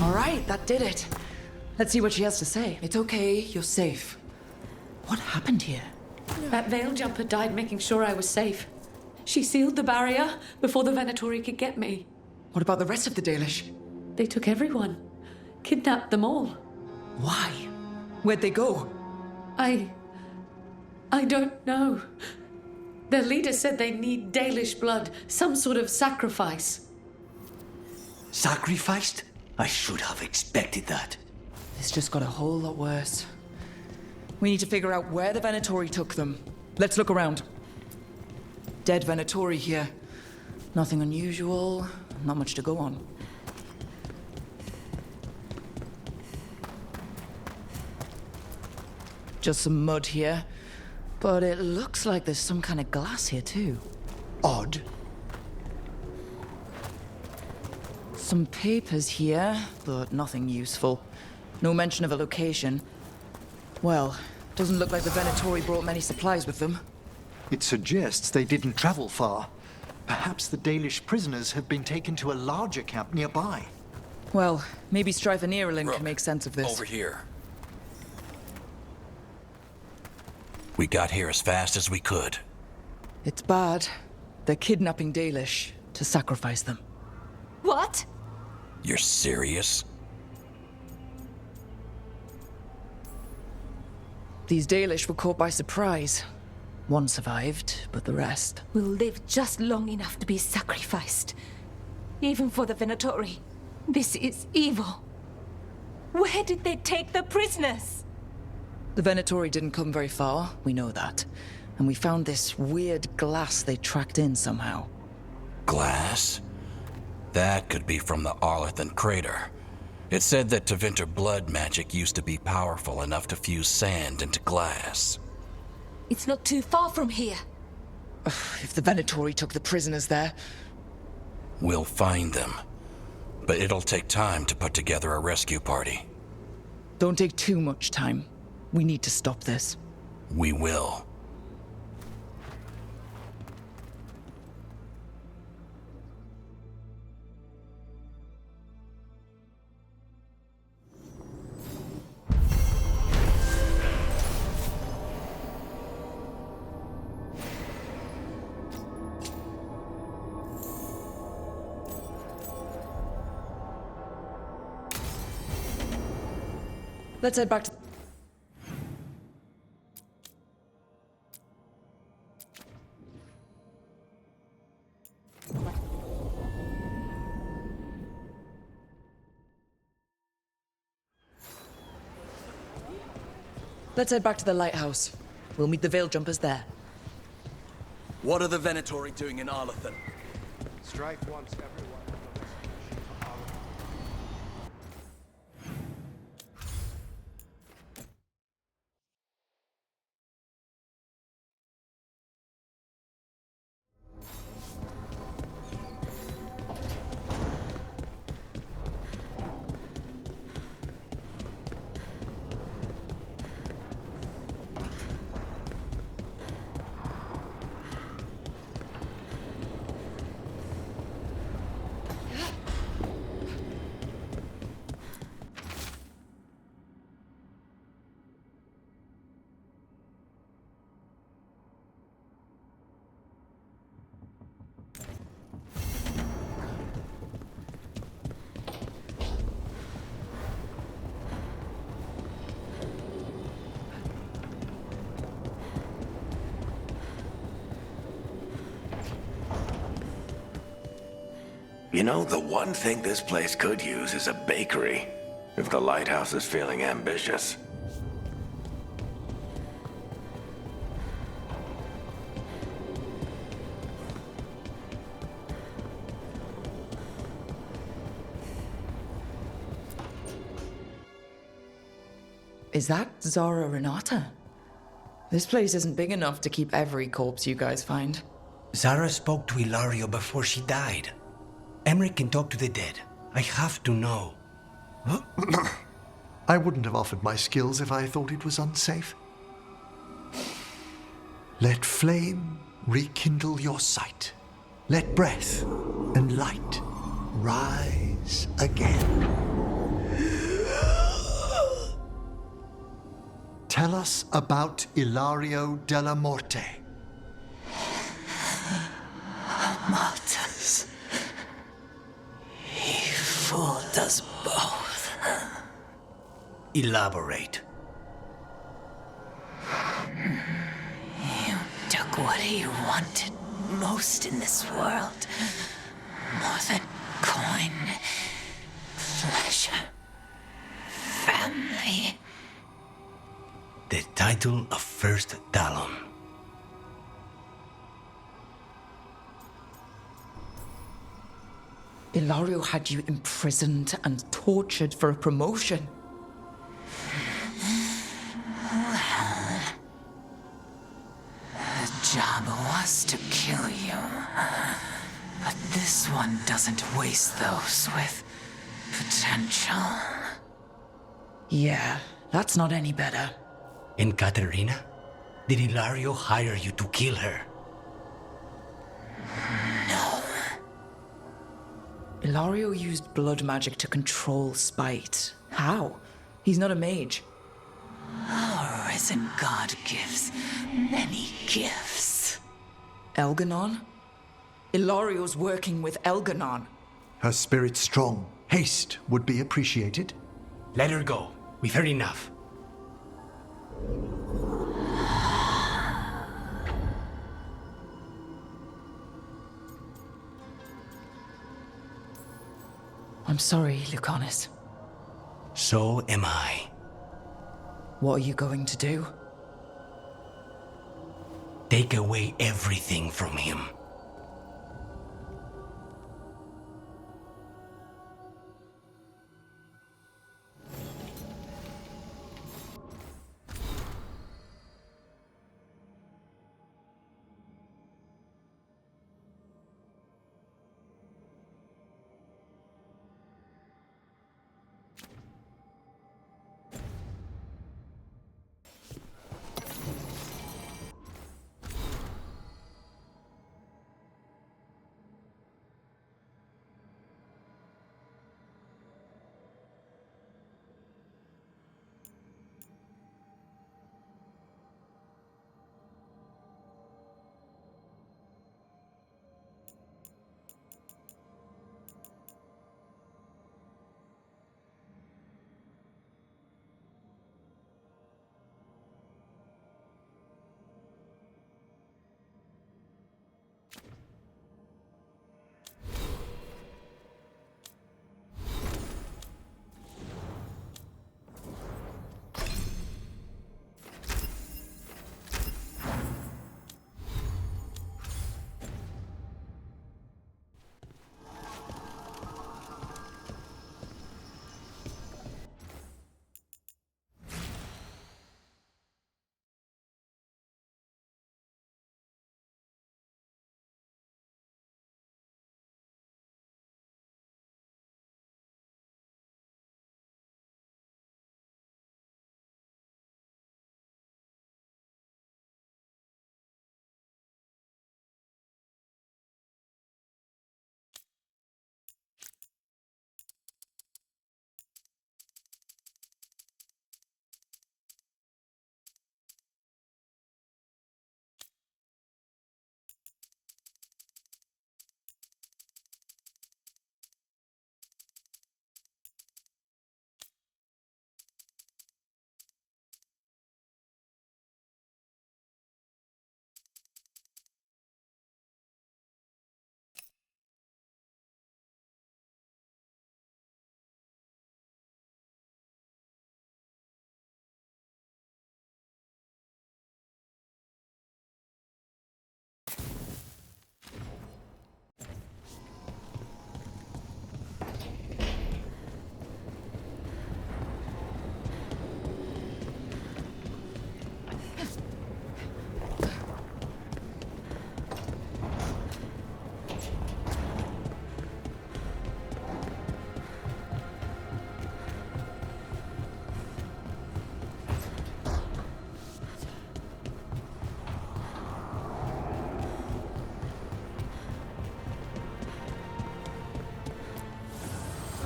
All right, that did it. Let's see what she has to say. It's okay, you're safe. What happened here? That veil jumper died making sure I was safe. She sealed the barrier before the Venatori could get me. What about the rest of the Dalish? They took everyone. Kidnapped them all. Why? Where'd they go? I don't know. Their leader said they need Dalish blood, some sort of sacrifice. Sacrificed? I should have expected that. This just got a whole lot worse. We need to figure out where the Venatori took them. Let's look around. Dead Venatori here. Nothing unusual, not much to go on. Just some mud here. But it looks like there's some kind of glass here too. Odd. Some papers here, but nothing useful. No mention of a location. Well, doesn't look like the Venatori brought many supplies with them. It suggests they didn't travel far. Perhaps the Dalish prisoners have been taken to a larger camp nearby. Well, maybe Strife and Irulan can make sense of this. Over here. We got here as fast as we could. It's bad. They're kidnapping Dalish to sacrifice them. What? You're serious? These Dalish were caught by surprise. One survived, but the rest... will live just long enough to be sacrificed. Even for the Venatori. This is evil. Where did they take the prisoners? The Venatori didn't come very far, we know that. And we found this weird glass they tracked in somehow. Glass? That could be from the Arlathan crater. It said that Tevinter blood magic used to be powerful enough to fuse sand into glass. It's not too far from here. If the Venatori took the prisoners there... We'll find them. But it'll take time to put together a rescue party. Don't take too much time. We need to stop this. We will. Let's head back to... Let's head back to the lighthouse. We'll meet the Veil Jumpers there. What are the Venatori doing in Arlathan? Strife wants everyone on the rescue ship to Arlathan. You know, the one thing this place could use is a bakery, if the lighthouse is feeling ambitious. Is that Zara Renata? This place isn't big enough to keep every corpse you guys find. Zara spoke to Ilario before she died. Emmerich can talk to the dead. I have to know. I wouldn't have offered my skills if I thought it was unsafe. Let flame rekindle your sight. Let breath and light rise again. Tell us about Ilario della Morte. Martyrs. He fooled us both. Elaborate. You took what he wanted most in this world. More than coin, pleasure, family. The title of First Talon. Ilario had you imprisoned and tortured for a promotion. Well, the job was to kill you. But this one doesn't waste those with potential. Yeah, that's not any better. And Katerina? Did Ilario hire you to kill her? No. Ilario used blood magic to control spite. How? He's not a mage. Our risen god gives many gifts. Elganon? Ilario's working with Elganon. Her spirit's strong. Haste would be appreciated. Let her go. We've heard enough. I'm sorry, Lucanus. So am I. What are you going to do? Take away everything from him.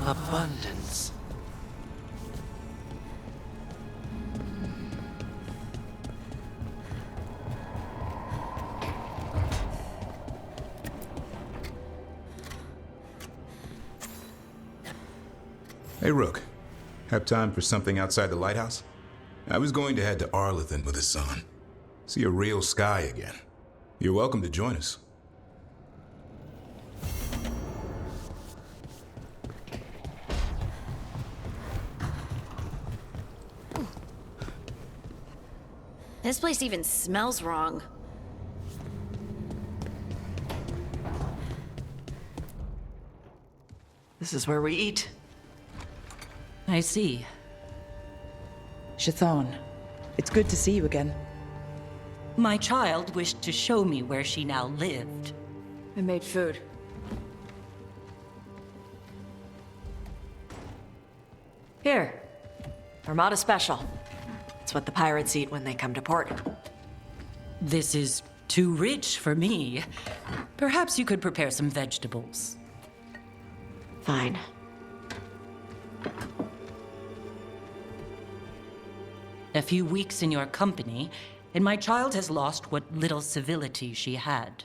Abundance. Hey, Rook. Have time for something outside the lighthouse? I was going to head to Arlington with the sun. See a real sky again. You're welcome to join us. This place even smells wrong. This is where we eat. I see. Shathan, it's good to see you again. My child wished to show me where she now lived. I made food. Here. Armada Special. It's what the pirates eat when they come to port. This is too rich for me. Perhaps you could prepare some vegetables. Fine. A few weeks in your company, and my child has lost what little civility she had.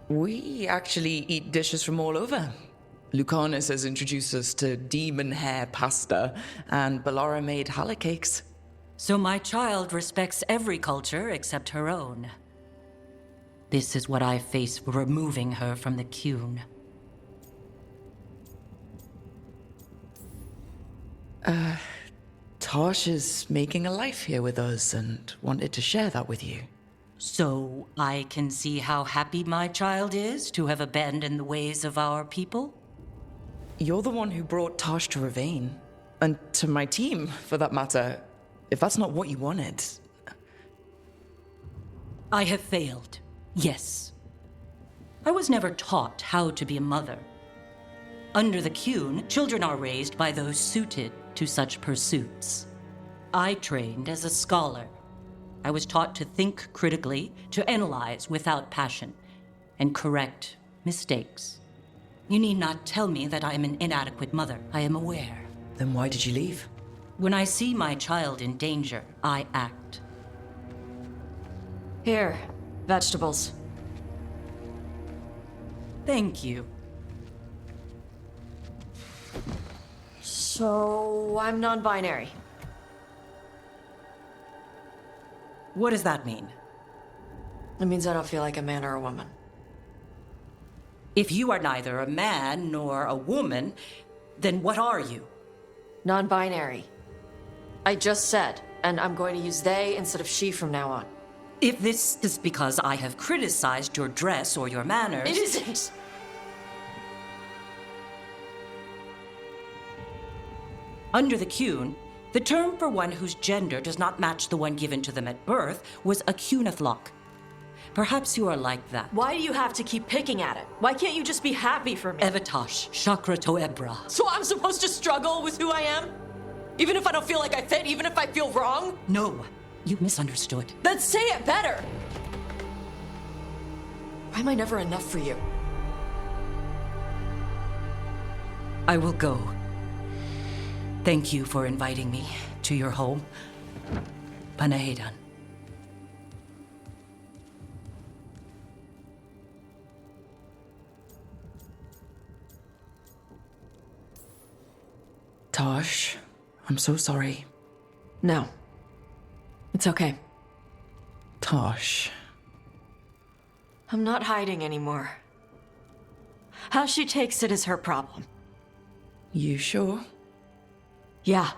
We actually eat dishes from all over. Lucanus has introduced us to demon hair pasta, and Bellara made challah cakes. So my child respects every culture except her own. This is what I face for removing her from the Qun. Tosh is making a life here with us and wanted to share that with you. So I can see how happy my child is to have abandoned the ways of our people? You're the one who brought Tosh to Ravane. And to my team, for that matter. If that's not what you wanted. I have failed, yes. I was never taught how to be a mother. Under the Qun, children are raised by those suited to such pursuits. I trained as a scholar. I was taught to think critically, to analyze without passion, and correct mistakes. You need not tell me that I am an inadequate mother. I am aware. Then why did you leave? When I see my child in danger, I act. Here, vegetables. Thank you. So, I'm non-binary. What does that mean? It means I don't feel like a man or a woman. If you are neither a man nor a woman, then what are you? Non-binary. I just said, and I'm going to use they instead of she from now on. If this is because I have criticized your dress or your manners... It isn't! Under the Qun, the term for one whose gender does not match the one given to them at birth was a Qunathlok. Perhaps you are like that. Why do you have to keep picking at it? Why can't you just be happy for me? Evatash, Chakra Toebra. So I'm supposed to struggle with who I am? Even if I don't feel like I fit, even if I feel wrong? No, you misunderstood. Then say it better! Why am I never enough for you? I will go. Thank you for inviting me to your home. Panahedan. Tosh, I'm so sorry. No. It's okay. Tosh. I'm not hiding anymore. How she takes it is her problem. You sure? Yeah.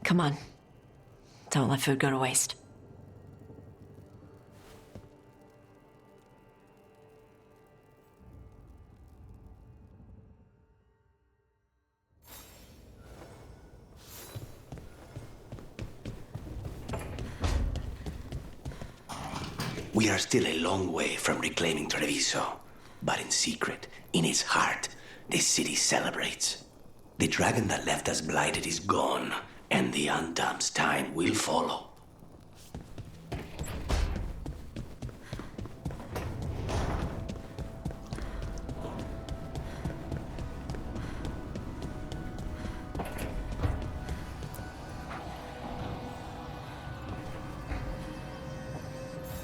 Come on. Don't let food go to waste. We are still a long way from reclaiming Treviso, but in secret, in its heart, the city celebrates. The dragon that left us blighted is gone, and the Undam's time will follow.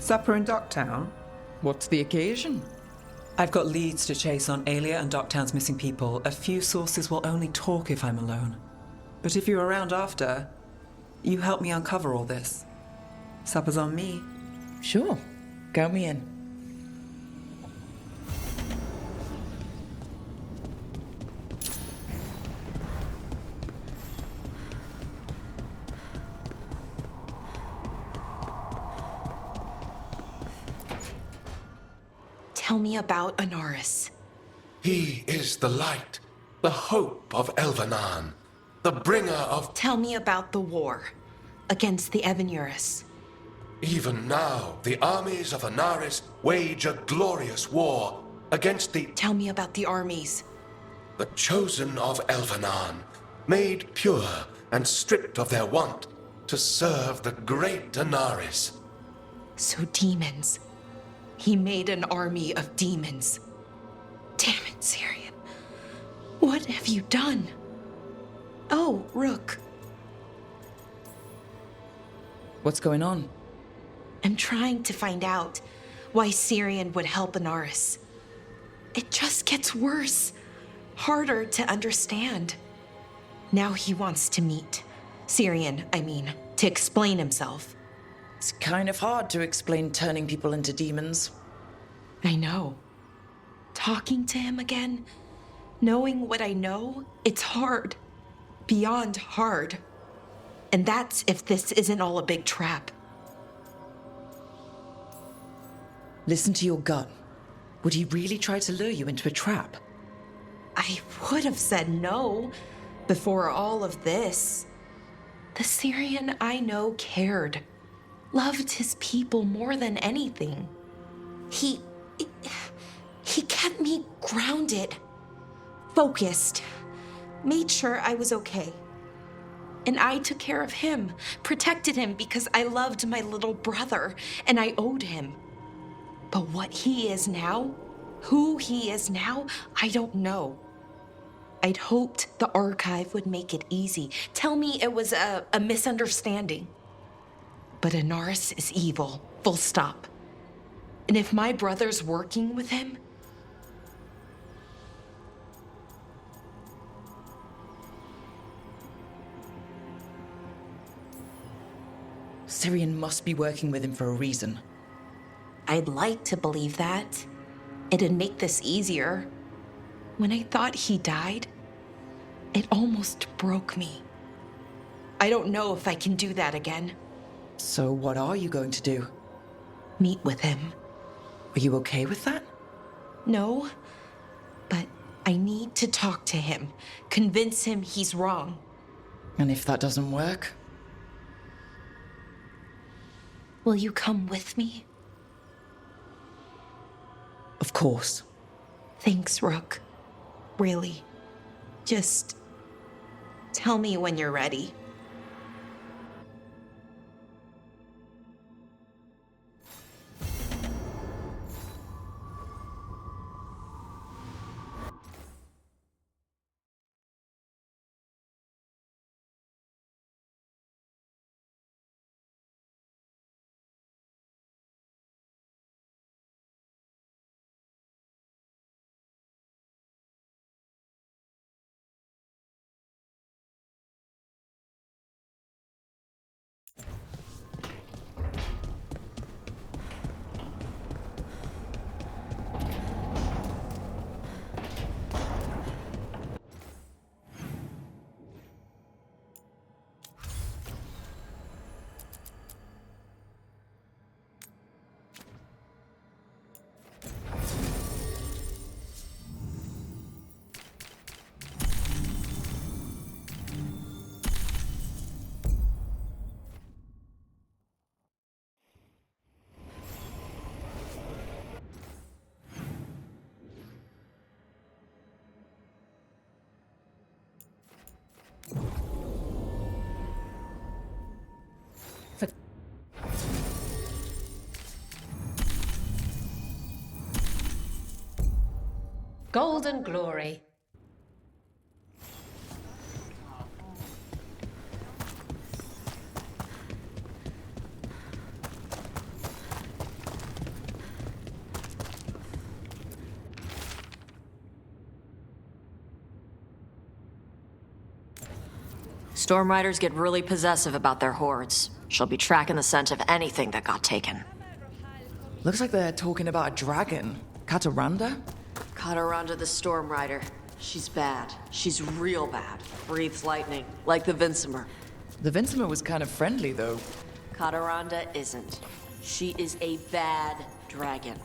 Supper in Docktown? What's the occasion? I've got leads to chase on Aelia and Docktown's missing people. A few sources will only talk if I'm alone. But if you're around after, you help me uncover all this. Supper's on me. Sure. Count me in. Tell me about Anaris. He is the light, the hope of Elvenan, the bringer of... Tell me about the war against the Evenuris. Even now, the armies of Anaris wage a glorious war against the... Tell me about the armies. The chosen of Elvenan, made pure and stripped of their want to serve the great Anaris. So demons. He made an army of demons. Damn it, Syrian. What have you done? Oh, Rook. What's going on? I'm trying to find out why Syrian would help Anaris. It just gets worse. Harder to understand. Now he wants to meet. Syrian, I mean, to explain himself. It's kind of hard to explain turning people into demons. I know. Talking to him again, knowing what I know, it's hard. Beyond hard. And that's if this isn't all a big trap. Listen to your gut. Would he really try to lure you into a trap? I would have said no before all of this. The Syrian I know cared. Loved his people more than anything. He kept me grounded, focused, made sure I was okay. And I took care of him, protected him because I loved my little brother and I owed him. But what he is now, who he is now, I don't know. I'd hoped the archive would make it easy, tell me it was a misunderstanding. But Anaris is evil, full stop. And if my brother's working with him... Syrian must be working with him for a reason. I'd like to believe that. It'd make this easier. When I thought he died, it almost broke me. I don't know if I can do that again. So what are you going to do? Meet with him. Are you okay with that? No, but I need to talk to him, convince him he's wrong. And if that doesn't work? Will you come with me? Of course. Thanks, Rook. Really. Just tell me when you're ready. Golden glory. Storm Riders get really possessive about their hordes. She'll be tracking the scent of anything that got taken. Looks like they're talking about a dragon. Cataranda? Cataranda the Storm Rider. She's bad. She's real bad. Breathes lightning, like the Vincimer. The Vincimer was kind of friendly, though. Cataranda isn't. She is a bad dragon.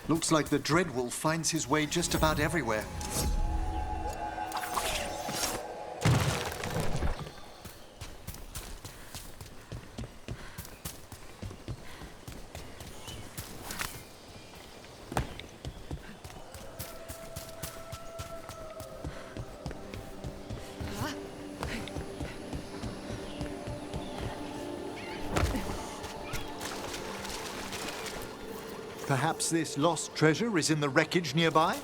Looks like the Dreadwolf finds his way just about everywhere. Perhaps this lost treasure is in the wreckage nearby?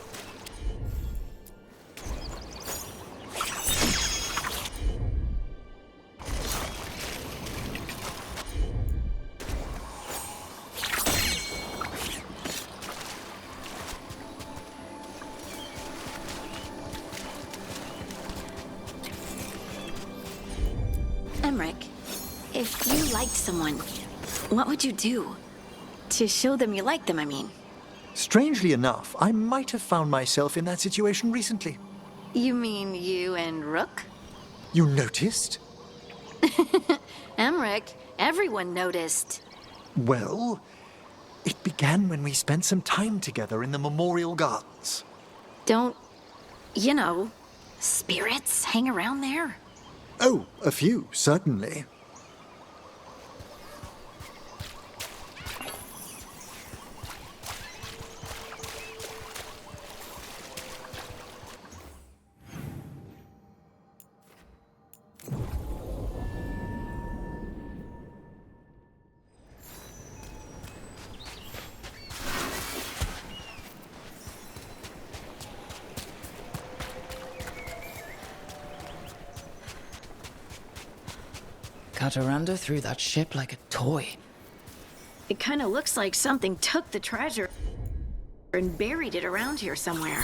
Emmerich, if you liked someone, what would you do? To show them you like them, I mean. Strangely enough, I might have found myself in that situation recently. You mean you and Rook? You noticed? Emmerich, everyone noticed. Well, it began when we spent some time together in the Memorial Gardens. Don't, you know, spirits hang around there? Oh, a few, certainly. Cataranda threw that ship like a toy. It kind of looks like something took the treasure and buried it around here somewhere.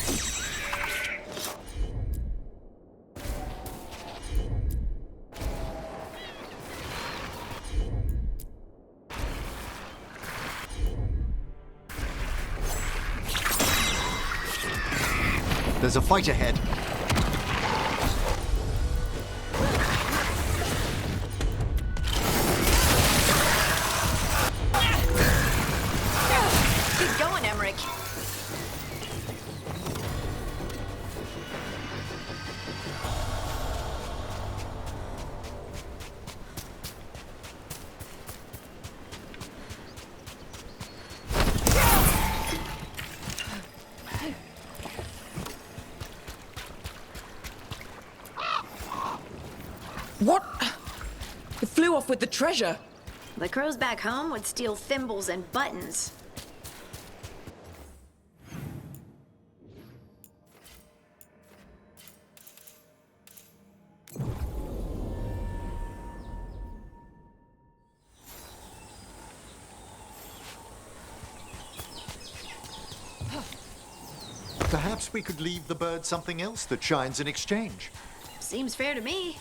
There's a fight ahead. Keep going, Emmerich. What? It flew off with the treasure. The crows back home would steal thimbles and buttons. Perhaps we could leave the bird something else that shines in exchange. Seems fair to me.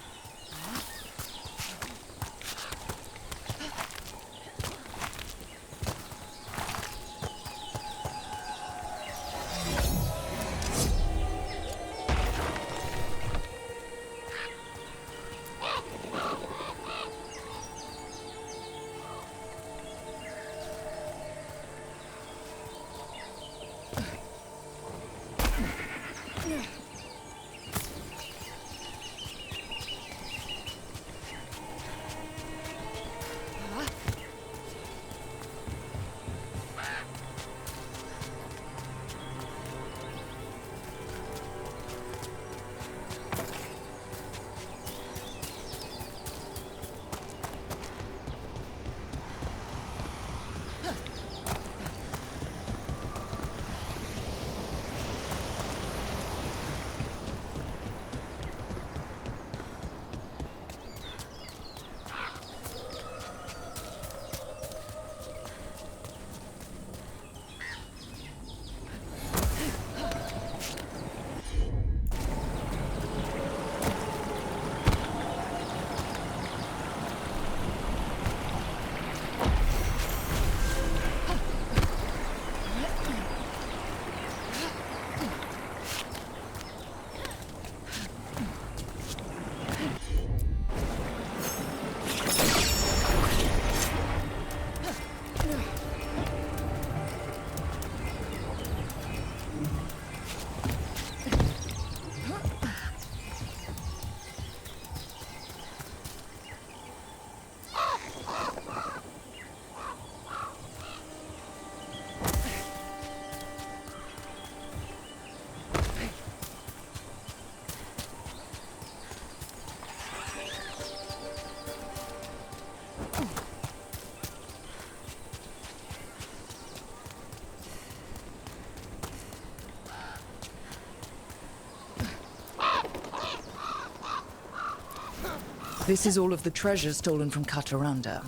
This is all of the treasure stolen from Kataranda.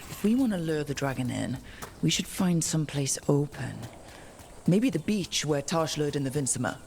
If we want to lure the dragon in, we should find someplace open. Maybe the beach where Tash lured in the Vinsima.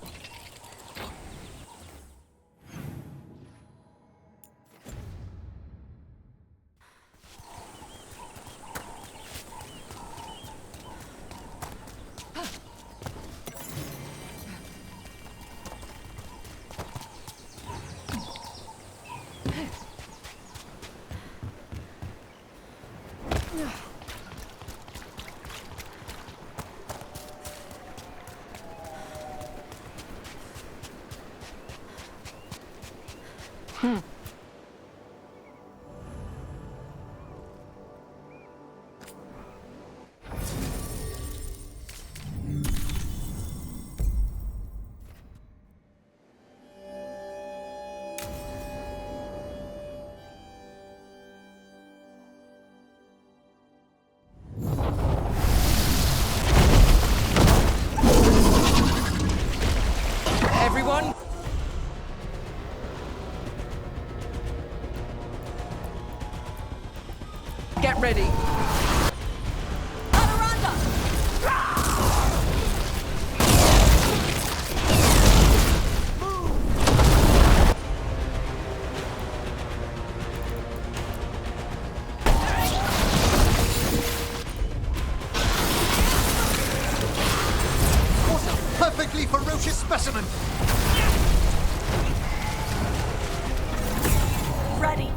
Everyone, get ready. Perfectly ferocious specimen! Ready.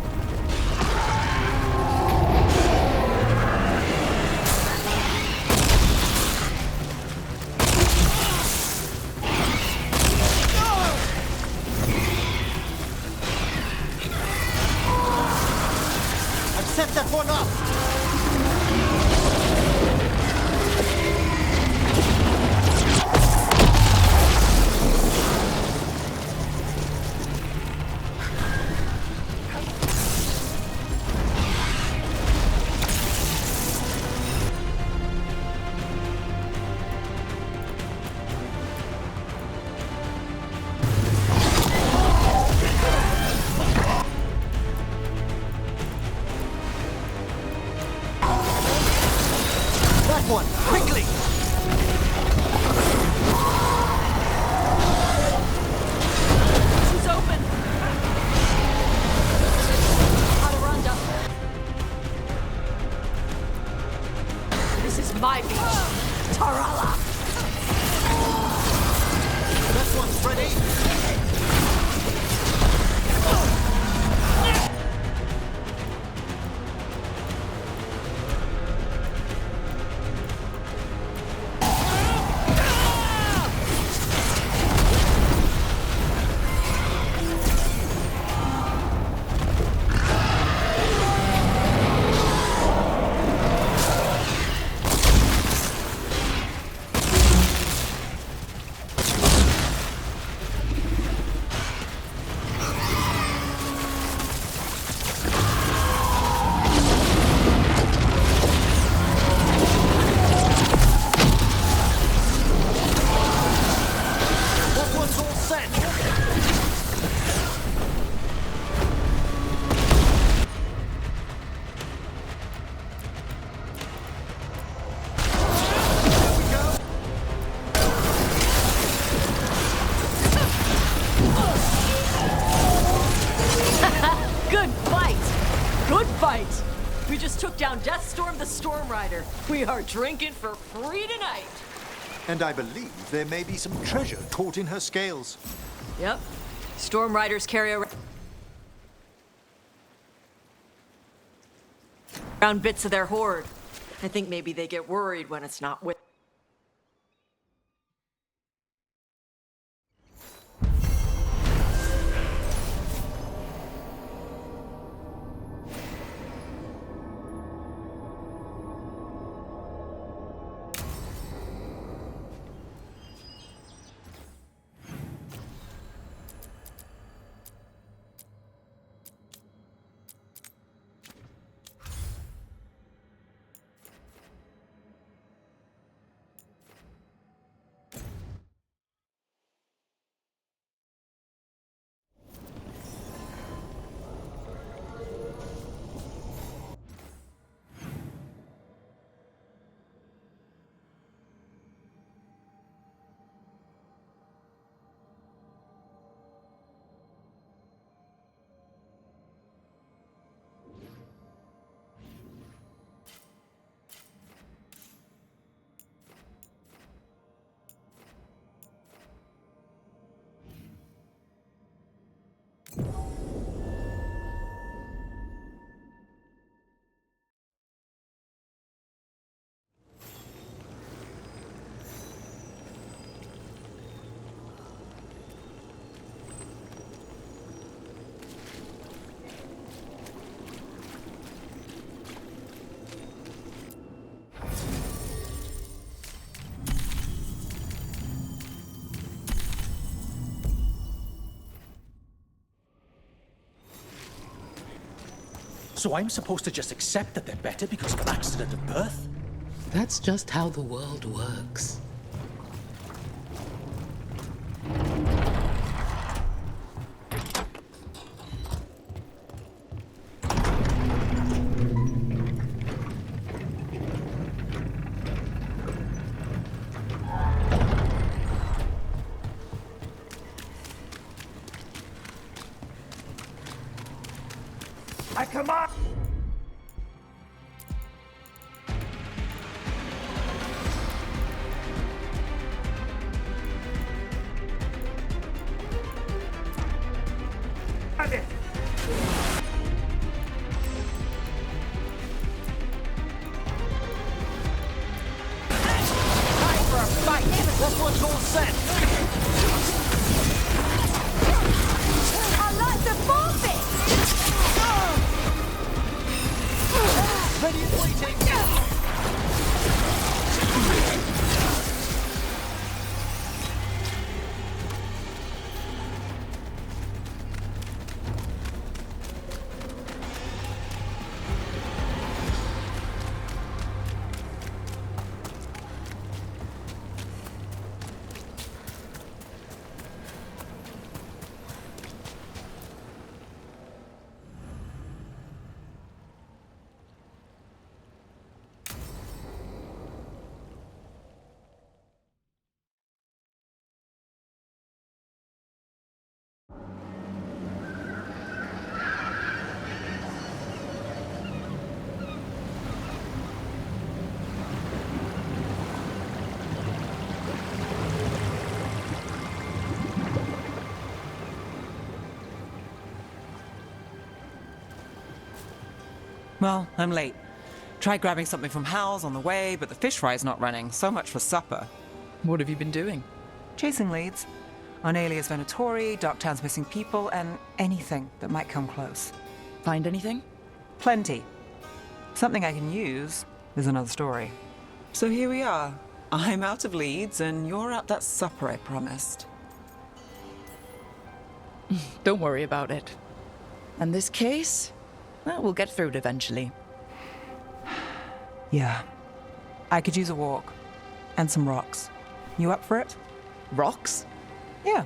I've set that one up! one, quickly! She's open! Adiranda! This is my beach! Tarala! This one's ready! We just took down Deathstorm the Storm Rider. We are drinking for free tonight. And I believe there may be some treasure caught in her scales. Yep. Storm Riders carry around bits of their hoard. I think maybe they get worried when it's not with. So I'm supposed to just accept that they're better because of an accident of birth? That's just how the world works. Come on! Time for a fight! This one's all set! I like the forfeit! Ready and waiting! Well, I'm late. Tried grabbing something from Hal's on the way, but the fish fry's not running. So much for supper. What have you been doing? Chasing leads. On Alias Venatori, Docktown's missing people, and anything that might come close. Find anything? Plenty. Something I can use is another story. So here we are. I'm out of leads, and you're at that supper I promised. Don't worry about it. And this case? Well, we'll get through it eventually. Yeah. I could use a walk. And some rocks. You up for it? Rocks? Yeah.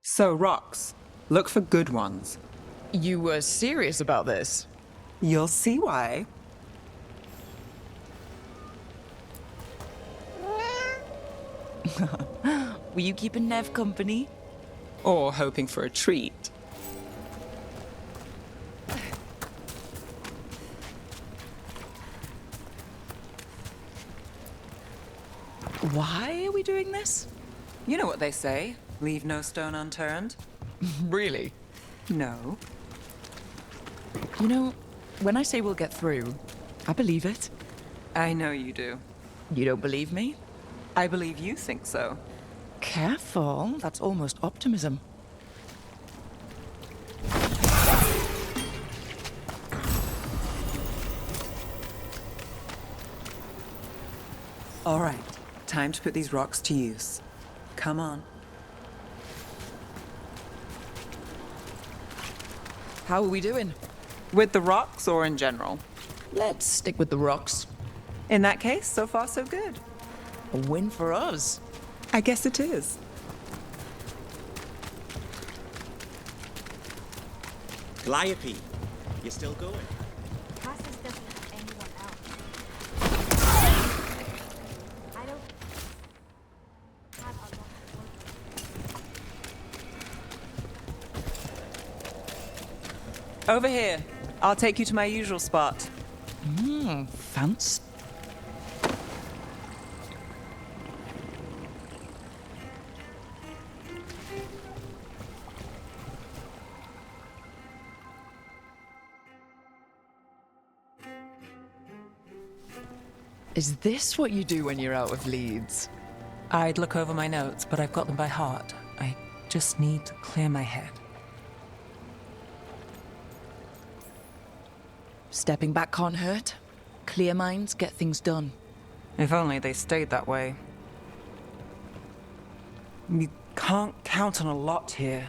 So, rocks. Look for good ones. You were serious about this? You'll see why. Were you keeping Nev company? Or hoping for a treat. Why are we doing this? You know what they say, leave no stone unturned. Really? No. You know, when I say we'll get through, I believe it. I know you do. You don't believe me? I believe you think so. Careful, that's almost optimism. All right, time to put these rocks to use. Come on. How are we doing? With the rocks or in general? Let's stick with the rocks. In that case, so far so good. A win for us. I guess it is. Calliope, you still going? Process doesn't have anyone else. I don't have a lot of work. Over here. I'll take you to my usual spot. Fancy. Is this what you do when you're out of leads? I'd look over my notes, but I've got them by heart. I just need to clear my head. Stepping back can't hurt. Clear minds get things done. If only they stayed that way. You can't count on a lot here.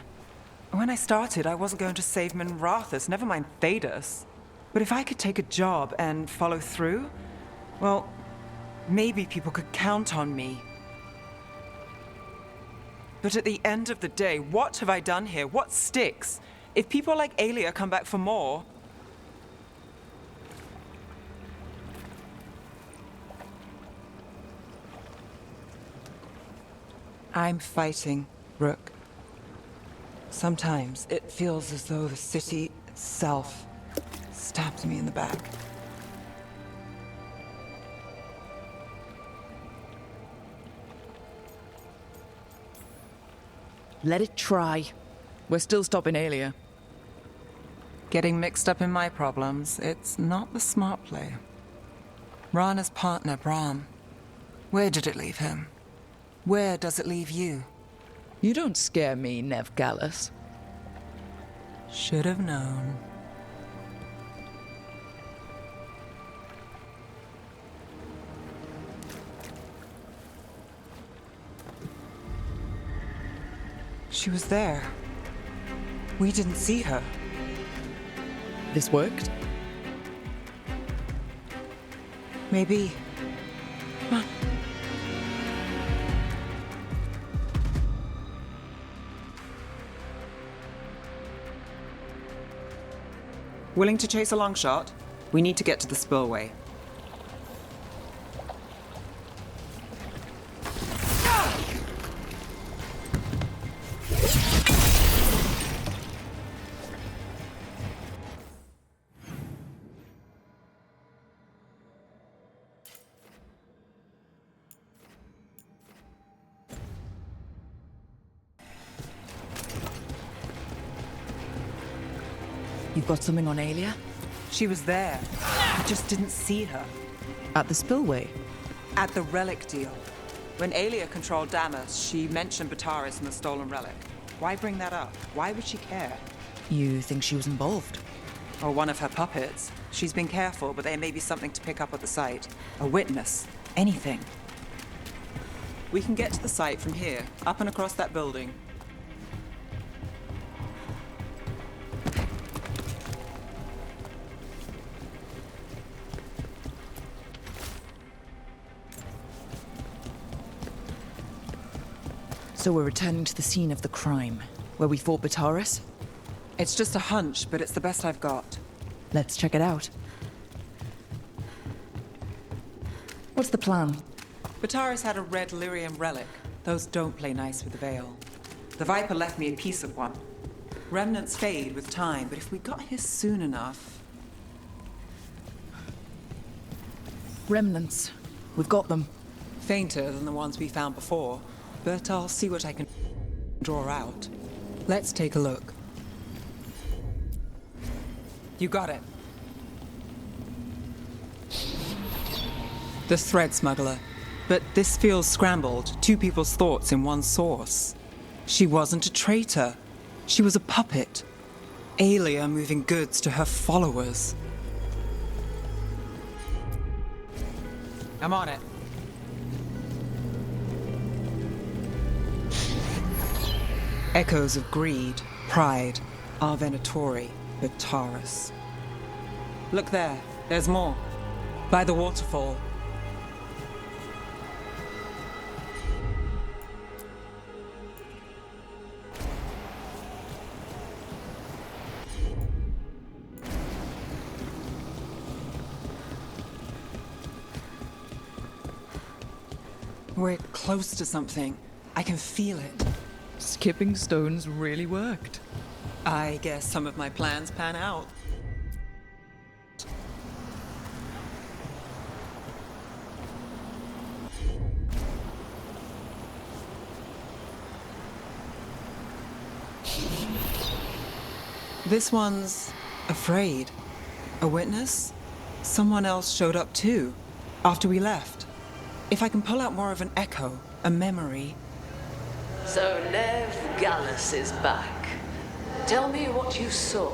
When I started, I wasn't going to save Minrathus, never mind Thedas. But if I could take a job and follow through, well, maybe people could count on me. But at the end of the day, what have I done here? What sticks? If people like Aelia come back for more... I'm fighting, Rook. Sometimes it feels as though the city itself stabbed me in the back. Let it try. We're still stopping Aelia. Getting mixed up in my problems, it's not the smart play. Rana's partner, Brahm. Where did it leave him? Where does it leave you? You don't scare me, Nev Gallus. Should have known. She was there. We didn't see her. This worked? Maybe. Come on. Willing to chase a long shot? We need to get to the spillway. You've got something on Aelia? She was there. I just didn't see her. At the spillway? At the relic deal. When Aelia controlled Damas, she mentioned Bataris and the stolen relic. Why bring that up? Why would she care? You think she was involved? Or one of her puppets. She's been careful, but there may be something to pick up at the site. A witness. Anything. We can get to the site from here, up and across that building. So we're returning to the scene of the crime, where we fought Bataris? It's just a hunch, but it's the best I've got. Let's check it out. What's the plan? Bataris had a red lyrium relic. Those don't play nice with the Veil. The Viper left me a piece of one. Remnants fade with time, but if we got here soon enough... Remnants. We've got them. Fainter than the ones we found before, but I'll see what I can draw out. Let's take a look. You got it. The thread smuggler. But this feels scrambled. Two people's thoughts in one source. She wasn't a traitor. She was a puppet. Aelia moving goods to her followers. I'm on it. Echoes of greed, pride, our Venatori, Bataris. Look there, there's more. By the waterfall. We're close to something. I can feel it. Skipping stones really worked. I guess some of my plans pan out. This one's afraid. A witness? Someone else showed up too, after we left. If I can pull out more of an echo, a memory... So Nev Gallus is back. Tell me what you saw.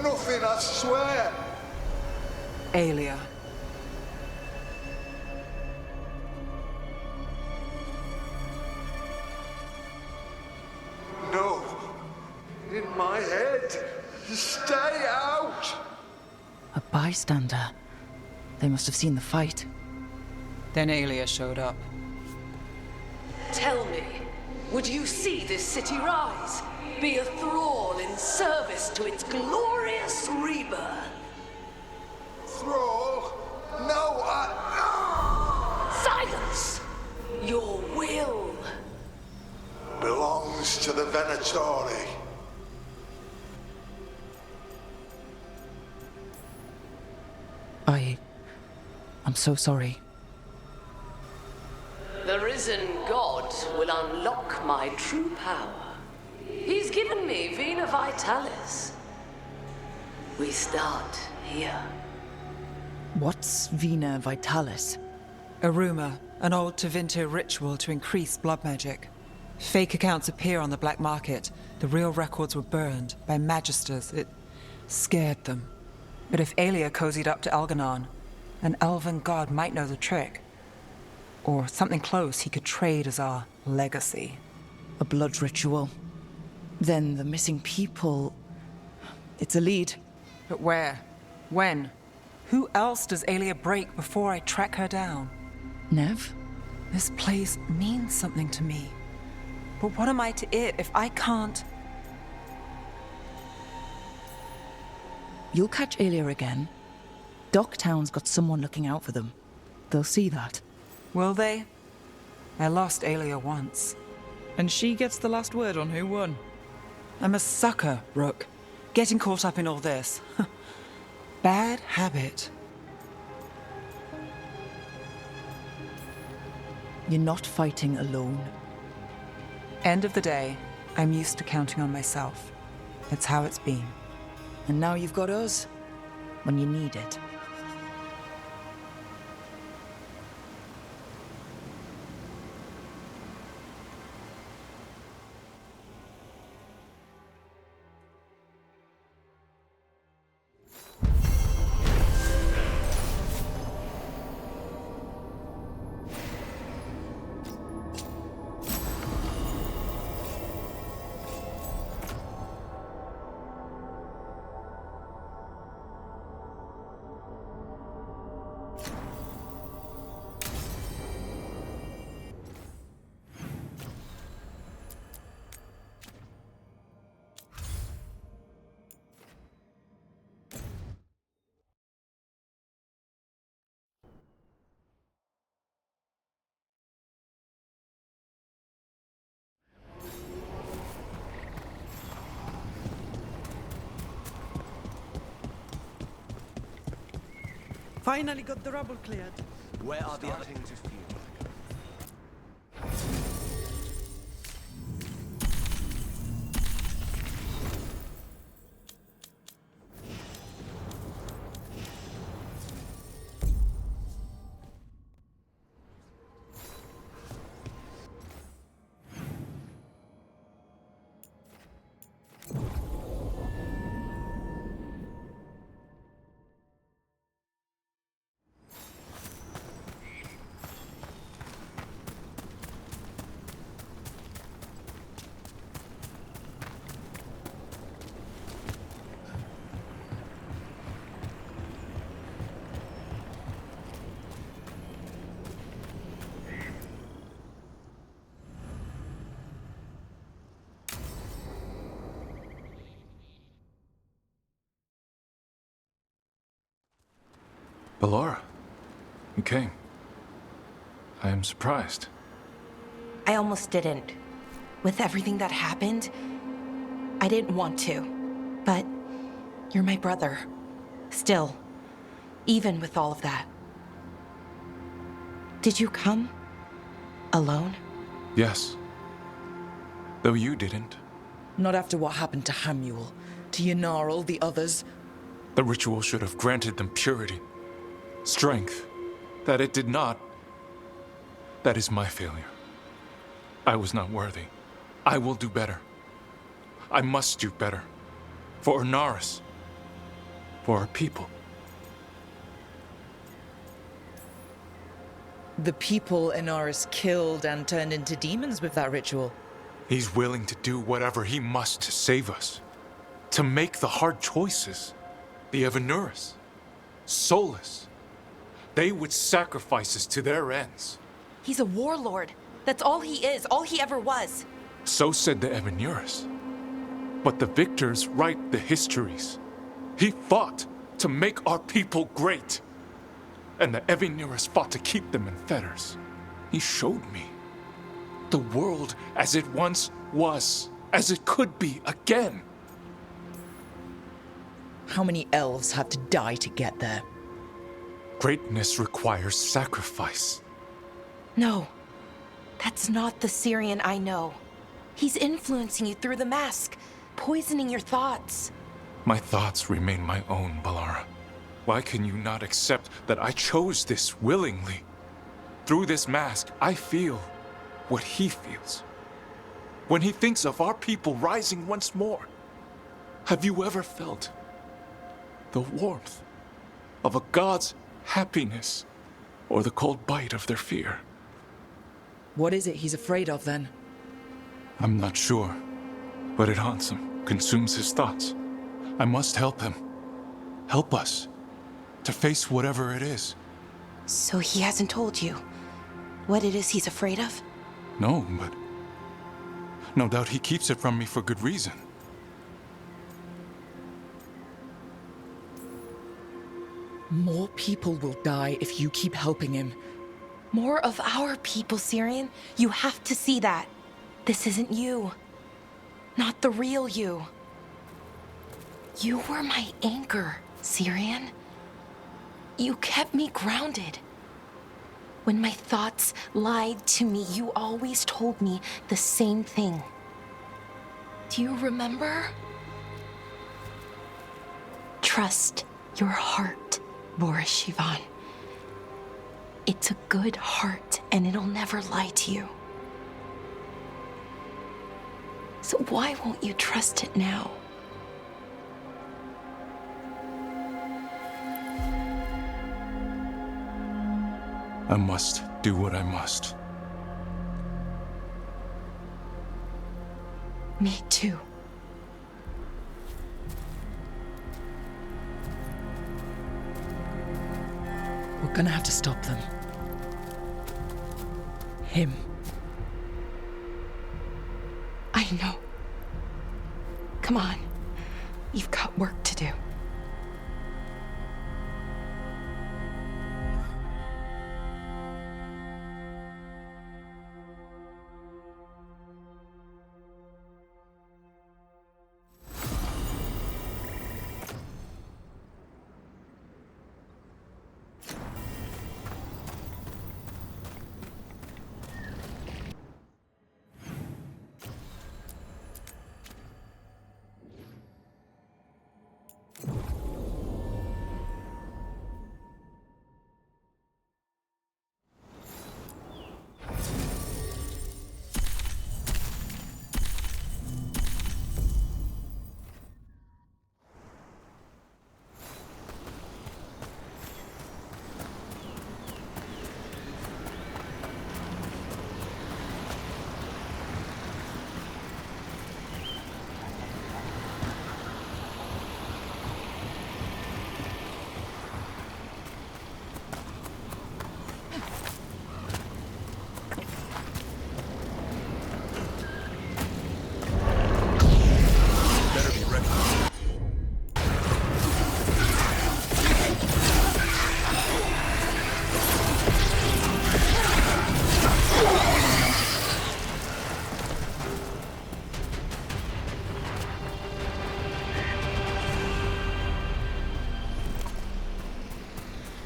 Nothing, I swear. Aelia. No. In my head. Stay out. A bystander. They must have seen the fight. Then Aelia showed up. Tell me, would you see this city rise? Be a thrall in service to its glorious rebirth? Thrall? No, Silence! Your will belongs to the Venatori. I'm so sorry. The risen god will unlock my true power. He's given me Vena Vitalis. We start here. What's Vena Vitalis? A rumor, an old Tevinter ritual to increase blood magic. Fake accounts appear on the black market. The real records were burned by magisters. It scared them. But if Aelia cozied up to Algernon, an elven god might know the trick. Or something close he could trade as our legacy. A blood ritual. Then the missing people... It's a lead. But where? When? Who else does Aelia break before I track her down? Nev? This place means something to me. But what am I to it if I can't... You'll catch Aelia again. Docktown's got someone looking out for them. They'll see that. Will they? I lost Aelia once. And she gets the last word on who won. I'm a sucker, Rook. Getting caught up in all this. Bad habit. You're not fighting alone. End of the day, I'm used to counting on myself. It's how it's been. And now you've got us when you need it. Finally got the rubble cleared. Where are the other? Starting to feel Ballora, you came. I am surprised. I almost didn't. With everything that happened, I didn't want to. But you're my brother. Still. Even with all of that. Did you come? Alone? Yes. Though you didn't. Not after what happened to Hamuel, to Ynarl, the others. The ritual should have granted them purity. Strength. That it did not. That is my failure. I was not worthy. I will do better. I must do better. For Ernaris. For our people. The people Ernaris killed and turned into demons with that ritual. He's willing to do whatever he must to save us. To make the hard choices. The Evanuris. Solus. They would sacrifice us to their ends. He's a warlord. That's all he is, all he ever was. So said the Evanuris. But the victors write the histories. He fought to make our people great. And the Evanuris fought to keep them in fetters. He showed me the world as it once was, as it could be again. How many elves had to die to get there? Greatness requires sacrifice. No, that's not the Syrian I know. He's influencing you through the mask, poisoning your thoughts. My thoughts remain my own, Ballora. Why can you not accept that I chose this willingly? Through this mask, I feel what he feels. When he thinks of our people rising once more, have you ever felt the warmth of a god's happiness or the cold bite of their fear? What is it he's afraid of, then? I'm not sure, but it haunts him, consumes his thoughts. I must help him. Help us to face whatever it is. So he hasn't told you what it is he's afraid of? No, but no doubt he keeps it from me for good reason. More people will die if you keep helping him. More of our people, Syrian. You have to see that. This isn't you. Not the real you. You were my anchor, Syrian. You kept me grounded. When my thoughts lied to me, you always told me the same thing. Do you remember? trust your heart, Boris Shivan. It's a good heart, and it'll never lie to you. So why won't you trust it now? I must do what I must. Me too. We're gonna have to stop them. Him. I know. Come on. You've got work to do.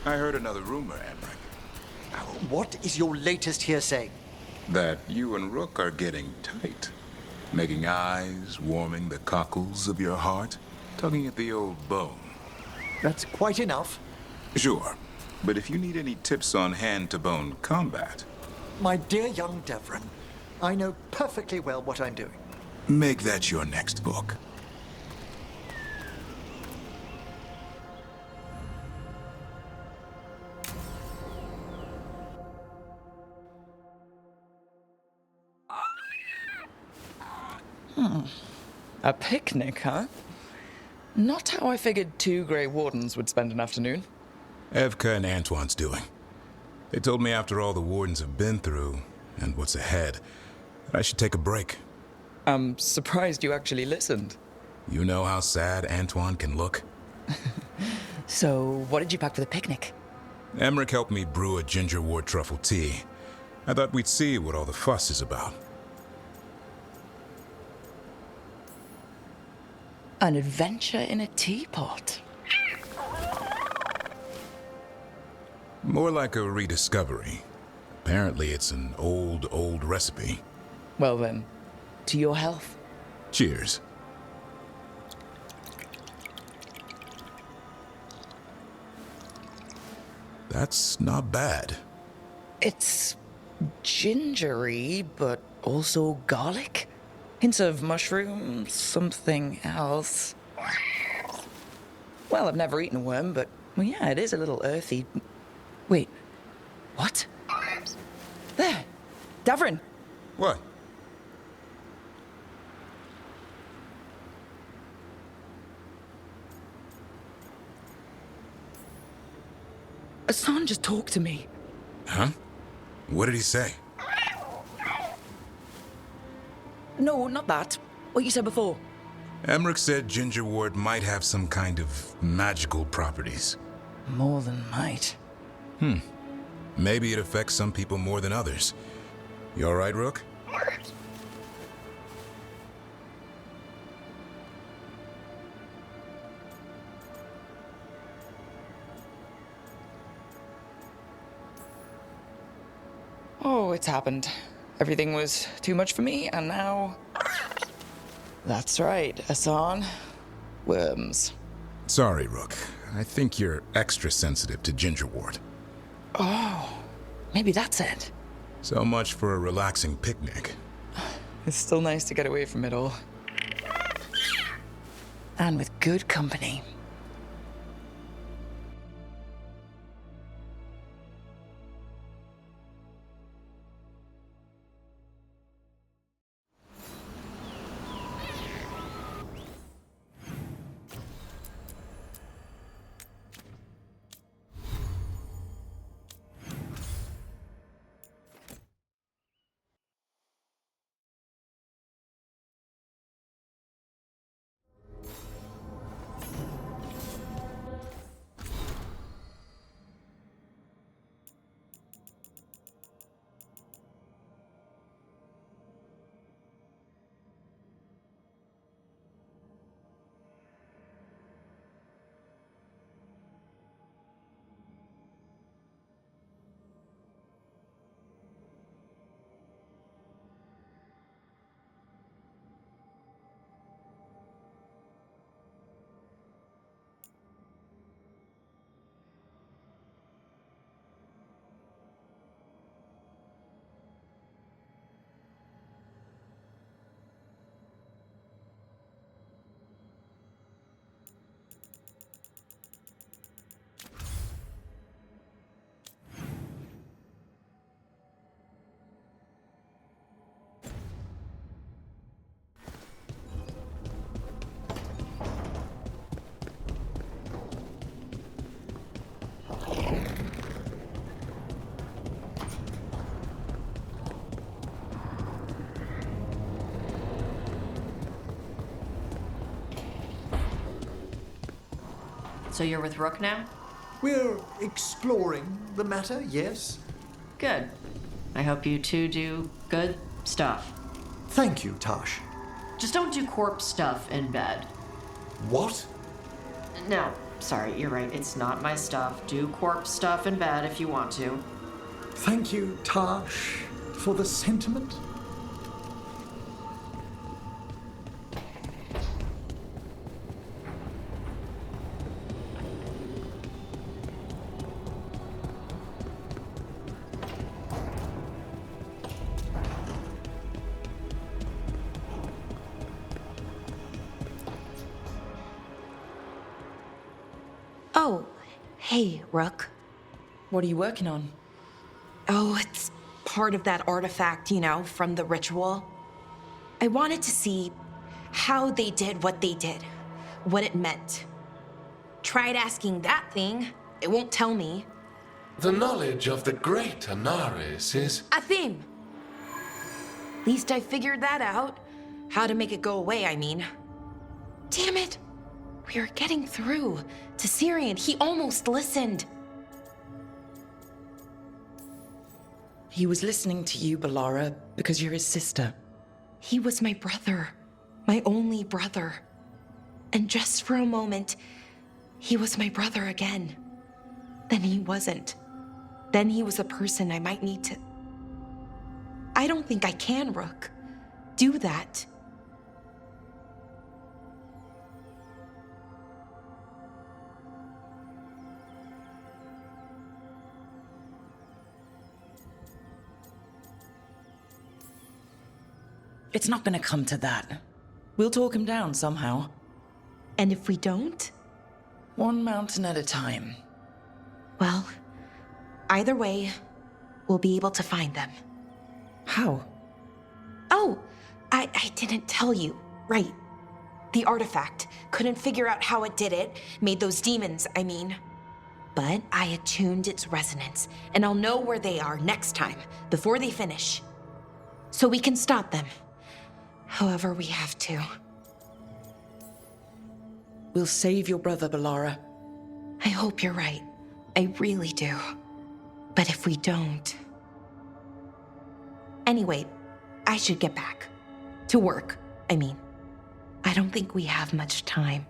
I heard another rumor, Emmerich. What is your latest hearsay? That you and Rook are getting tight. Making eyes, warming the cockles of your heart, tugging at the old bone. That's quite enough. Sure. But if you need any tips on hand-to-bone combat... My dear young Devrin, I know perfectly well what I'm doing. Make that your next book. A picnic, huh? Not how I figured 2 Grey Wardens would spend an afternoon. Evka and Antoine's doing. They told me after all the Wardens have been through, and what's ahead, that I should take a break. I'm surprised you actually listened. You know how sad Antoine can look? So, what did you pack for the picnic? Emmerich helped me brew a ginger wort truffle tea. I thought we'd see what all the fuss is about. An adventure in a teapot. More like a rediscovery. Apparently it's an old recipe. Well then, to your health. Cheers. That's not bad. It's gingery, but also garlic. Hints of mushroom, something else. Well, I've never eaten a worm, but well, yeah, it is a little earthy. Wait, what? There, Davrin. What? Hassan just talked to me. Huh? What did he say? No, not that. What you said before. Emmerich said ginger wort might have some kind of magical properties. More than might. Maybe it affects some people more than others. You all right, Rook? Oh, it's happened. Everything was too much for me, and now... That's right, Hassan. Worms. Sorry, Rook. I think you're extra sensitive to gingerwort. Oh, maybe that's it. So much for a relaxing picnic. It's still nice to get away from it all. And with good company. So you're with Rook now? We're exploring the matter, yes? Good. I hope you two do good stuff. Thank you, Tash. Just don't do corpse stuff in bed. What? No, sorry, you're right. It's not my stuff. Do corpse stuff in bed if you want to. Thank you, Tash, for the sentiment. Oh, hey, Rook. What are you working on? Oh, it's part of that artifact, you know, from the ritual. I wanted to see how they did what they did, what it meant. Tried asking that thing, it won't tell me. The knowledge of the great Anaris is... A theme! At least I figured that out. How to make it go away, I mean. Damn it! We were getting through to Syrian. He almost listened. He was listening to you, Balara, because you're his sister. He was my brother. My only brother. And just for a moment, he was my brother again. Then he wasn't. Then he was a person I might need to... I don't think I can, Rook. Do that. It's not gonna come to that. We'll talk him down somehow. And if we don't? One mountain at a time. Well, either way, we'll be able to find them. How? Oh, I didn't tell you. Right. The artifact. Couldn't figure out how it did it. Made those demons, I mean. But I attuned its resonance, and I'll know where they are next time, before they finish. So we can stop them. However we have to. We'll save your brother, Balara. I hope you're right. I really do. But if we don't... Anyway, I should get back. To work, I mean. I don't think we have much time.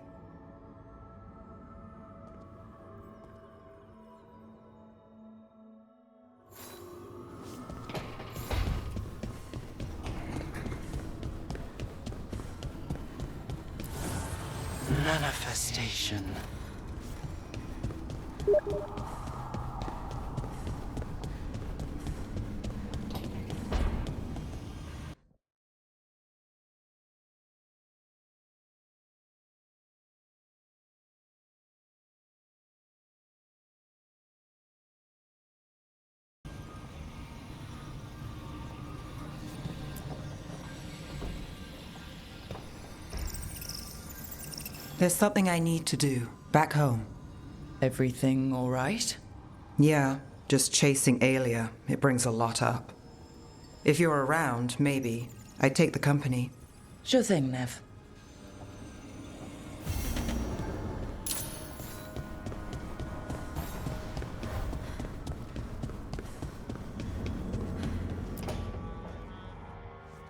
manifestation. There's something I need to do back home. Everything all right? Yeah, just chasing Aelia. It brings a lot up. If you're around, maybe. I'd take the company. Sure thing, Nev.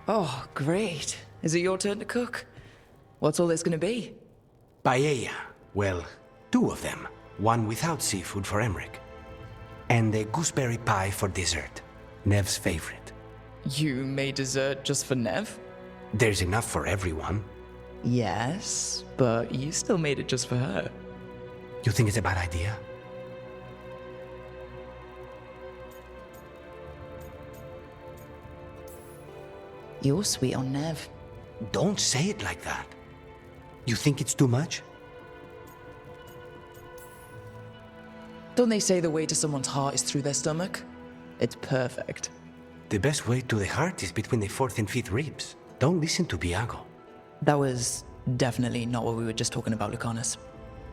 Oh, great. Is it your turn to cook? What's all this gonna be? Paella. Well, 2 of them. One without seafood for Emmerich. And a gooseberry pie for dessert. Nev's favorite. You made dessert just for Nev? There's enough for everyone. Yes, but you still made it just for her. You think it's a bad idea? You're sweet on Nev. Don't say it like that. You think it's too much? Don't they say the way to someone's heart is through their stomach? It's perfect. The best way to the heart is between the 4th and 5th ribs. Don't listen to Biago. That was definitely not what we were just talking about, Lucanus.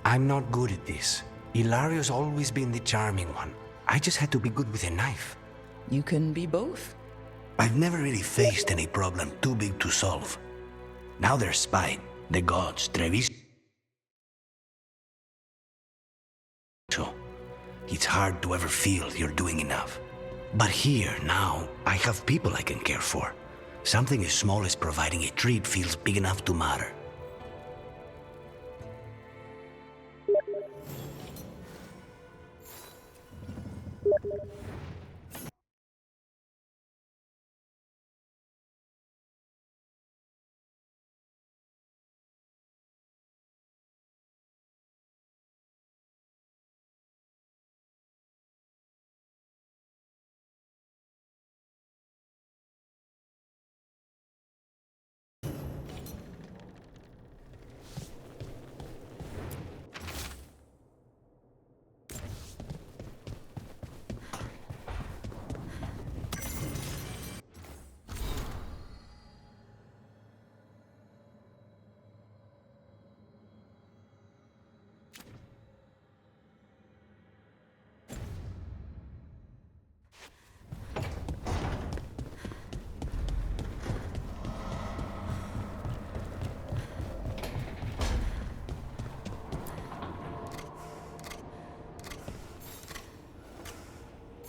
I'm not good at this. Hilario's always been the charming one. I just had to be good with a knife. You can be both. I've never really faced any problem too big to solve. Now there's spite, the gods, Treviso. It's hard to ever feel you're doing enough. But here, now, I have people I can care for. Something as small as providing a treat feels big enough to matter.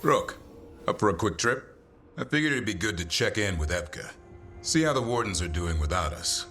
Rook, up for a quick trip? I figured it'd be good to check in with Epka. See how the Wardens are doing without us.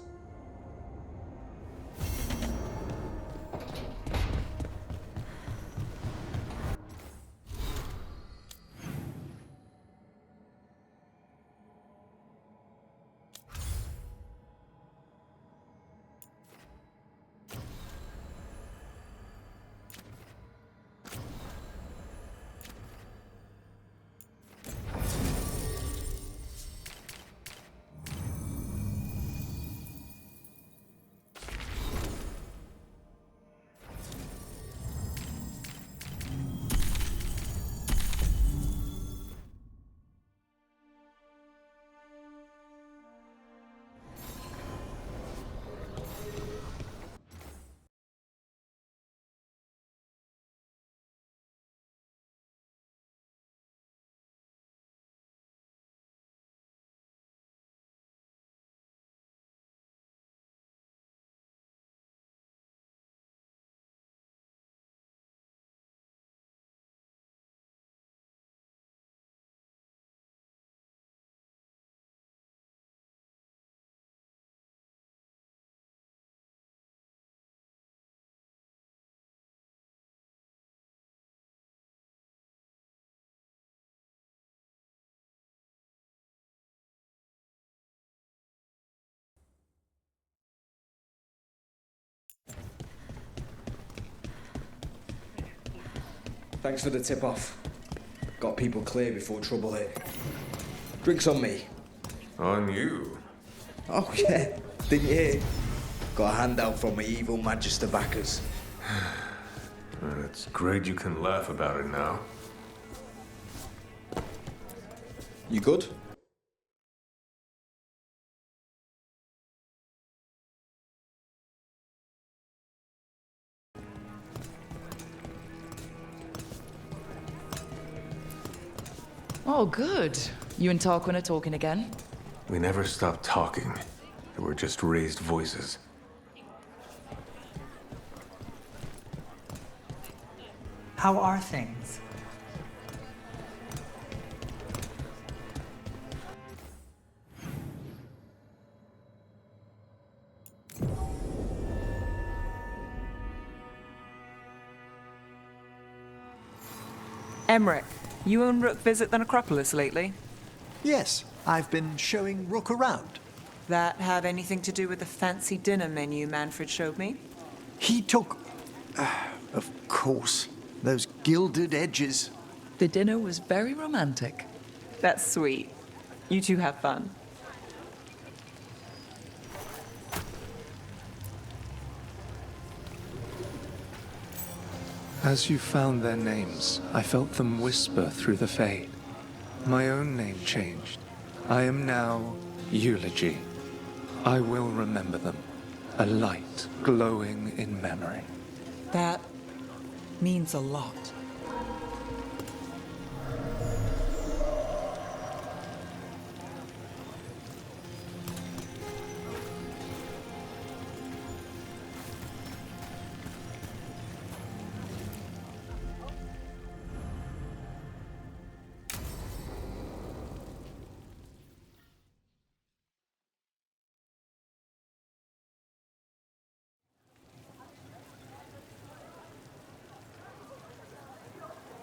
Thanks for the tip-off. Got people clear before trouble hit. Drinks on me. On you? Oh, yeah. Didn't you hear? Got a handout from my evil Magister backers. It's great you can laugh about it now. You good? Oh, good. You and Tarquin are talking again? We never stopped talking. There were just raised voices. How are things? Emmerich, you and Rook visit the necropolis lately? Yes, I've been showing Rook around. That have anything to do with the fancy dinner menu Manfred showed me? He took... of course. Those gilded edges. The dinner was very romantic. That's sweet. You two have fun. As you found their names, I felt them whisper through the fade. My own name changed. I am now Eulogy. I will remember them. A light glowing in memory. That means a lot.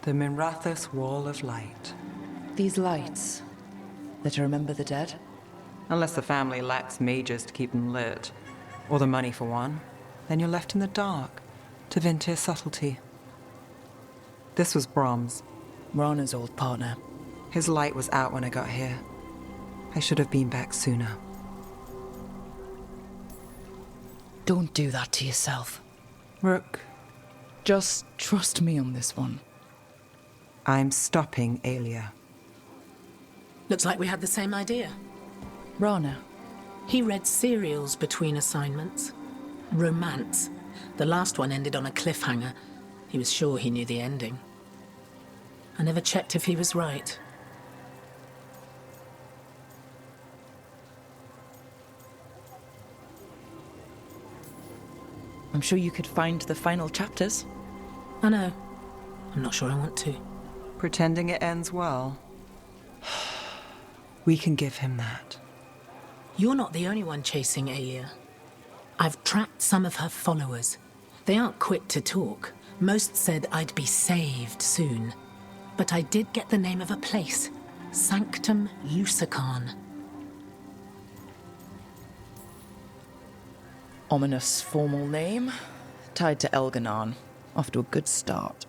The Minrathous Wall of Light. These lights, they're to remember the dead? Unless the family lacks mages to keep them lit, or the money for one, then you're left in the dark to Vintir's subtlety. This was Brahms. Rana's old partner. His light was out when I got here. I should have been back sooner. Don't do that to yourself. Rook. Just trust me on this one. I'm stopping Aelia. Looks like we had the same idea. Rana. He read serials between assignments. Romance. The last one ended on a cliffhanger. He was sure he knew the ending. I never checked if he was right. I'm sure you could find the final chapters. I know. I'm not sure I want to. Pretending it ends well. We can give him that. You're not the only one chasing Aelia. I've tracked some of her followers. They aren't quick to talk. Most said I'd be saved soon. But I did get the name of a place. Sanctum Lucican. Ominous formal name. Tied to Elganon. Off to a good start.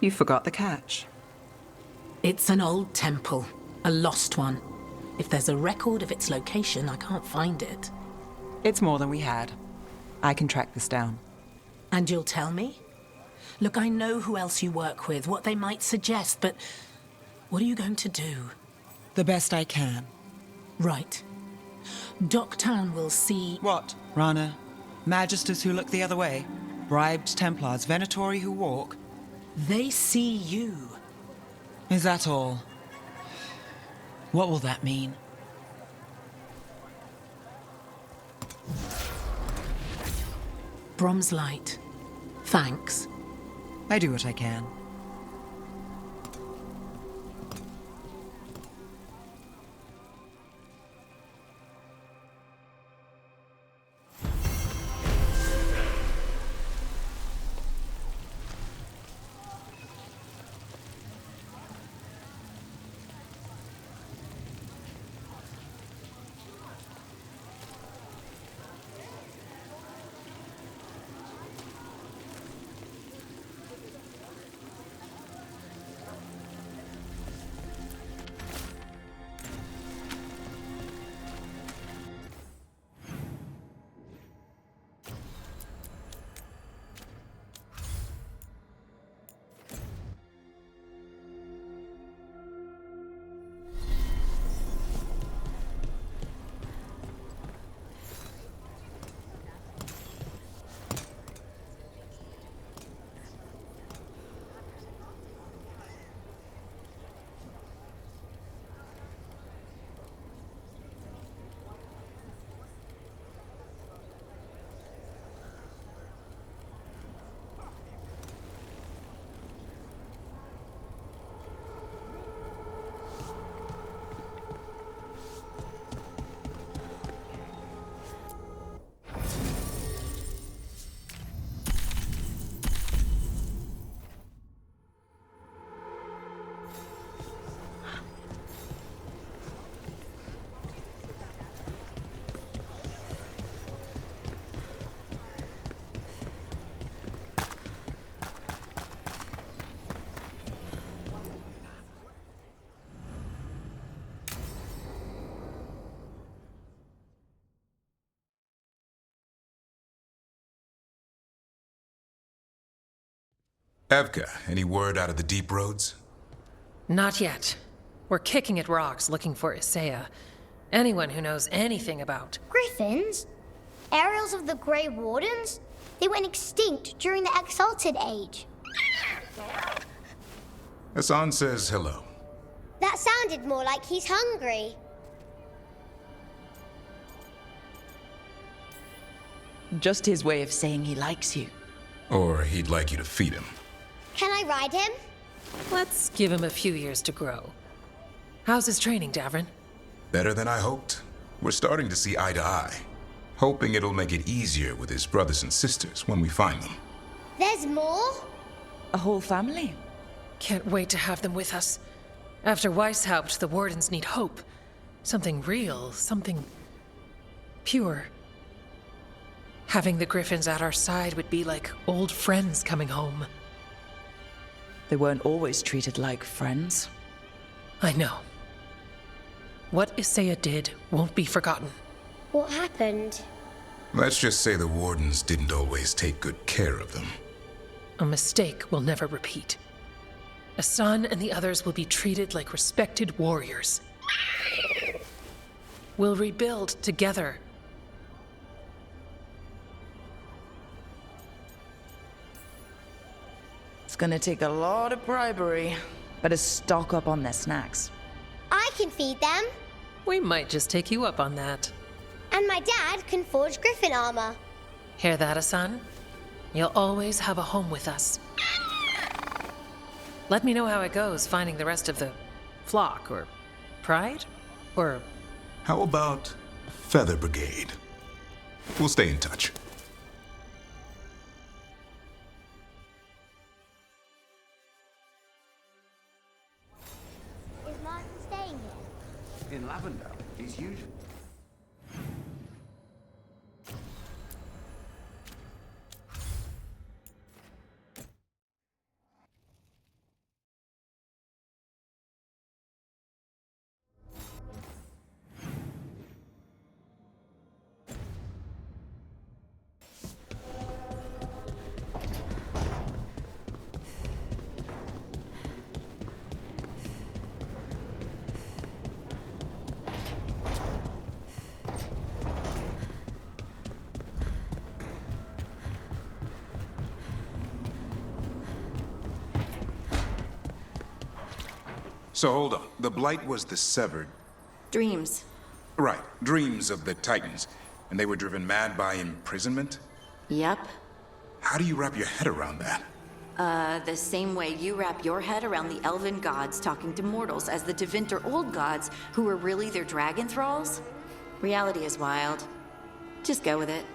You forgot the catch. It's an old temple. A lost one. If there's a record of its location, I can't find it. It's more than we had. I can track this down. And you'll tell me? Look, I know who else you work with, what they might suggest, but what are you going to do? The best I can. Right. Docktown will see... What, Rana? Magisters who look the other way? Bribed Templars, Venatori who walk? They see you. Is that all? What will that mean? Brom's light. Thanks. I do what I can. Evka, any word out of the deep roads? Not yet. We're kicking at rocks looking for Isaiah. Anyone who knows anything about... Griffins? Ariels of the Grey Wardens? They went extinct during the Exalted Age. Hassan says hello. That sounded more like he's hungry. Just his way of saying he likes you. Or he'd like you to feed him. Can I ride him? Let's give him a few years to grow. How's his training, Davrin? Better than I hoped. We're starting to see eye to eye. Hoping it'll make it easier with his brothers and sisters when we find them. There's more? A whole family? Can't wait to have them with us. After Weishaupt, the Wardens need hope. Something real, something pure. Having the Griffins at our side would be like old friends coming home. They weren't always treated like friends. I know. What Isaiah did won't be forgotten. What happened? Let's just say the Wardens didn't always take good care of them. A mistake we'll never repeat. Hassan and the others will be treated like respected warriors. We'll rebuild together. It's gonna take a lot of bribery. Better stock up on their snacks. I can feed them. We might just take you up on that. And my dad can forge Griffin armor. Hear that, Hassan? You'll always have a home with us. Let me know how it goes finding the rest of the flock, or pride, or... How about Feather Brigade? We'll stay in touch. Is Martin staying here? In Lavender, he's usually... So hold on. The Blight was the severed... Dreams. Right. Dreams of the Titans. And they were driven mad by imprisonment? Yep. How do you wrap your head around that? The same way you wrap your head around the elven gods talking to mortals as the Tevinter old gods who were really their dragon thralls. Reality is wild. Just go with it.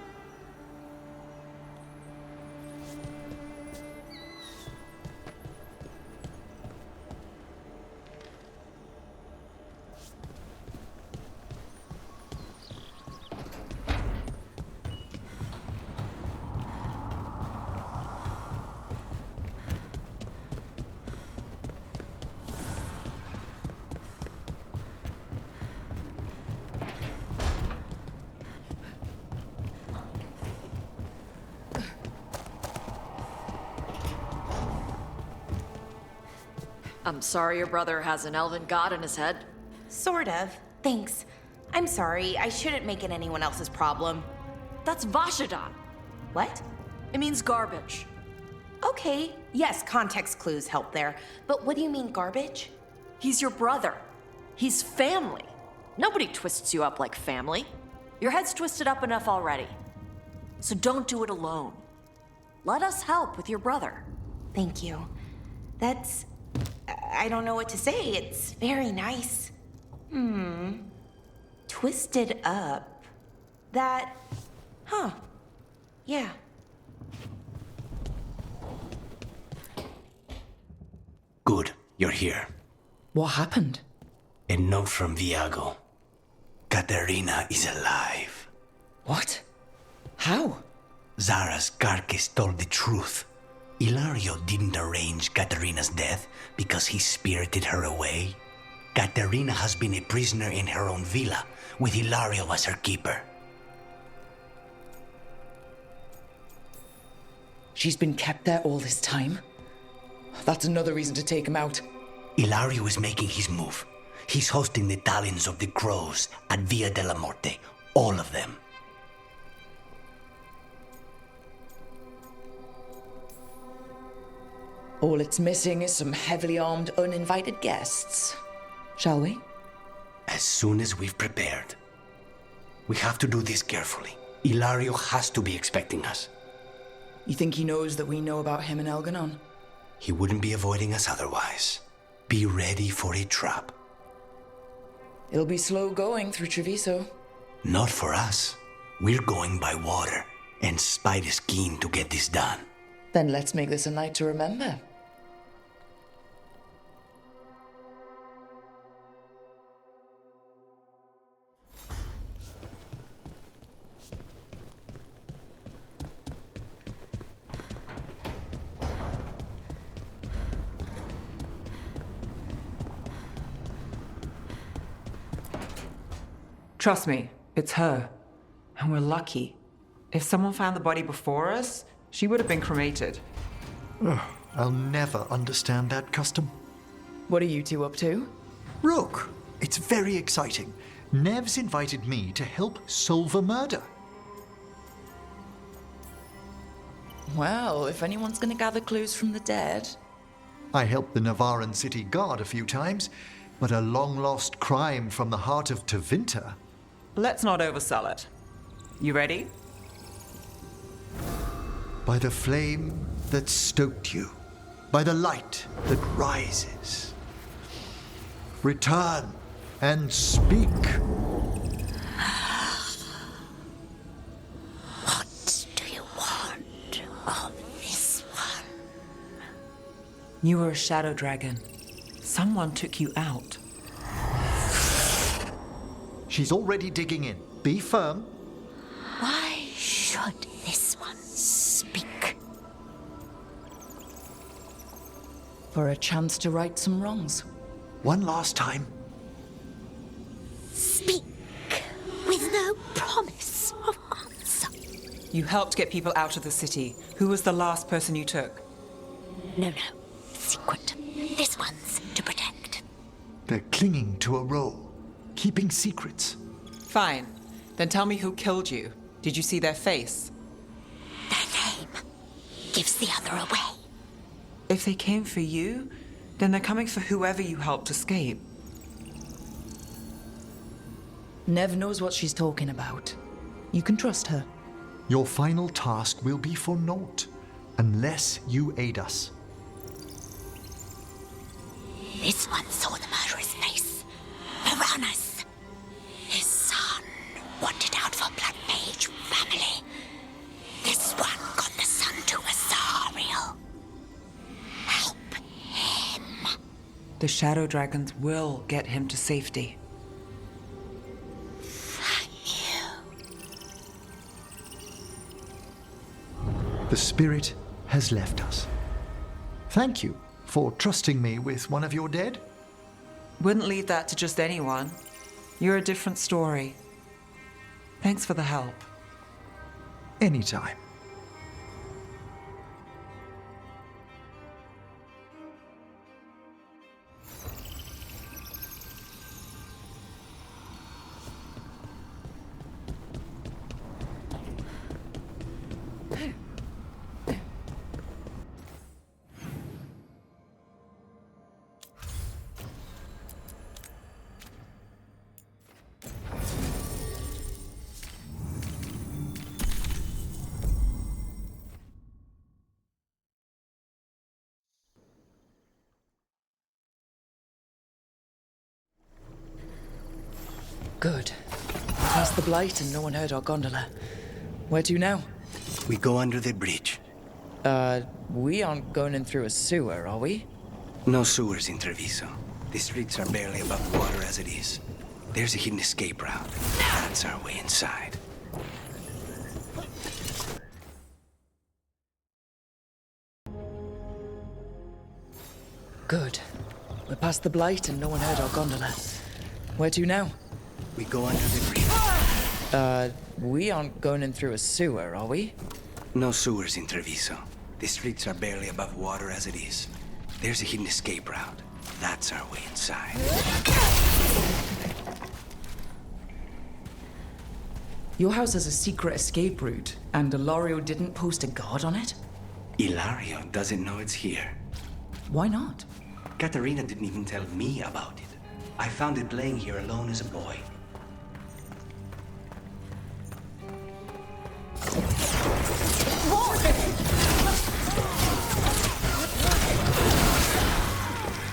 I'm sorry your brother has an elven god in his head. Sort of. Thanks. I'm sorry. I shouldn't make it anyone else's problem. That's Vashadan. What? It means garbage. Okay. Yes, context clues help there. But what do you mean, garbage? He's your brother. He's family. Nobody twists you up like family. Your head's twisted up enough already. So don't do it alone. Let us help with your brother. Thank you. That's... I don't know what to say. It's very nice. Twisted up. That... Huh. Yeah. Good, you're here. What happened? A note from Viago. Katerina is alive. What? How? Zara's carcass told the truth. Ilario didn't arrange Katerina's death because he spirited her away. Katerina has been a prisoner in her own villa, with Ilario as her keeper. She's been kept there all this time? That's another reason to take him out. Ilario is making his move. He's hosting the Talons of the Crows at Via della Morte. All of them. All it's missing is some heavily armed, uninvited guests. Shall we? As soon as we've prepared. We have to do this carefully. Ilario has to be expecting us. You think he knows that we know about him and Elganon? He wouldn't be avoiding us otherwise. Be ready for a trap. It'll be slow going through Treviso. Not for us. We're going by water, and Spite is keen to get this done. Then let's make this a night to remember. Trust me, it's her. And we're lucky. If someone found the body before us, she would have been cremated. Ugh, I'll never understand that custom. What are you two up to? Rook, it's very exciting. Nev's invited me to help solve a murder. Well, if anyone's gonna gather clues from the dead... I helped the Navaran city guard a few times, but a long-lost crime from the heart of Tevinter... Let's not oversell it. You ready? By the flame that stoked you, by the light that rises. Return and speak. What do you want of this one? You were a shadow dragon. Someone took you out. She's already digging in. Be firm. Why should this one speak? For a chance to right some wrongs. One last time. Speak with no promise of answer. You helped get people out of the city. Who was the last person you took? No. Secret. This one's to protect. They're clinging to a role. Keeping secrets. Fine. Then tell me who killed you. Did you see their face? Their name gives the other away. If they came for you, then they're coming for whoever you helped escape. Nev knows what she's talking about. You can trust her. Your final task will be for naught, unless you aid us. This one saw the murderer's face. Piranhas. His son wanted out for Blood Mage family. This one got the son to Asariel. Help him. The shadow dragons will get him to safety. Thank you. The spirit has left us. Thank you for trusting me with one of your dead. Wouldn't leave that to just anyone. You're a different story. Thanks for the help. Anytime. Good. Past the Blight and no one heard our gondola. Where to now? We go under the bridge. We aren't going in through a sewer, are we? No sewers in Treviso. The streets are barely above water as it is. There's a hidden escape route. That's our way inside. Good. We're past the Blight and no one heard our gondola. Where to now? We go under the bridge. We aren't going in through a sewer, are we? No sewers in Treviso. The streets are barely above water as it is. There's a hidden escape route. That's our way inside. Your house has a secret escape route, and Ilario didn't post a guard on it? Ilario doesn't know it's here. Why not? Katerina didn't even tell me about it. I found it laying here alone as a boy.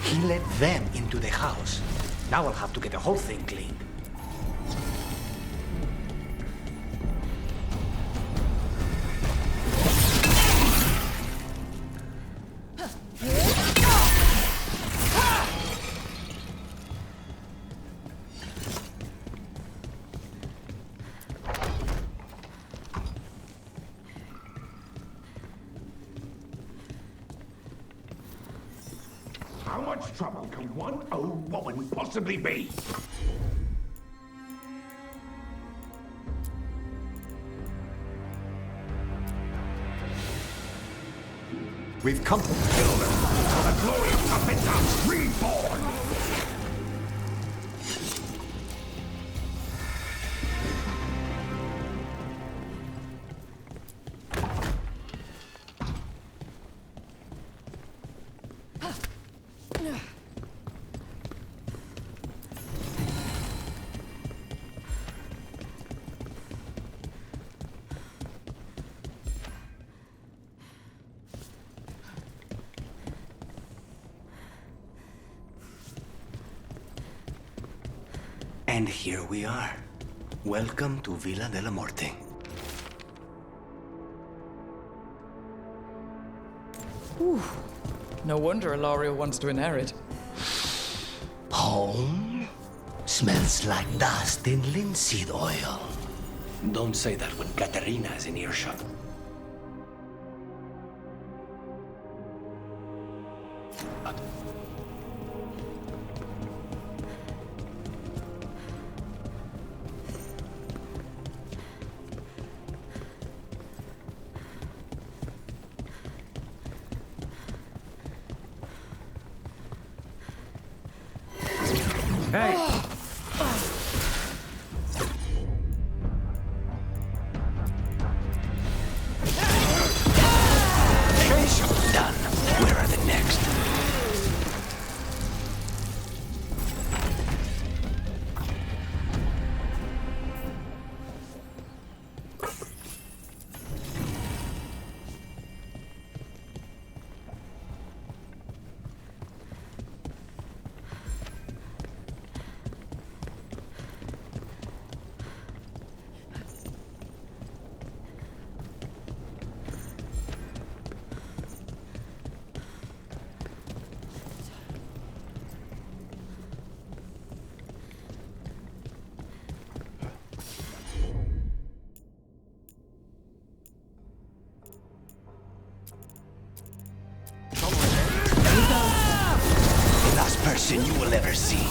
He let them into the house. Now I'll have to get the whole thing cleaned. How much trouble can one old woman possibly be? We've come. Children, for the glory of Kapita, reborn! And here we are. Welcome to Villa de la Morte. Whew. No wonder Ilario wants to inherit. Home? Smells like dust and linseed oil. Don't say that when Katerina is in earshot. Hey! Done. Where are the next? The last person you will ever see.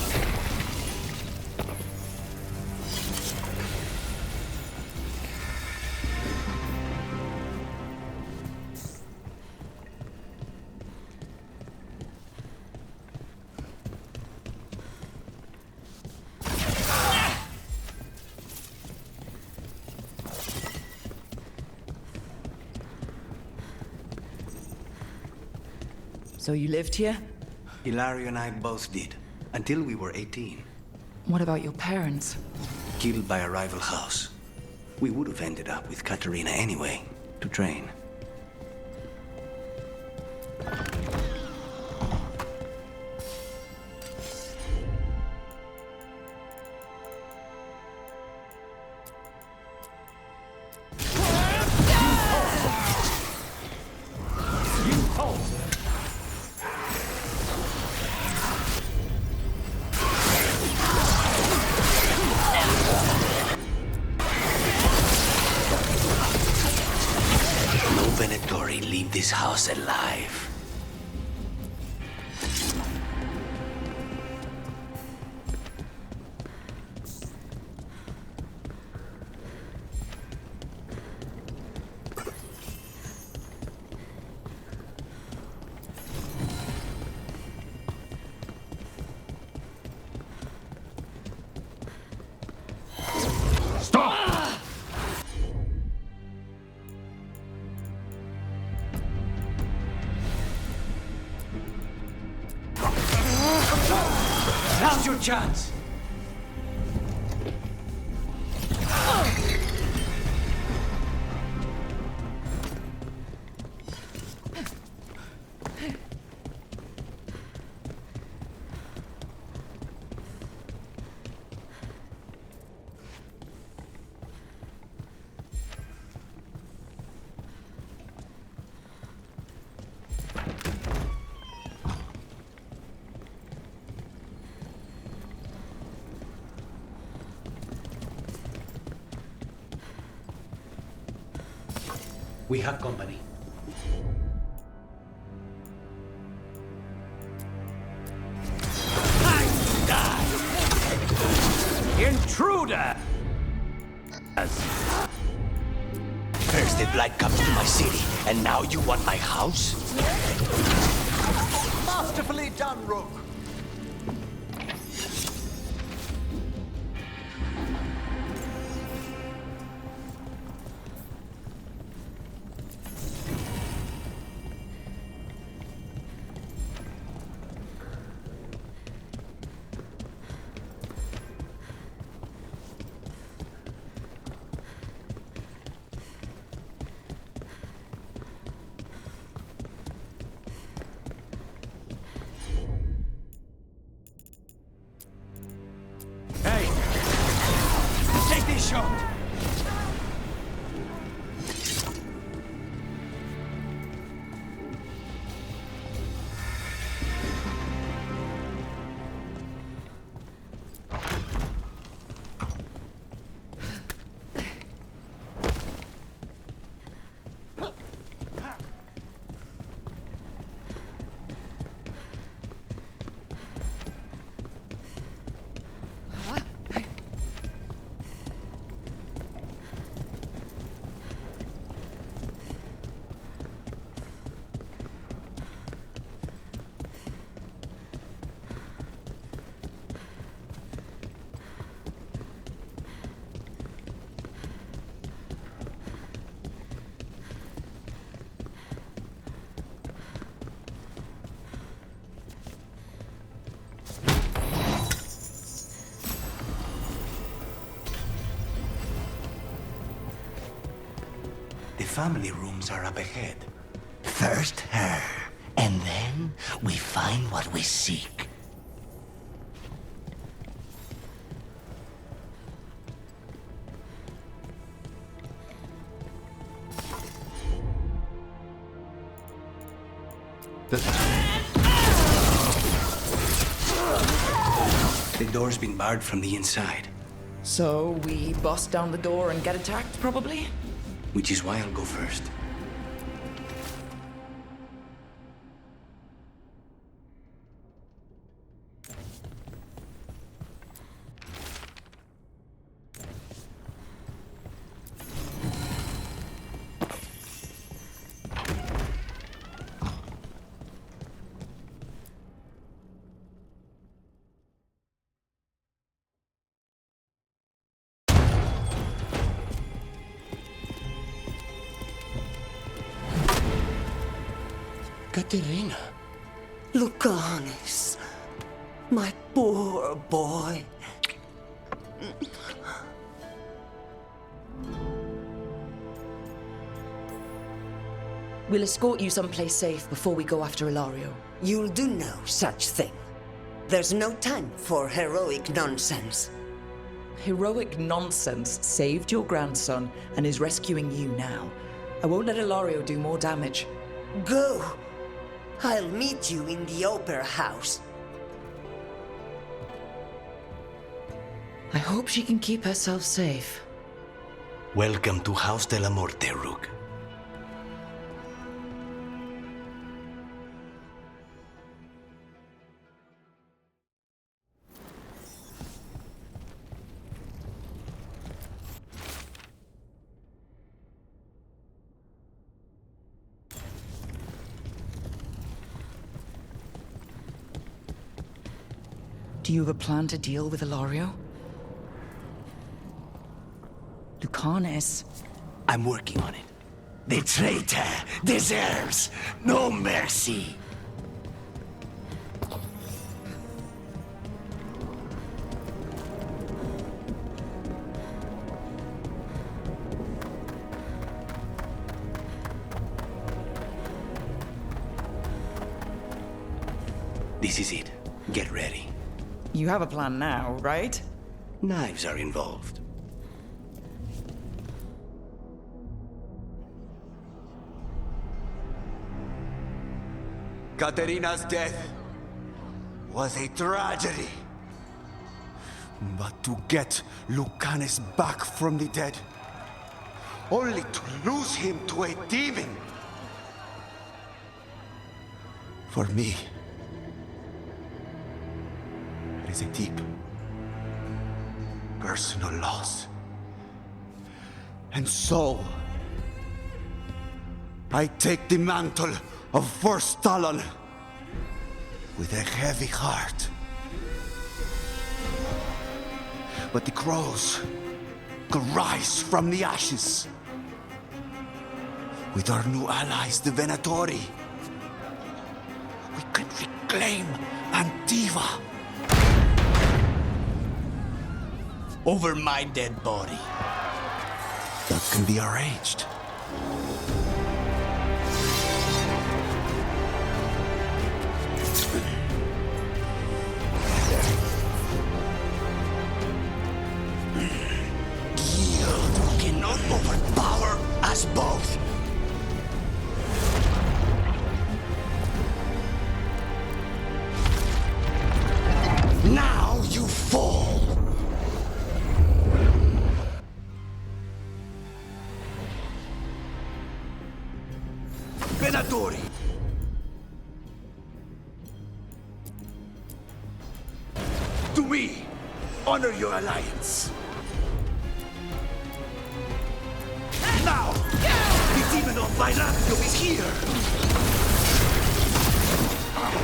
So you lived here? Ilario and I both did, until we were 18. What about your parents? Killed by a rival house. We would have ended up with Katerina anyway, to train. Venatori leave this house alive. Now's your chance! We have company. Intruder! First the blight comes to my city, and now you want my house? Masterfully done, Rook. The family rooms are up ahead. First her, and then we find what we seek. The door's been barred from the inside. So we bust down the door and get attacked, probably? Which is why I'll go first. Katerina. Lucanis. My poor boy. We'll escort you someplace safe before we go after Ilario. You'll do no such thing. There's no time for heroic nonsense. Heroic nonsense saved your grandson and is rescuing you now. I won't let Ilario do more damage. Go. I'll meet you in the opera house. I hope she can keep herself safe. Welcome to House de la Morte, Rook. Do you have a plan to deal with Ilario? Lucanis. I'm working on it. The traitor deserves no mercy. This is it. Get ready. You have a plan now, right? Knives are involved. Katerina's death was a tragedy. But to get Lucanus back from the dead, only to lose him to a demon. For me, it is a deep, personal loss. And so, I take the mantle of First Talon with a heavy heart. But the crows could rise from the ashes. With our new allies, the Venatori, we can reclaim Antiva. Over my dead body. That can be arranged. Guild cannot overpower us both. Now you fall. Venatori! To me, honor your alliance. Now, the demon of Veilguard is here.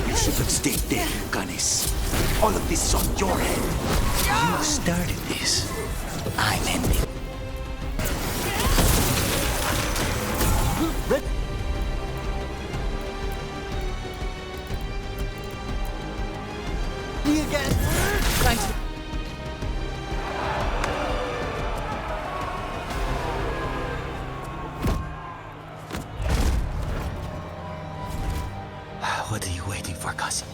You should have stayed there, Lucanus. All of this is on your head. You started this. I'm ending. Me again. Thanks. What are you waiting for, cousin?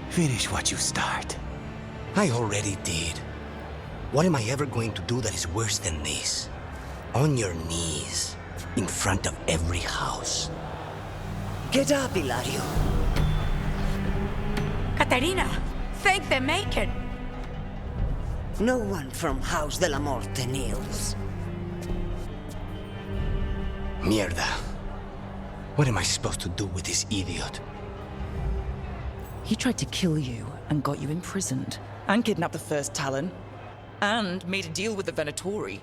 Finish what you start. I already did. What am I ever going to do that is worse than this? On your knees, in front of every house. Get up, Hilario. Caterina, thank the Maker. No one from House de la Morte kneels. Mierda. What am I supposed to do with this idiot? He tried to kill you and got you imprisoned. And kidnapped the First Talon. And made a deal with the Venatori.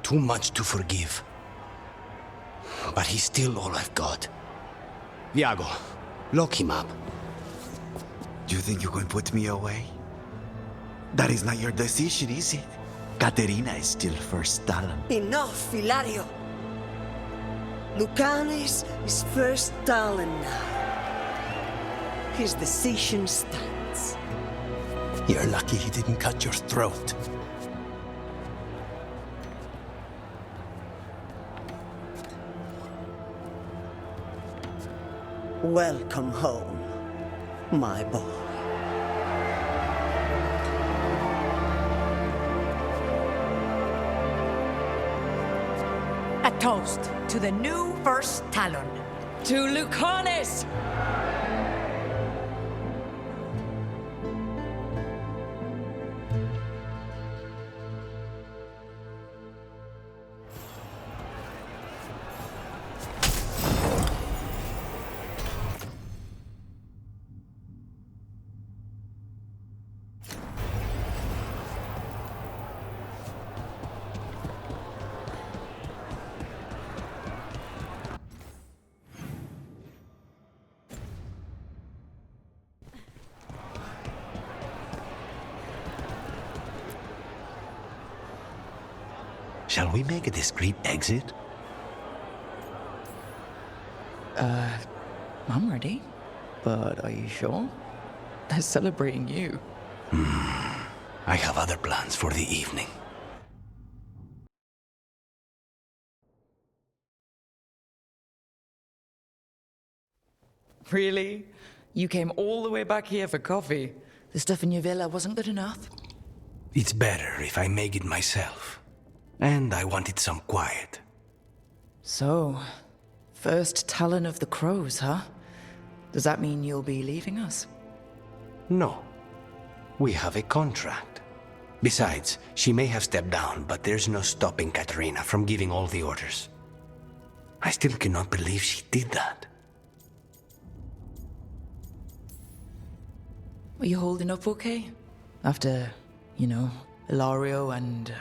Too much to forgive. But he's still all I've got. Viago, lock him up. You think you can put me away? That is not your decision, is it? Caterina is still First Talon. Enough, Hilario. Lucanus is First Talon now. His decision stands. You're lucky he didn't cut your throat. Welcome home, my boy. A toast to the new First Talon. To Lucanus! Shall we make a discreet exit? I'm ready. But are you sure? They're celebrating you. I have other plans for the evening. Really? You came all the way back here for coffee. The stuff in your villa wasn't good enough. It's better if I make it myself. And I wanted some quiet. So, first Talon of the Crows, huh? Does that mean you'll be leaving us? No. We have a contract. Besides, she may have stepped down, but there's no stopping Katerina from giving all the orders. I still cannot believe she did that. Are you holding up okay? After, Ilario and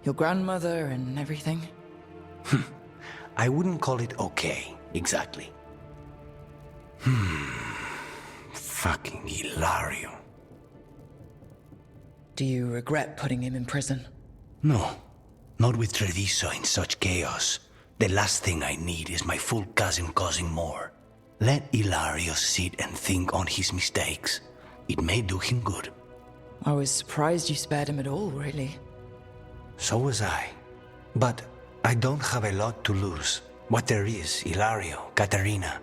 your grandmother and everything? I wouldn't call it okay, exactly. Fucking Ilario. Do you regret putting him in prison? No, not with Treviso in such chaos. The last thing I need is my full cousin causing more. Let Ilario sit and think on his mistakes. It may do him good. I was surprised you spared him at all, really. So was I. But I don't have a lot to lose. What there is, Ilario, Katerina,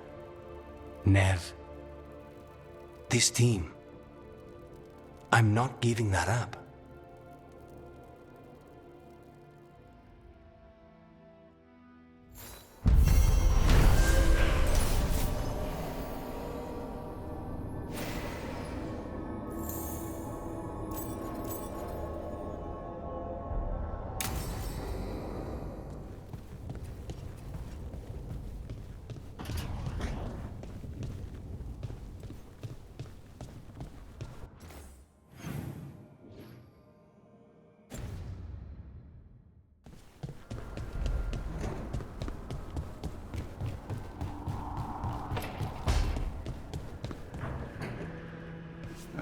Nev, this team. I'm not giving that up.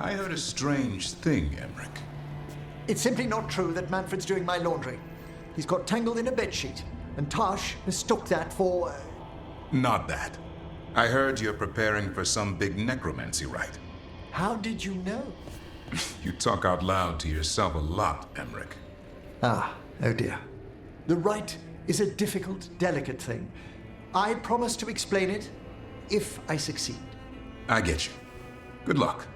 I heard a strange thing, Emmerich. It's simply not true that Manfred's doing my laundry. He's got tangled in a bedsheet, and Tash mistook that for... Not that. I heard you're preparing for some big necromancy rite. How did you know? You talk out loud to yourself a lot, Emmerich. Oh dear. The rite is a difficult, delicate thing. I promise to explain it if I succeed. I get you. Good luck.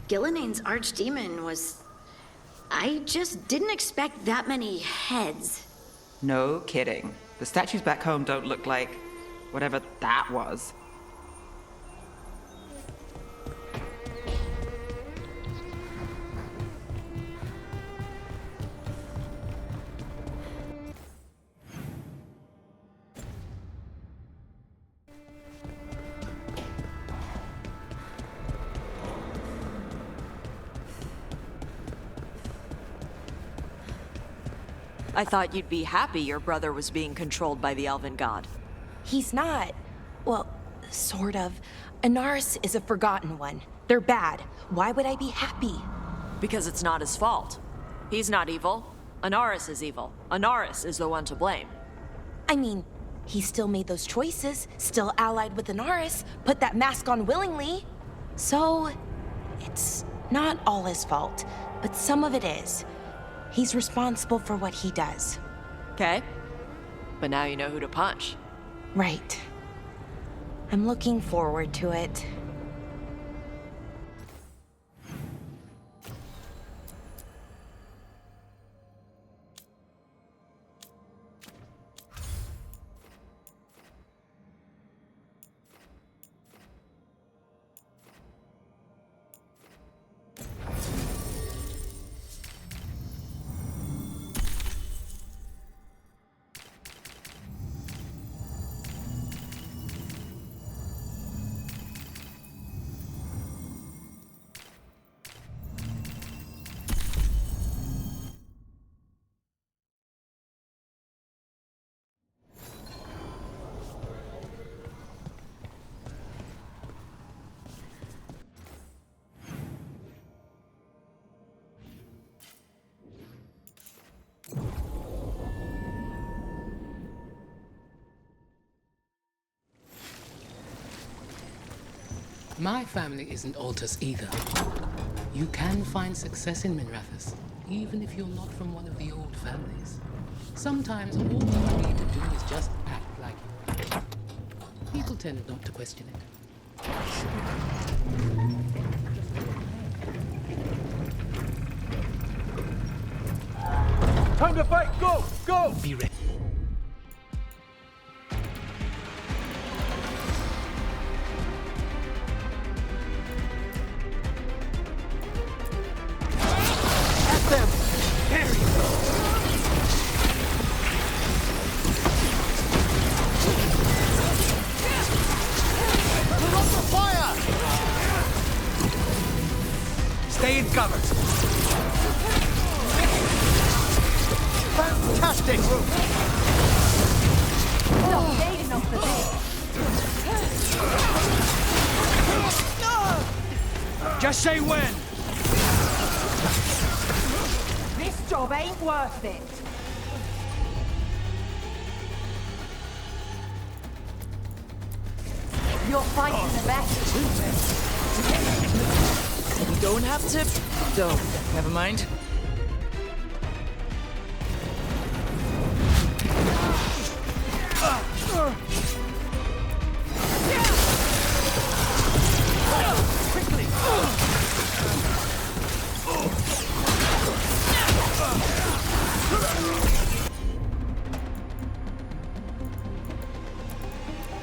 Gillenane's archdemon was... I just didn't expect that many heads. No kidding. The statues back home don't look like whatever that was. I thought you'd be happy your brother was being controlled by the Elven God. He's not. Well, sort of. Inaris is a forgotten one. They're bad. Why would I be happy? Because it's not his fault. He's not evil. Inaris is evil. Inaris is the one to blame. I mean, he still made those choices, still allied with Inaris, put that mask on willingly. So, it's not all his fault, but some of it is. He's responsible for what he does. Okay. But now you know who to punch. Right. I'm looking forward to it. My family isn't Altus either. You can find success in Minrathous, even if you're not from one of the old families. Sometimes all you need to do is just act like you. People tend not to question it. Time to fight! Go! Go! Be ready. At them! There you go! We're under fire! Stay in cover! Fantastic! Not late enough for this. Just say when! This job ain't worth it. You're fighting the best. We don't have to... Don't. Never mind. Quickly!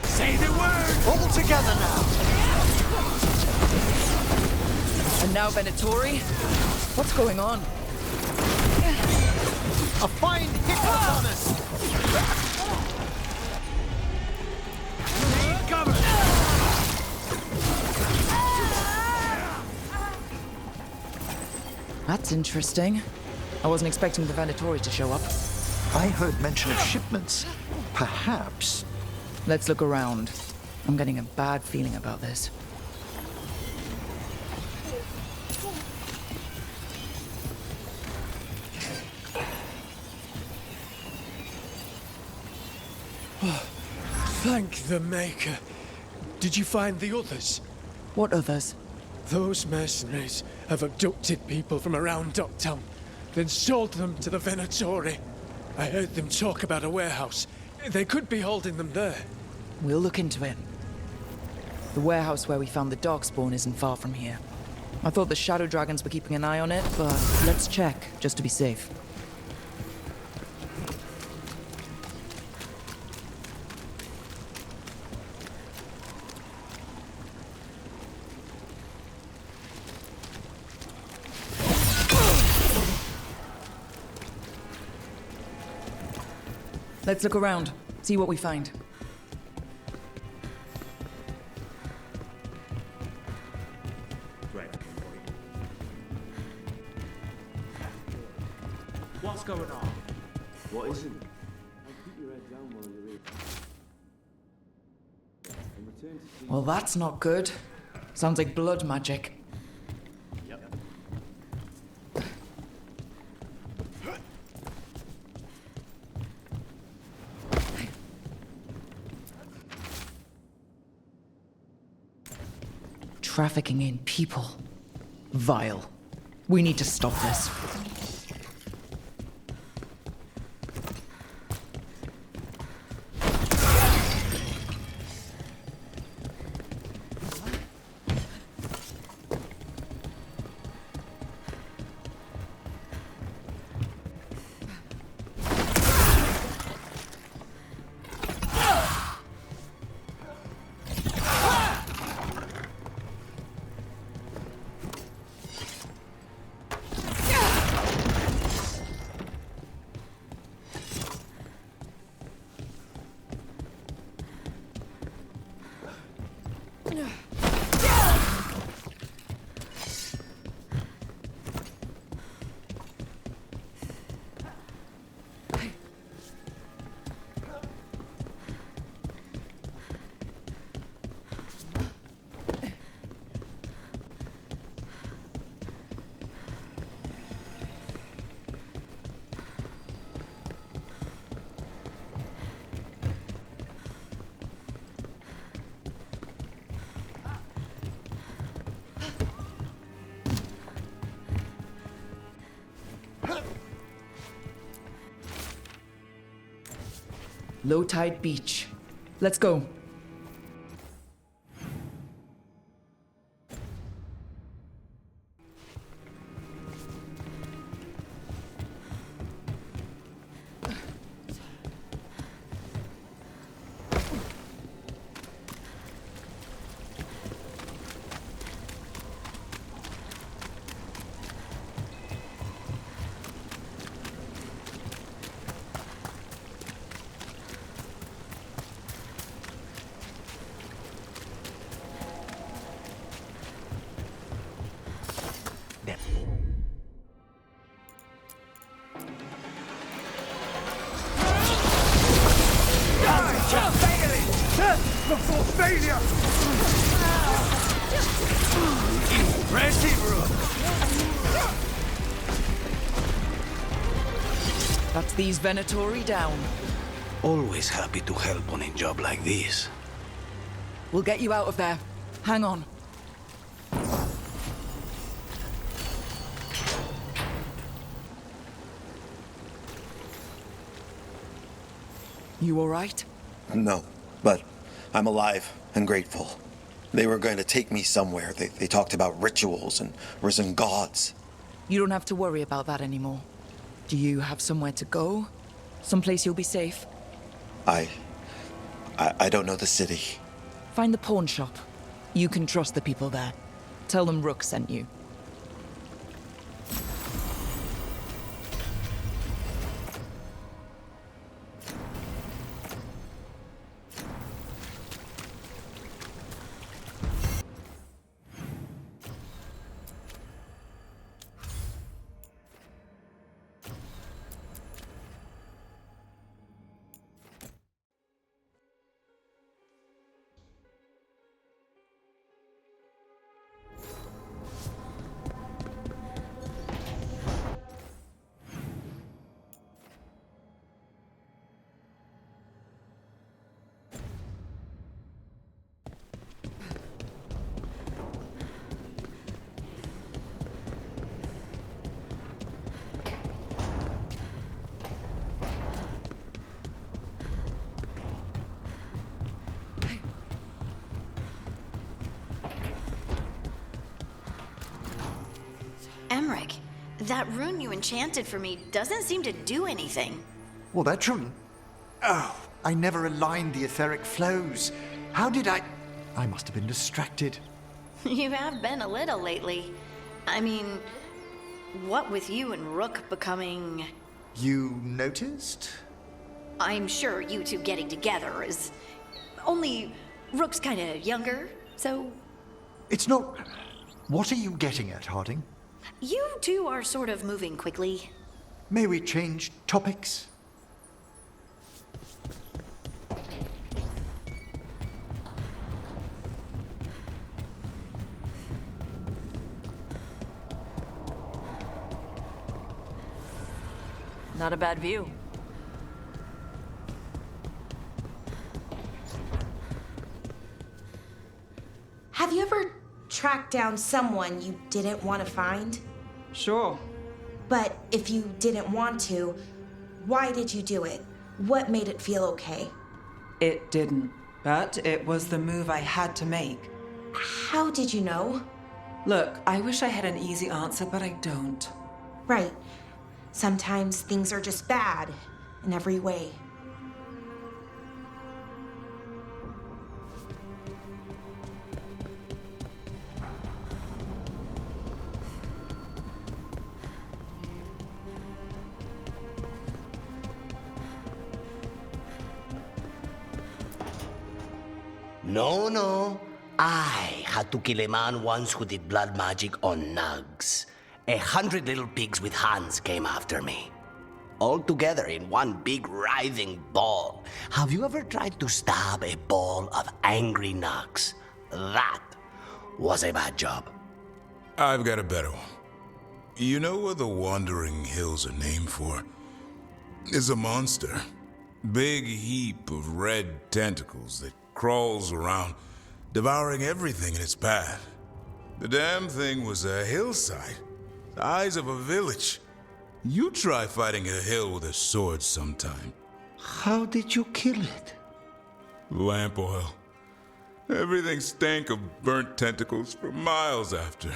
Say the word! All together now! And now Venatori? What's going on? A fine hit upon us! Take cover! That's interesting. I wasn't expecting the Venatori to show up. I heard mention of shipments. Perhaps. Let's look around. I'm getting a bad feeling about this. Thank the Maker. Did you find the others? What others? Those mercenaries have abducted people from around Docktown, then sold them to the Venatori. I heard them talk about a warehouse. They could be holding them there. We'll look into it. The warehouse where we found the Darkspawn isn't far from here. I thought the Shadow Dragons were keeping an eye on it, but let's check, just to be safe. Let's look around, see what we find. What's going on? What is it? Keep your head down while you're eating. Well, that's not good. Sounds like blood magic. Yep. Trafficking in people. Vile. We need to stop this. Low tide beach. Let's go. Before failure! Ready, Rook! That's these Venatori down. Always happy to help on a job like this. We'll get you out of there. Hang on. You all right? No, but I'm alive and grateful. They were going to take me somewhere. They talked about rituals and risen gods. You don't have to worry about that anymore. Do you have somewhere to go? Someplace you'll be safe? I don't know the city. Find the pawn shop. You can trust the people there. Tell them Rook sent you. Emmerich, that rune you enchanted for me doesn't seem to do anything. Well, that shouldn't. Oh, I never aligned the etheric flows. How did I must have been distracted. You have been a little lately. I mean, what with you and Rook becoming... You noticed? I'm sure you two getting together is... Only Rook's kinda younger, so... It's not... What are you getting at, Harding? You two are sort of moving quickly. May we change topics? Not a bad view. Have you ever tracked down someone you didn't want to find? Sure. But if you didn't want to, why did you do it? What made it feel okay? It didn't, but it was the move I had to make. How did you know? Look, I wish I had an easy answer, but I don't. Right. Sometimes things are just bad in every way. No. I had to kill a man once who did blood magic on nugs. 100 little pigs with hands came after me. All together in one big writhing ball. Have you ever tried to stab a ball of angry nugs? That was a bad job. I've got a better one. You know what the Wandering Hills are named for? It's a monster. Big heap of red tentacles that crawls around, devouring everything in its path. The damn thing was a hillside, the size of a village. You try fighting a hill with a sword sometime. How did you kill it? Lamp oil. Everything stank of burnt tentacles for miles after.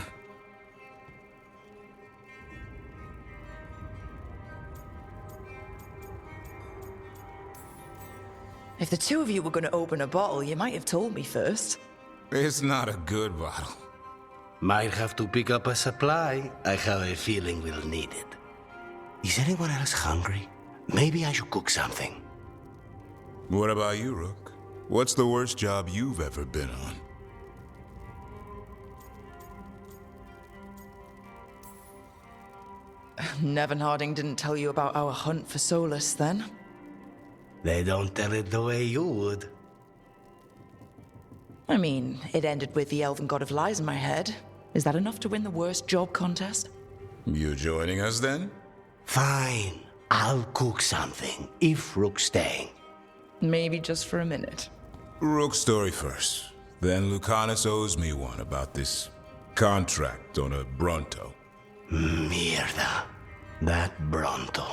If the two of you were going to open a bottle, you might have told me first. It's not a good bottle. Might have to pick up a supply. I have a feeling we'll need it. Is anyone else hungry? Maybe I should cook something. What about you, Rook? What's the worst job you've ever been on? Nevin Harding didn't tell you about our hunt for Solus, then? They don't tell it the way you would. I mean, it ended with the Elven God of Lies in my head. Is that enough to win the worst job contest? You joining us then? Fine. I'll cook something, if Rook's staying. Maybe just for a minute. Rook's story first. Then Lucanus owes me one about this contract on a Bronto. Mierda. That Bronto.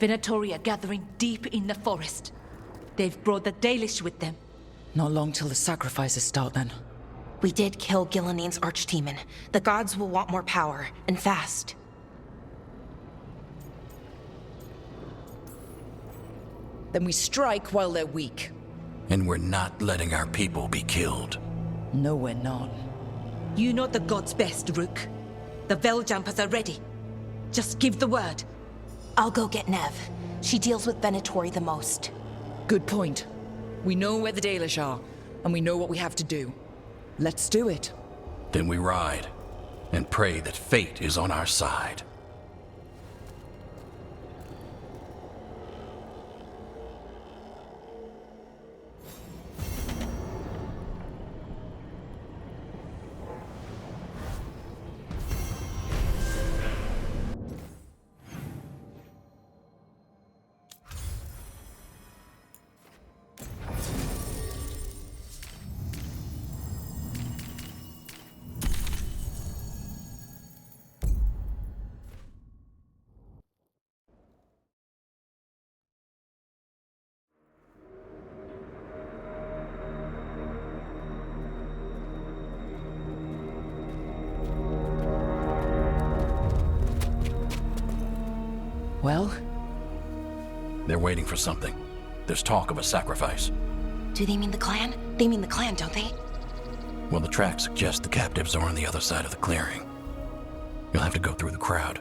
Venatori are gathering deep in the forest. They've brought the Dalish with them. Not long till the sacrifices start, then. We did kill Gilleneen's archdemon. The gods will want more power, and fast. Then we strike while they're weak. And we're not letting our people be killed. No, we're not. You know the gods best, Rook. The Veiljumpers are ready. Just give the word. I'll go get Nev. She deals with Venatori the most. Good point. We know where the Dalish are, and we know what we have to do. Let's do it. Then we ride, and pray that fate is on our side. Well? They're waiting for something. There's talk of a sacrifice. Do they mean the clan? They mean the clan, don't they? Well, the tracks suggest the captives are on the other side of the clearing. You'll have to go through the crowd.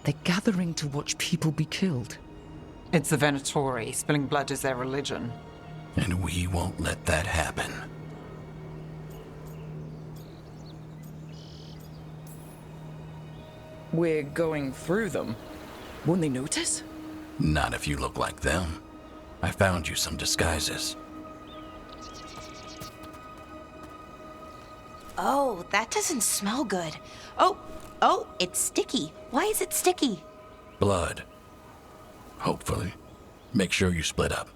They're gathering to watch people be killed. It's the Venatori. Spilling blood is their religion. And we won't let that happen. We're going through them. Won't they notice? Not if you look like them. I found you some disguises. Oh, that doesn't smell good. Oh, it's sticky. Why is it sticky? Blood. Hopefully. Make sure you split up.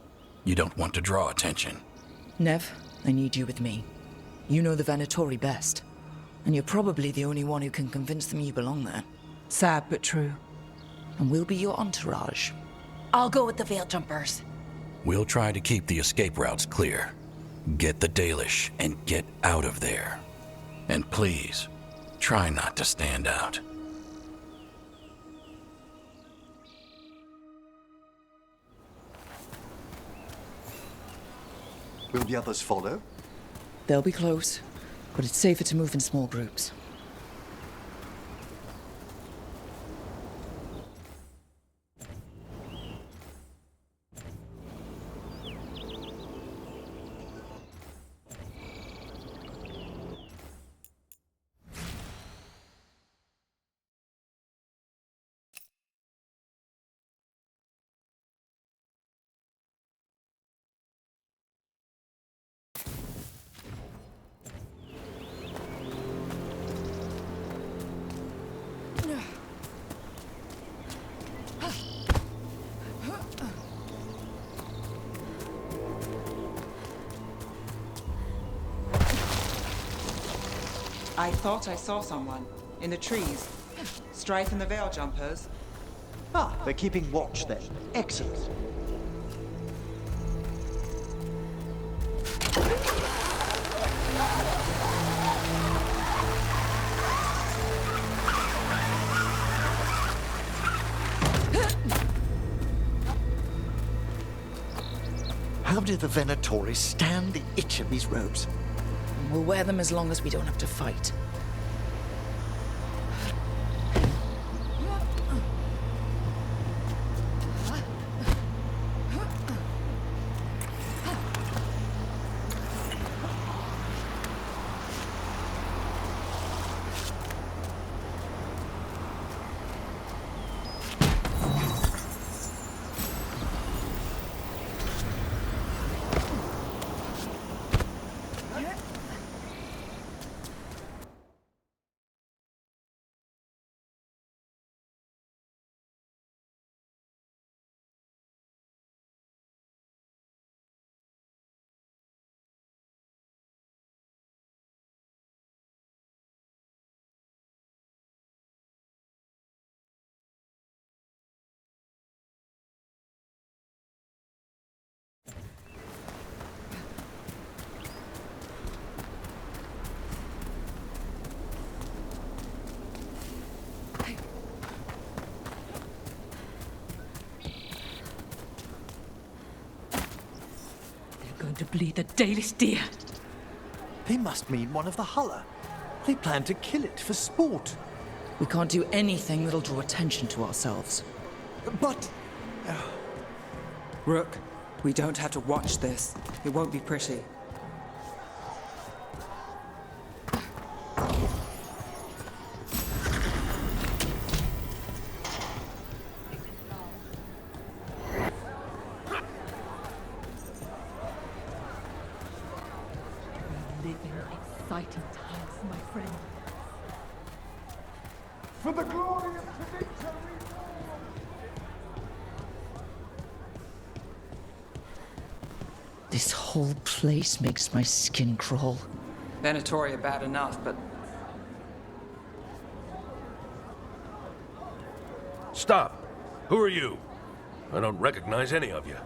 You don't want to draw attention. Nev, I need you with me. You know the Venatori best. And you're probably the only one who can convince them you belong there. Sad but true. And we'll be your entourage. I'll go with the Veiljumpers. We'll try to keep the escape routes clear. Get the Dalish and get out of there. And please, try not to stand out. Will the others follow? They'll be close, but it's safer to move in small groups. I thought I saw someone. In the trees. Strife and the Veil Jumpers. Ah, they're keeping watch then. Excellent. How do the Venatori stand the itch of these robes? We'll wear them as long as we don't have to fight. Going to bleed the Dalish deer. They must mean one of the Hulla. They plan to kill it for sport. We can't do anything that'll draw attention to ourselves. But... Rook, we don't have to watch this. It won't be pretty. Exciting times, my friend. For the glory of the victory! This whole place makes my skin crawl. Venatori are bad enough, but... Stop! Who are you? I don't recognize any of you.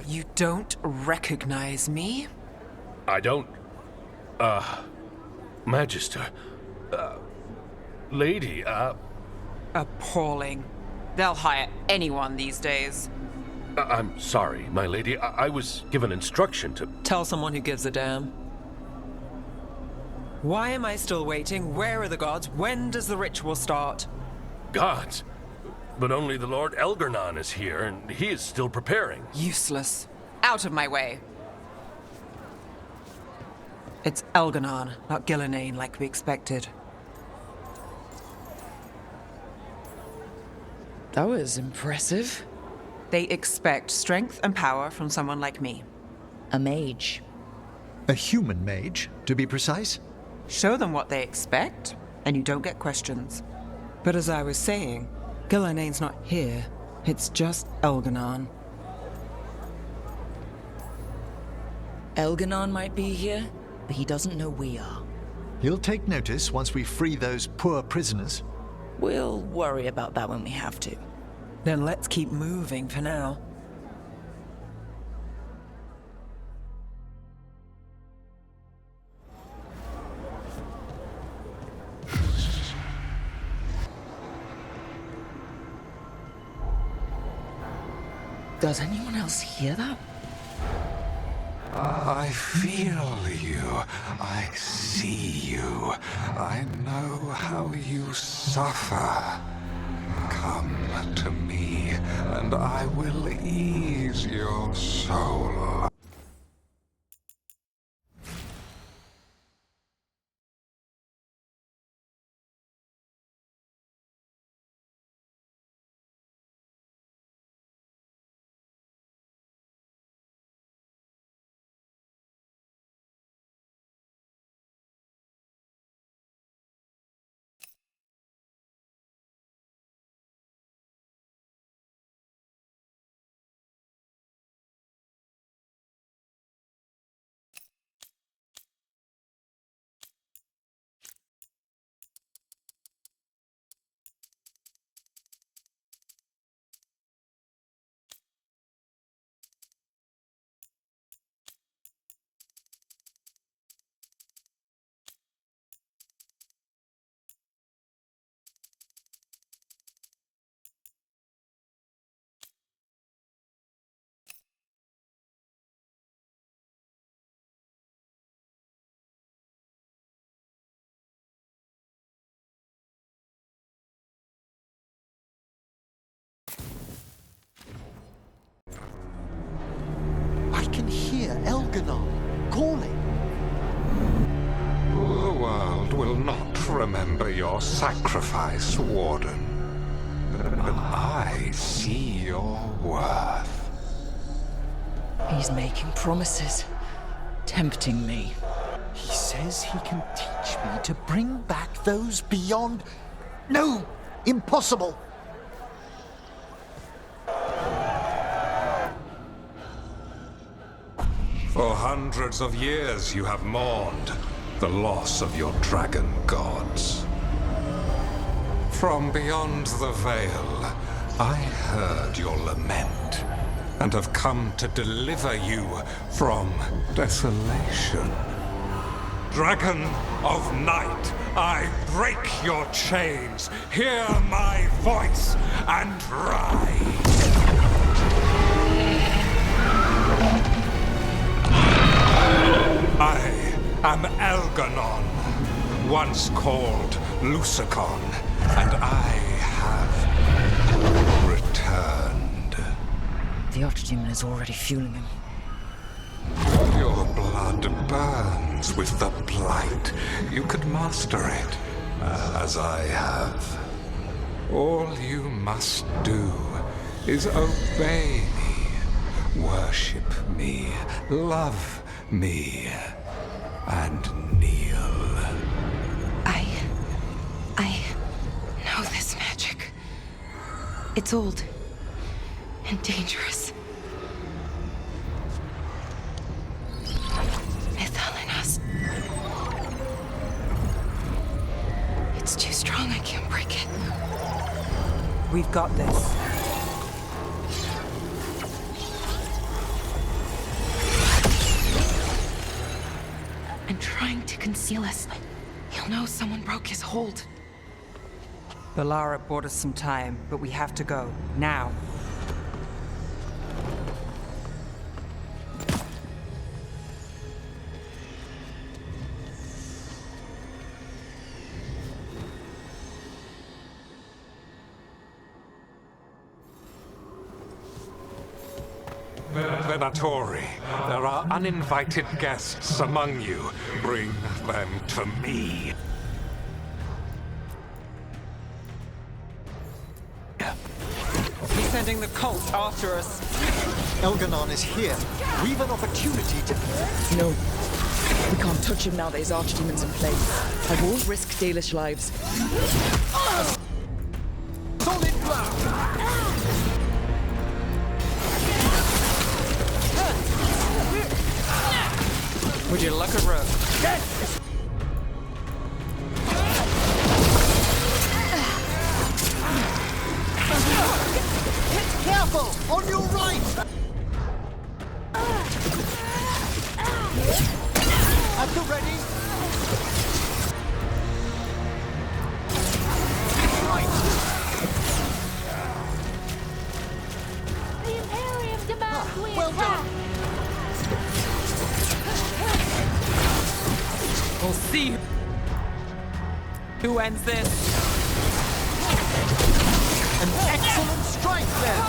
You don't recognize me? I don't. Magister. Lady, Appalling. They'll hire anyone these days. I'm sorry, my lady. I was given instruction to... Tell someone who gives a damn. Why am I still waiting? Where are the gods? When does the ritual start? Gods? But only the Lord Elgarnon is here, and he is still preparing. Useless. Out of my way. It's Elgarnon, not Gillenane like we expected. That was impressive. They expect strength and power from someone like me. A mage. A human mage, to be precise? Show them what they expect, and you don't get questions. But as I was saying, Gillenane's not here. It's just Elgarnon. Elgarnon might be here, but he doesn't know we are. He'll take notice once we free those poor prisoners. We'll worry about that when we have to. Then let's keep moving for now. Does anyone else hear that? I feel you. I see you. I know how you suffer. Come to me, and I will ease your soul. calling. The world will not remember your sacrifice, Warden. But I see your worth. He's making promises, tempting me. He says he can teach me to bring back those beyond... No! Impossible! For hundreds of years you have mourned the loss of your dragon gods. From beyond the veil, I heard your lament and have come to deliver you from desolation. Dragon of night, I break your chains. Hear my voice and rise. I am Elganon, once called Lucicon, and I have returned. The Archdemon is already fueling him. Your blood burns with the blight. You could master it, as I have. All you must do is obey me, worship me, love me, and kneel. I know this magic. It's old and dangerous. Mythalinas. It's too strong, I can't break it. We've got this. And trying to conceal us. He'll know someone broke his hold. Balara bought us some time, but we have to go. Now. Venatori, there are uninvited guests among you. Bring them to me. He's sending the cult after us. Elganon is here. We've an opportunity to... No. We can't touch him now that his Archdemon's in place. I won't risk Dalish lives. Solid blow! Would you look at Rook? Yes! Careful! On your right! At the ready! The Imperium demands we well attack! We'll see who ends this. An excellent strike there!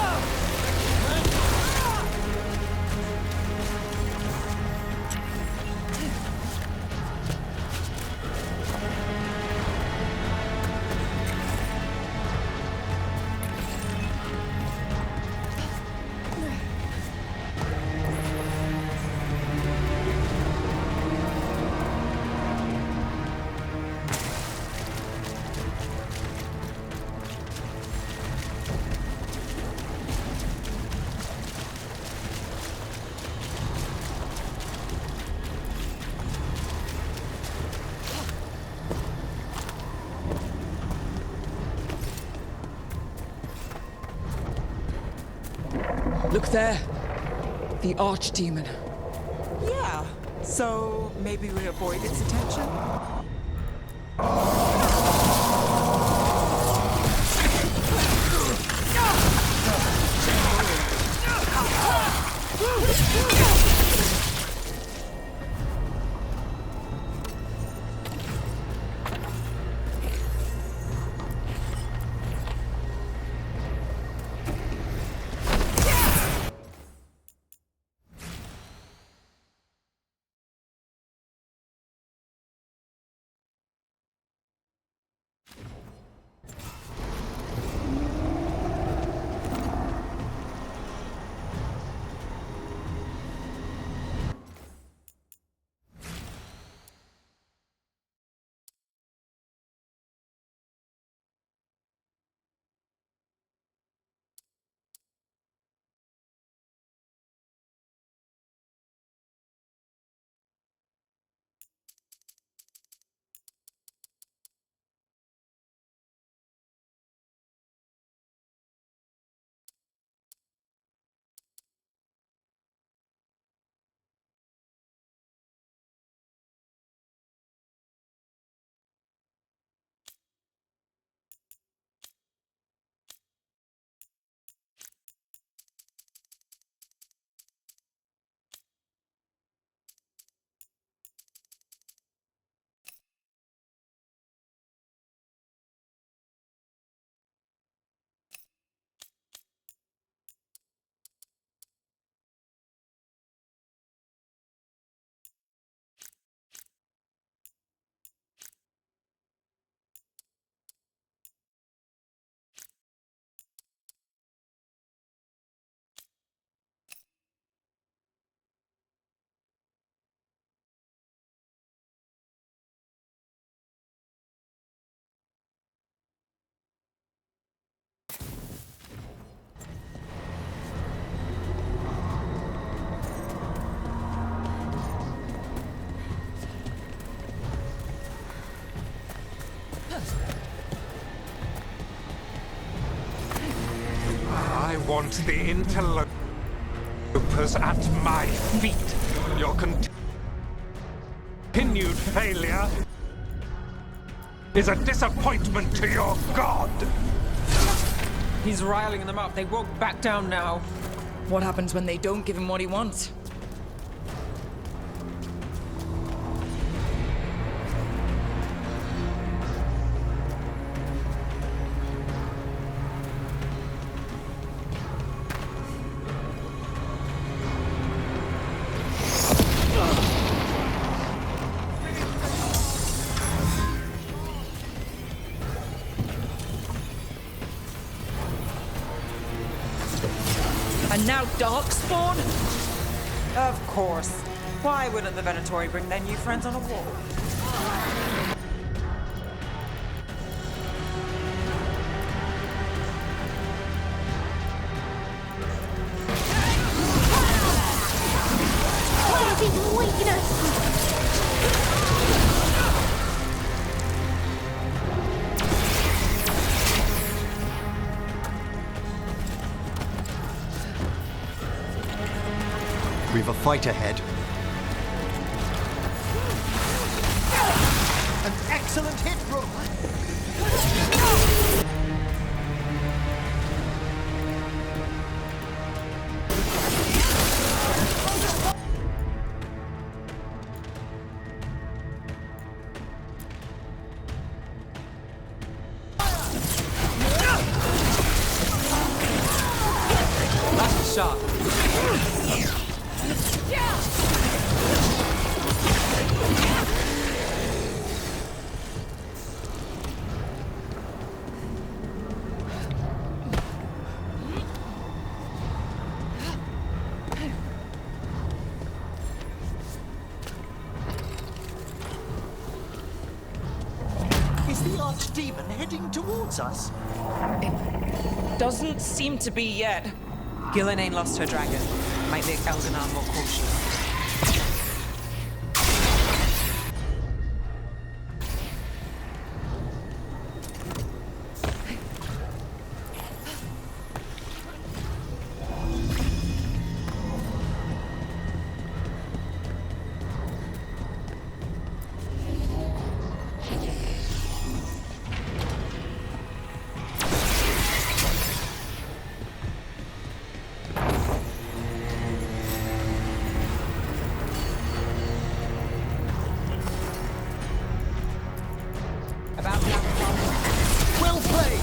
Look there. The Archdemon. Yeah. So maybe we avoid its attention? want the interlopers at my feet. Your continued failure is a disappointment to your god. He's riling them up. They won't back down now. What happens when they don't give him what he wants? And now Darkspawn? Of course. Why wouldn't the Venatori bring their new friends on a wall? Fighting weakness! We've a fight ahead. An excellent hit, Rook! That's a shot. Is the Archdemon heading towards us? Doesn't seem to be yet. Gillen lost her dragon. Might make Elganon more cautious. Well played!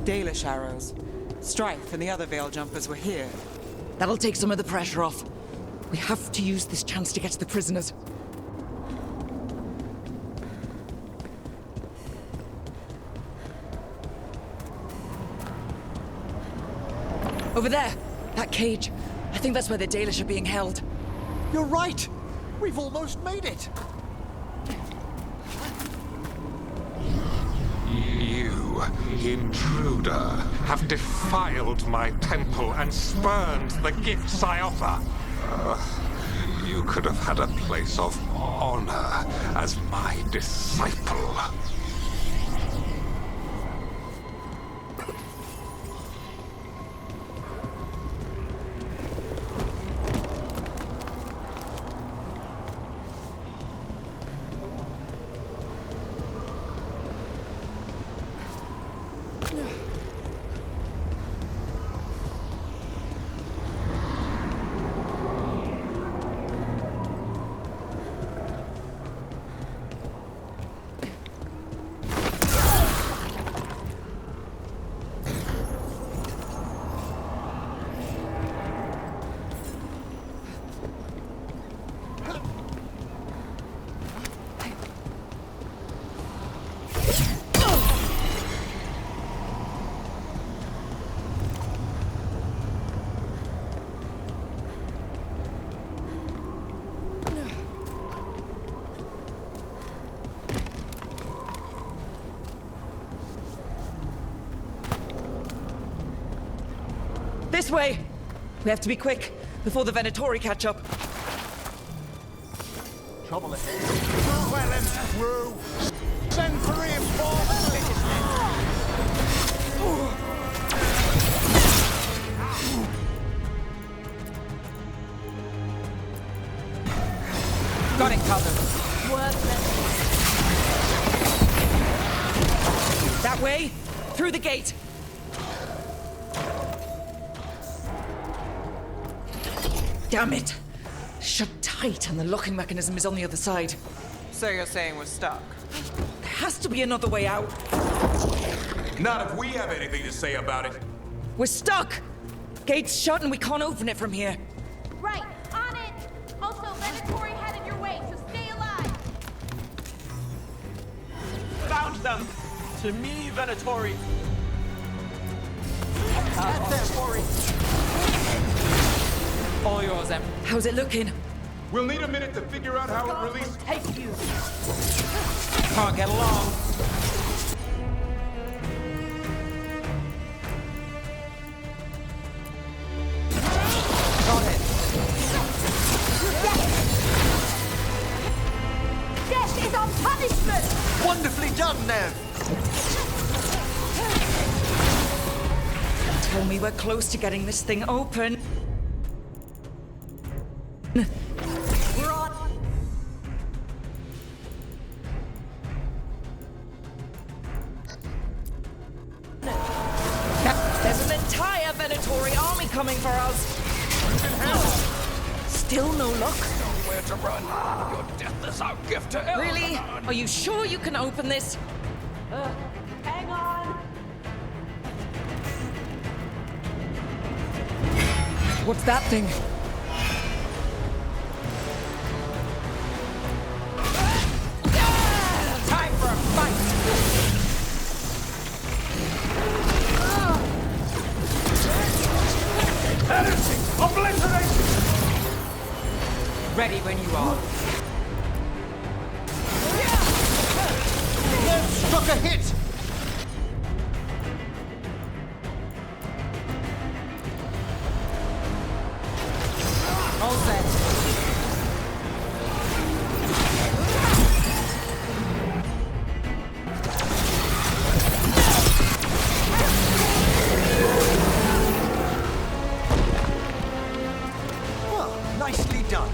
Dalish arrows. Strife and the other Veil Jumpers were here. That'll take some of the pressure off. We have to use this chance to get to the prisoners. Over there! That cage. I think that's where the Dalish are being held. You're right! We've almost made it! You You, intruder, have defiled my temple and spurned the gifts I offer. You could have had a place of honor as my disciple. This way! We have to be quick, before the Venatori catch up. Trouble ahead. Well and through! Send for reinforcements! Got it covered. That way, through the gate. Damn it! Shut tight, and the locking mechanism is on the other side. So you're saying we're stuck? There has to be another way out. Not if we have anything to say about it. We're stuck! Gate's shut and we can't open it from here. Right, on it! Also, Venatori headed your way, so stay alive! Found them! To me, Venatori! Get there, Tori! All yours, Em. How's it looking? We'll need a minute to figure out how it released. Take you! Can't get along. Got it. Death is our punishment! Wonderfully done, Nev! Tell me we're close to getting this thing open. We're on. There's an entire Venatori army coming for us. Still no luck. Nowhere to run. Your death is our gift to Elrond. Really? Are you sure you can open this? Hang on! What's that thing? Time for a fight! Energy! Obliteration! Ready when you are. Nev struck a hit! All set. Well, nicely done.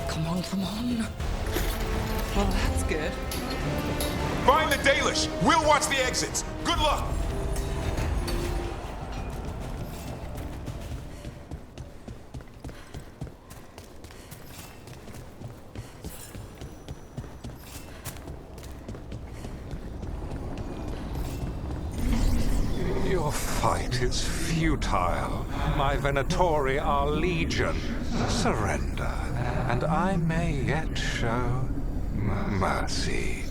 Come on, come on. Well, that's good. Find the Dalish. We'll watch the exits. Good luck. Your fight is futile. My Venatori are legion. Surrender, and I may yet show mercy.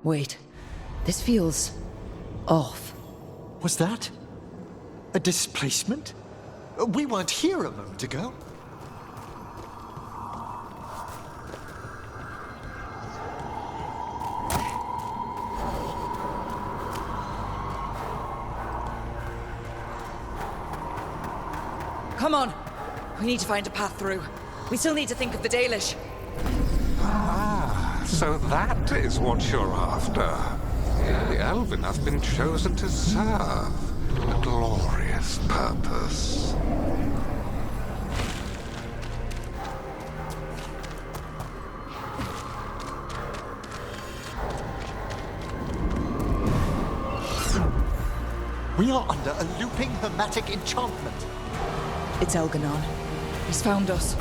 Wait. This feels... off. Was that a displacement? We weren't here a moment ago. Come on! We need to find a path through. We still need to think of the Dalish. Ah, so that is what you're after. The Elven have been chosen to serve a glorious purpose. We are under a looping hermetic enchantment. It's Elganon. He's found us.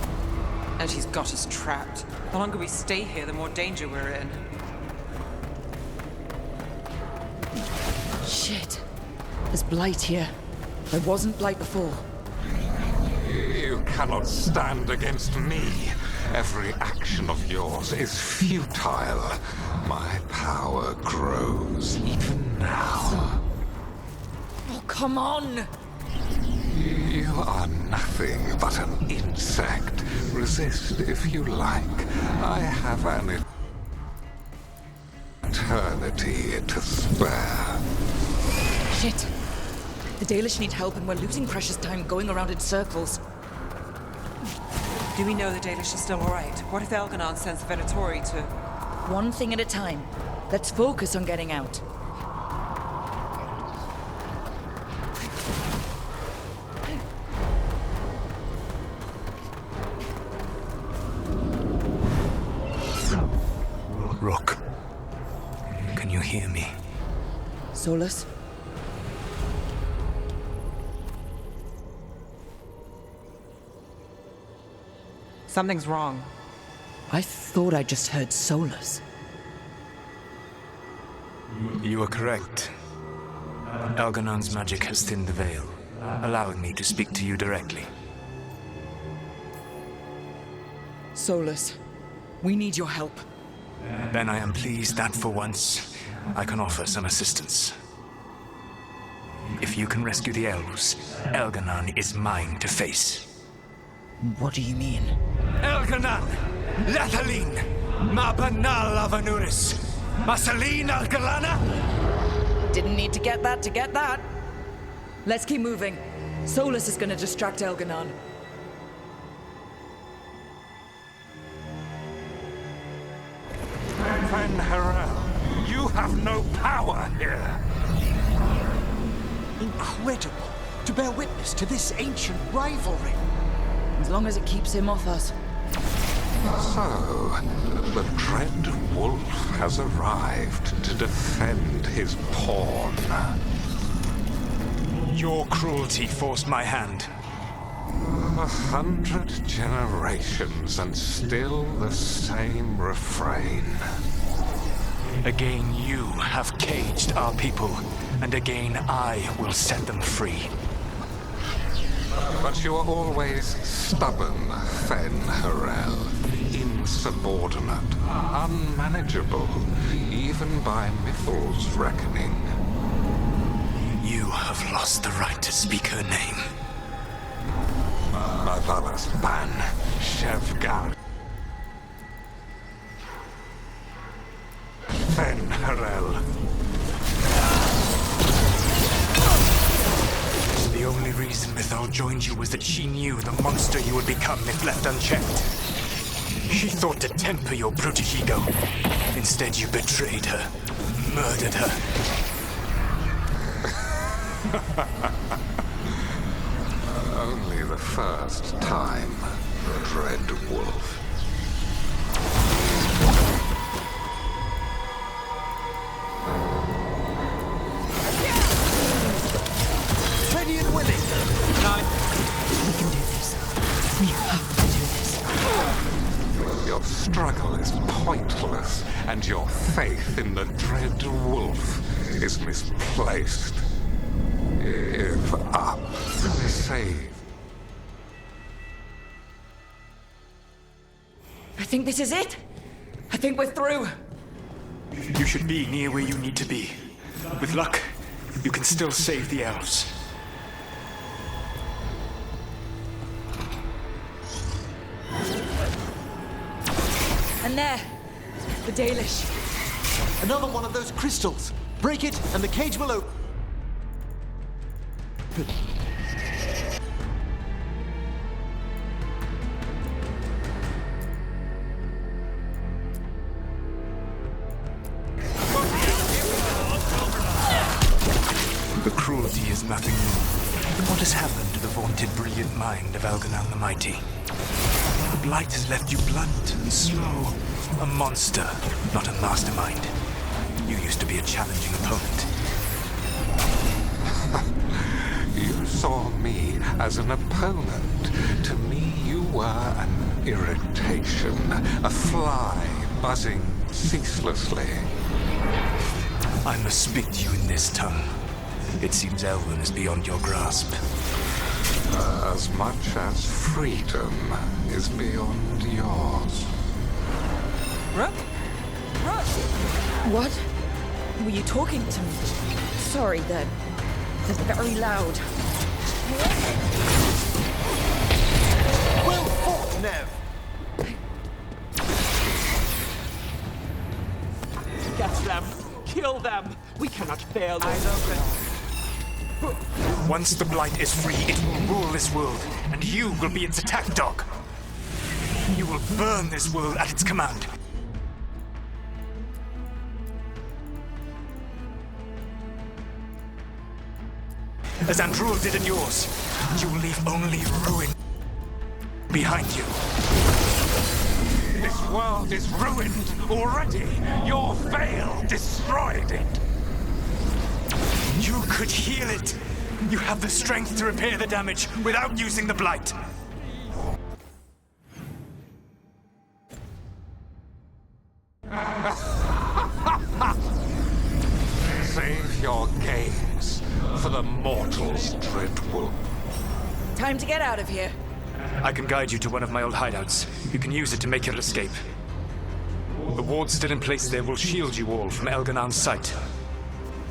And he's got us trapped. The longer we stay here, the more danger we're in. Shit. There's blight here. There wasn't blight before. You cannot stand against me. Every action of yours is futile. My power grows even now. Oh, come on! You are nothing but an insect. Resist if you like. I have an eternity to spare. Shit! The Dalish need help and we're losing precious time going around in circles. Do we know the Dalish are still alright? What if Elganon sends the Venatori to... One thing at a time. Let's focus on getting out. Rook, can you hear me? Solus? Something's wrong. I thought I just heard Solus. You are correct. Elganon's magic has thinned the veil, allowing me to speak to you directly. Solus, we need your help. Then I am pleased that for once, I can offer some assistance. If you can rescue the elves, Elganon is mine to face. What do you mean? Elganon! Lathalin! Mabanal Avanuris! Masalin Algalana! Didn't need to get that. Let's keep moving. Solus is gonna distract Elganon. Van Harel, you have no power here. Incredible to bear witness to this ancient rivalry. As long as it keeps him off us. So, the Dread Wolf has arrived to defend his pawn. Your cruelty forced my hand. 100 generations and still the same refrain. Again you have caged our people, and again I will set them free. But you are always stubborn, Fen Harel. Insubordinate, unmanageable, even by Mythal's reckoning. You have lost the right to speak her name. Mavalas Ban, Shevgar. Fen Harel. The only reason Mythal joined you was that she knew the monster you would become if left unchecked. She thought to temper your brutish ego. Instead, you betrayed her, murdered her. Only the first time, Dread Wolf. Ready and willing. We can do this. We have to do this. Your struggle is pointless, and your faith in the Dread Wolf is misplaced. Give up. Save. I think this is it. I think we're through. You should be near where you need to be. With luck, you can still save the elves. And there, the Dalish. Another one of those crystals. Break it, and the cage will open. The cruelty is nothing new. What has happened to the vaunted brilliant mind of Elganon the Mighty? The blight has left you blunt and slow. A monster, not a mastermind. You used to be a challenging opponent. You saw me as an opponent. To me, you were an irritation, a fly buzzing ceaselessly. I must speak to you in this tongue. It seems Elven is beyond your grasp. As much as freedom is beyond yours. Rook? Rook! What? Were you talking to me? Sorry, they're very loud. Well fought, Nev! Get them! Kill them! We cannot fail them. Once the blight is free, it will rule this world, and you will be its attack dog. You will burn this world at its command. As Andrul did in yours, you will leave only ruin behind you. This world is ruined already. Your veil destroyed it. You could heal it. You have the strength to repair the damage without using the blight. Save your games for the mortal's dreadful. Time to get out of here. I can guide you to one of my old hideouts. You can use it to make your escape. The wards still in place there will shield you all from Elganon's sight.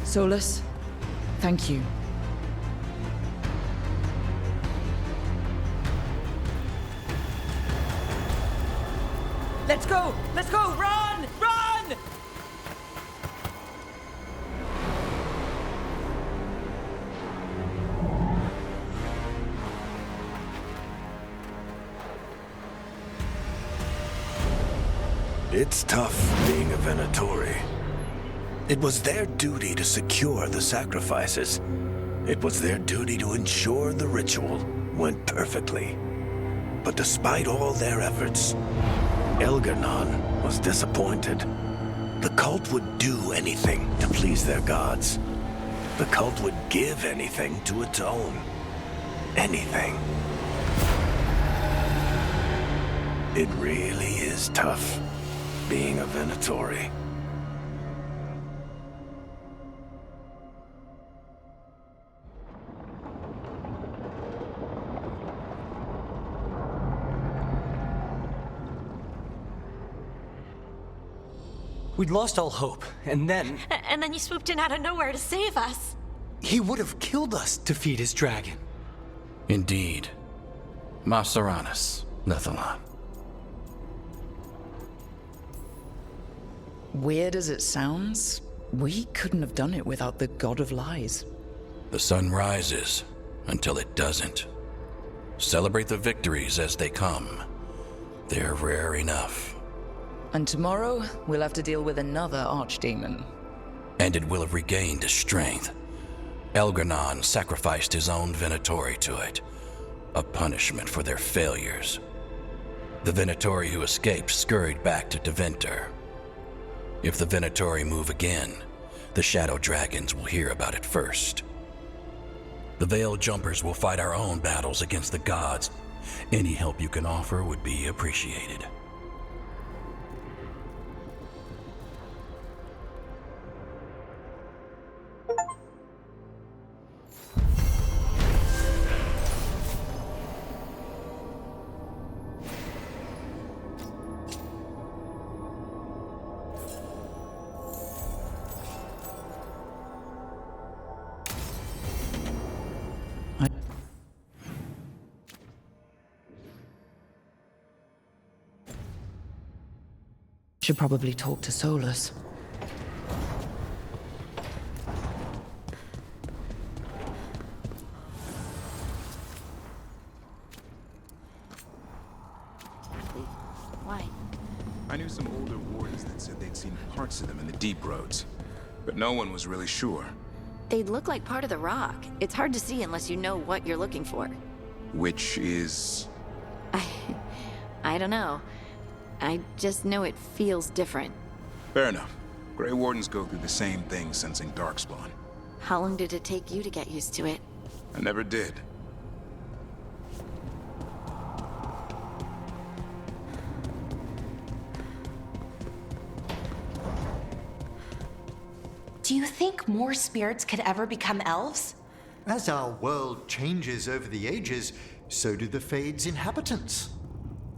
Solus, thank you. Let's go! Let's go! Run! Run! It's tough being a Venatori. It was their duty to secure the sacrifices. It was their duty to ensure the ritual went perfectly. But despite all their efforts, Elganon was disappointed. The cult would do anything to please their gods. The cult would give anything to atone. Anything. It really is tough being a Venatori. We'd lost all hope, and then... And then you swooped in out of nowhere to save us. He would have killed us to feed his dragon. Indeed. Masteranus, Nethalon. Weird as it sounds, we couldn't have done it without the God of Lies. The sun rises until it doesn't. Celebrate the victories as they come. They're rare enough. And tomorrow, we'll have to deal with another archdemon. And it will have regained its strength. Elganon sacrificed his own Venatori to it. A punishment for their failures. The Venatori who escaped scurried back to Deventer. If the Venatori move again, the Shadow Dragons will hear about it first. The Veil Jumpers will fight our own battles against the gods. Any help you can offer would be appreciated. Should probably talk to Solus. Why? I knew some older wardens that said they'd seen parts of them in the deep roads, but no one was really sure. They'd look like part of the rock. It's hard to see unless you know what you're looking for. Which is... I don't know. I just know it feels different. Fair enough. Grey Wardens go through the same thing sensing Darkspawn. How long did it take you to get used to it? I never did. Do you think more spirits could ever become elves? As our world changes over the ages, so do the Fade's inhabitants.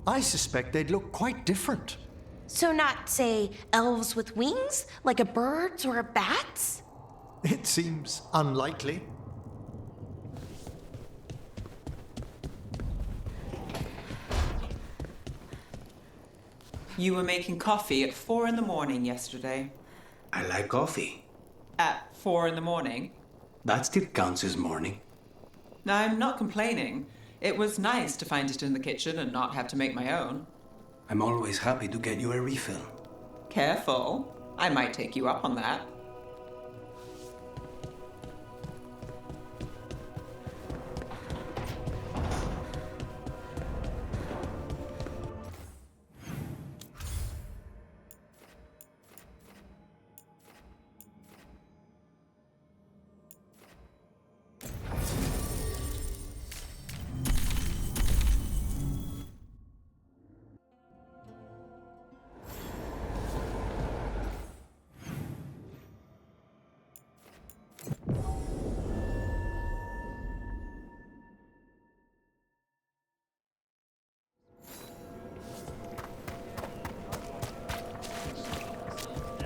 I suspect they'd look quite different. So not, say, elves with wings, like a bird's or a bat's? It seems unlikely. You were making coffee at 4 in the morning yesterday. I like coffee. At 4 in the morning? That still counts as morning. I'm not complaining. It was nice to find it in the kitchen and not have to make my own. I'm always happy to get you a refill. Careful. I might take you up on that.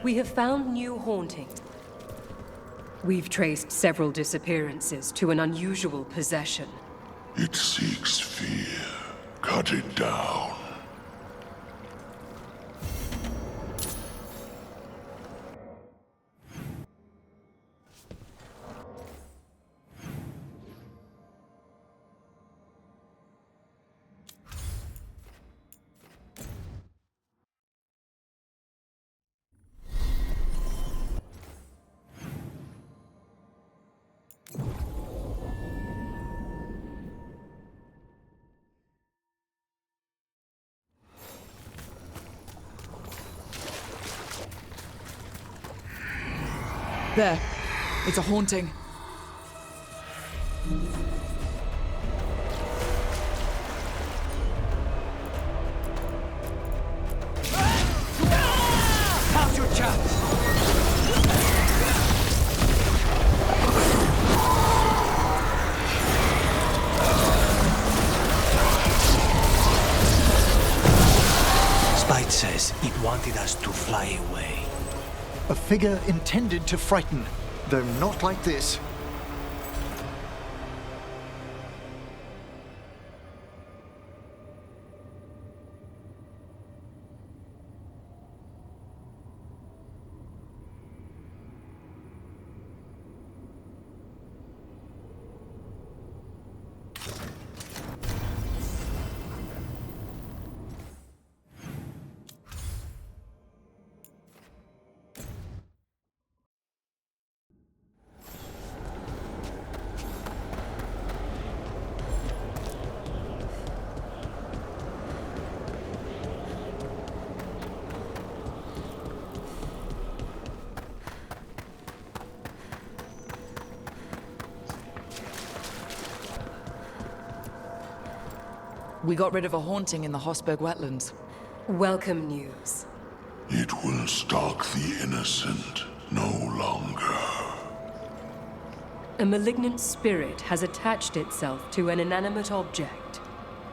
We have found new hauntings. We've traced several disappearances to an unusual possession. It seeks fear. Cut it down. There. It's a haunting. How's your chance? Spite says it wanted us to fly away. A figure intended to frighten, though not like this. We got rid of a haunting in the Hossberg wetlands. Welcome news. It will stalk the innocent no longer. A malignant spirit has attached itself to an inanimate object.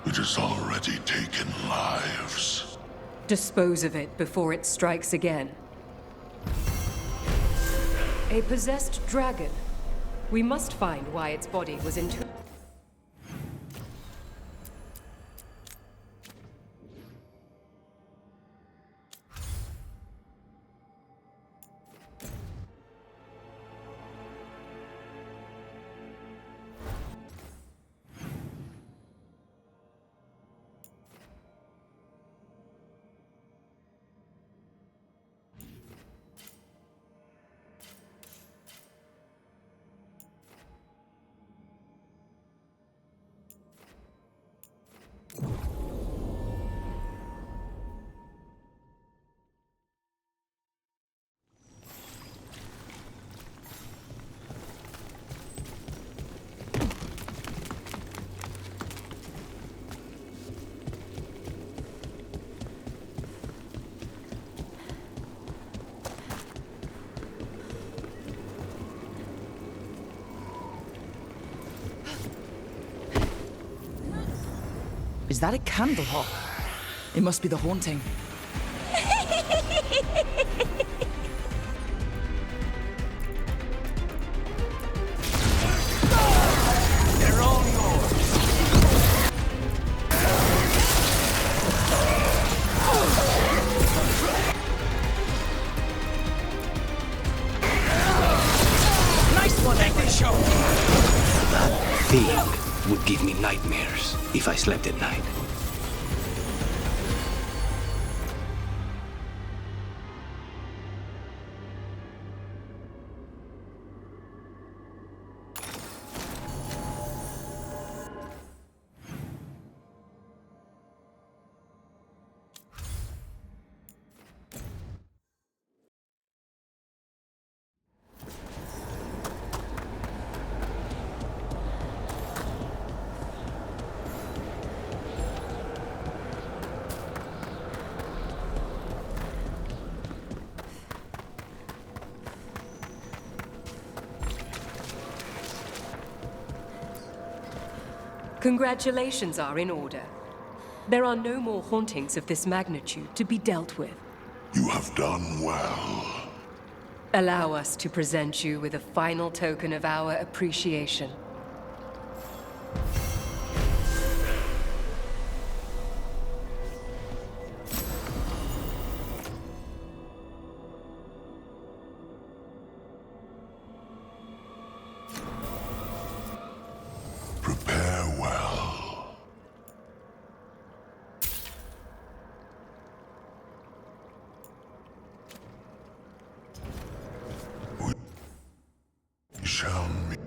It has already taken lives. Dispose of it before it strikes again. A possessed dragon. We must find why its body was entombed. Is that a candle hop? It must be the haunting. They're all yours. Nice one, Show. That thing would give me nightmares if I slept at night. Congratulations are in order. There are no more hauntings of this magnitude to be dealt with. You have done well. Allow us to present you with a final token of our appreciation. Prepare well. We shall meet.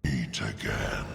Meet again.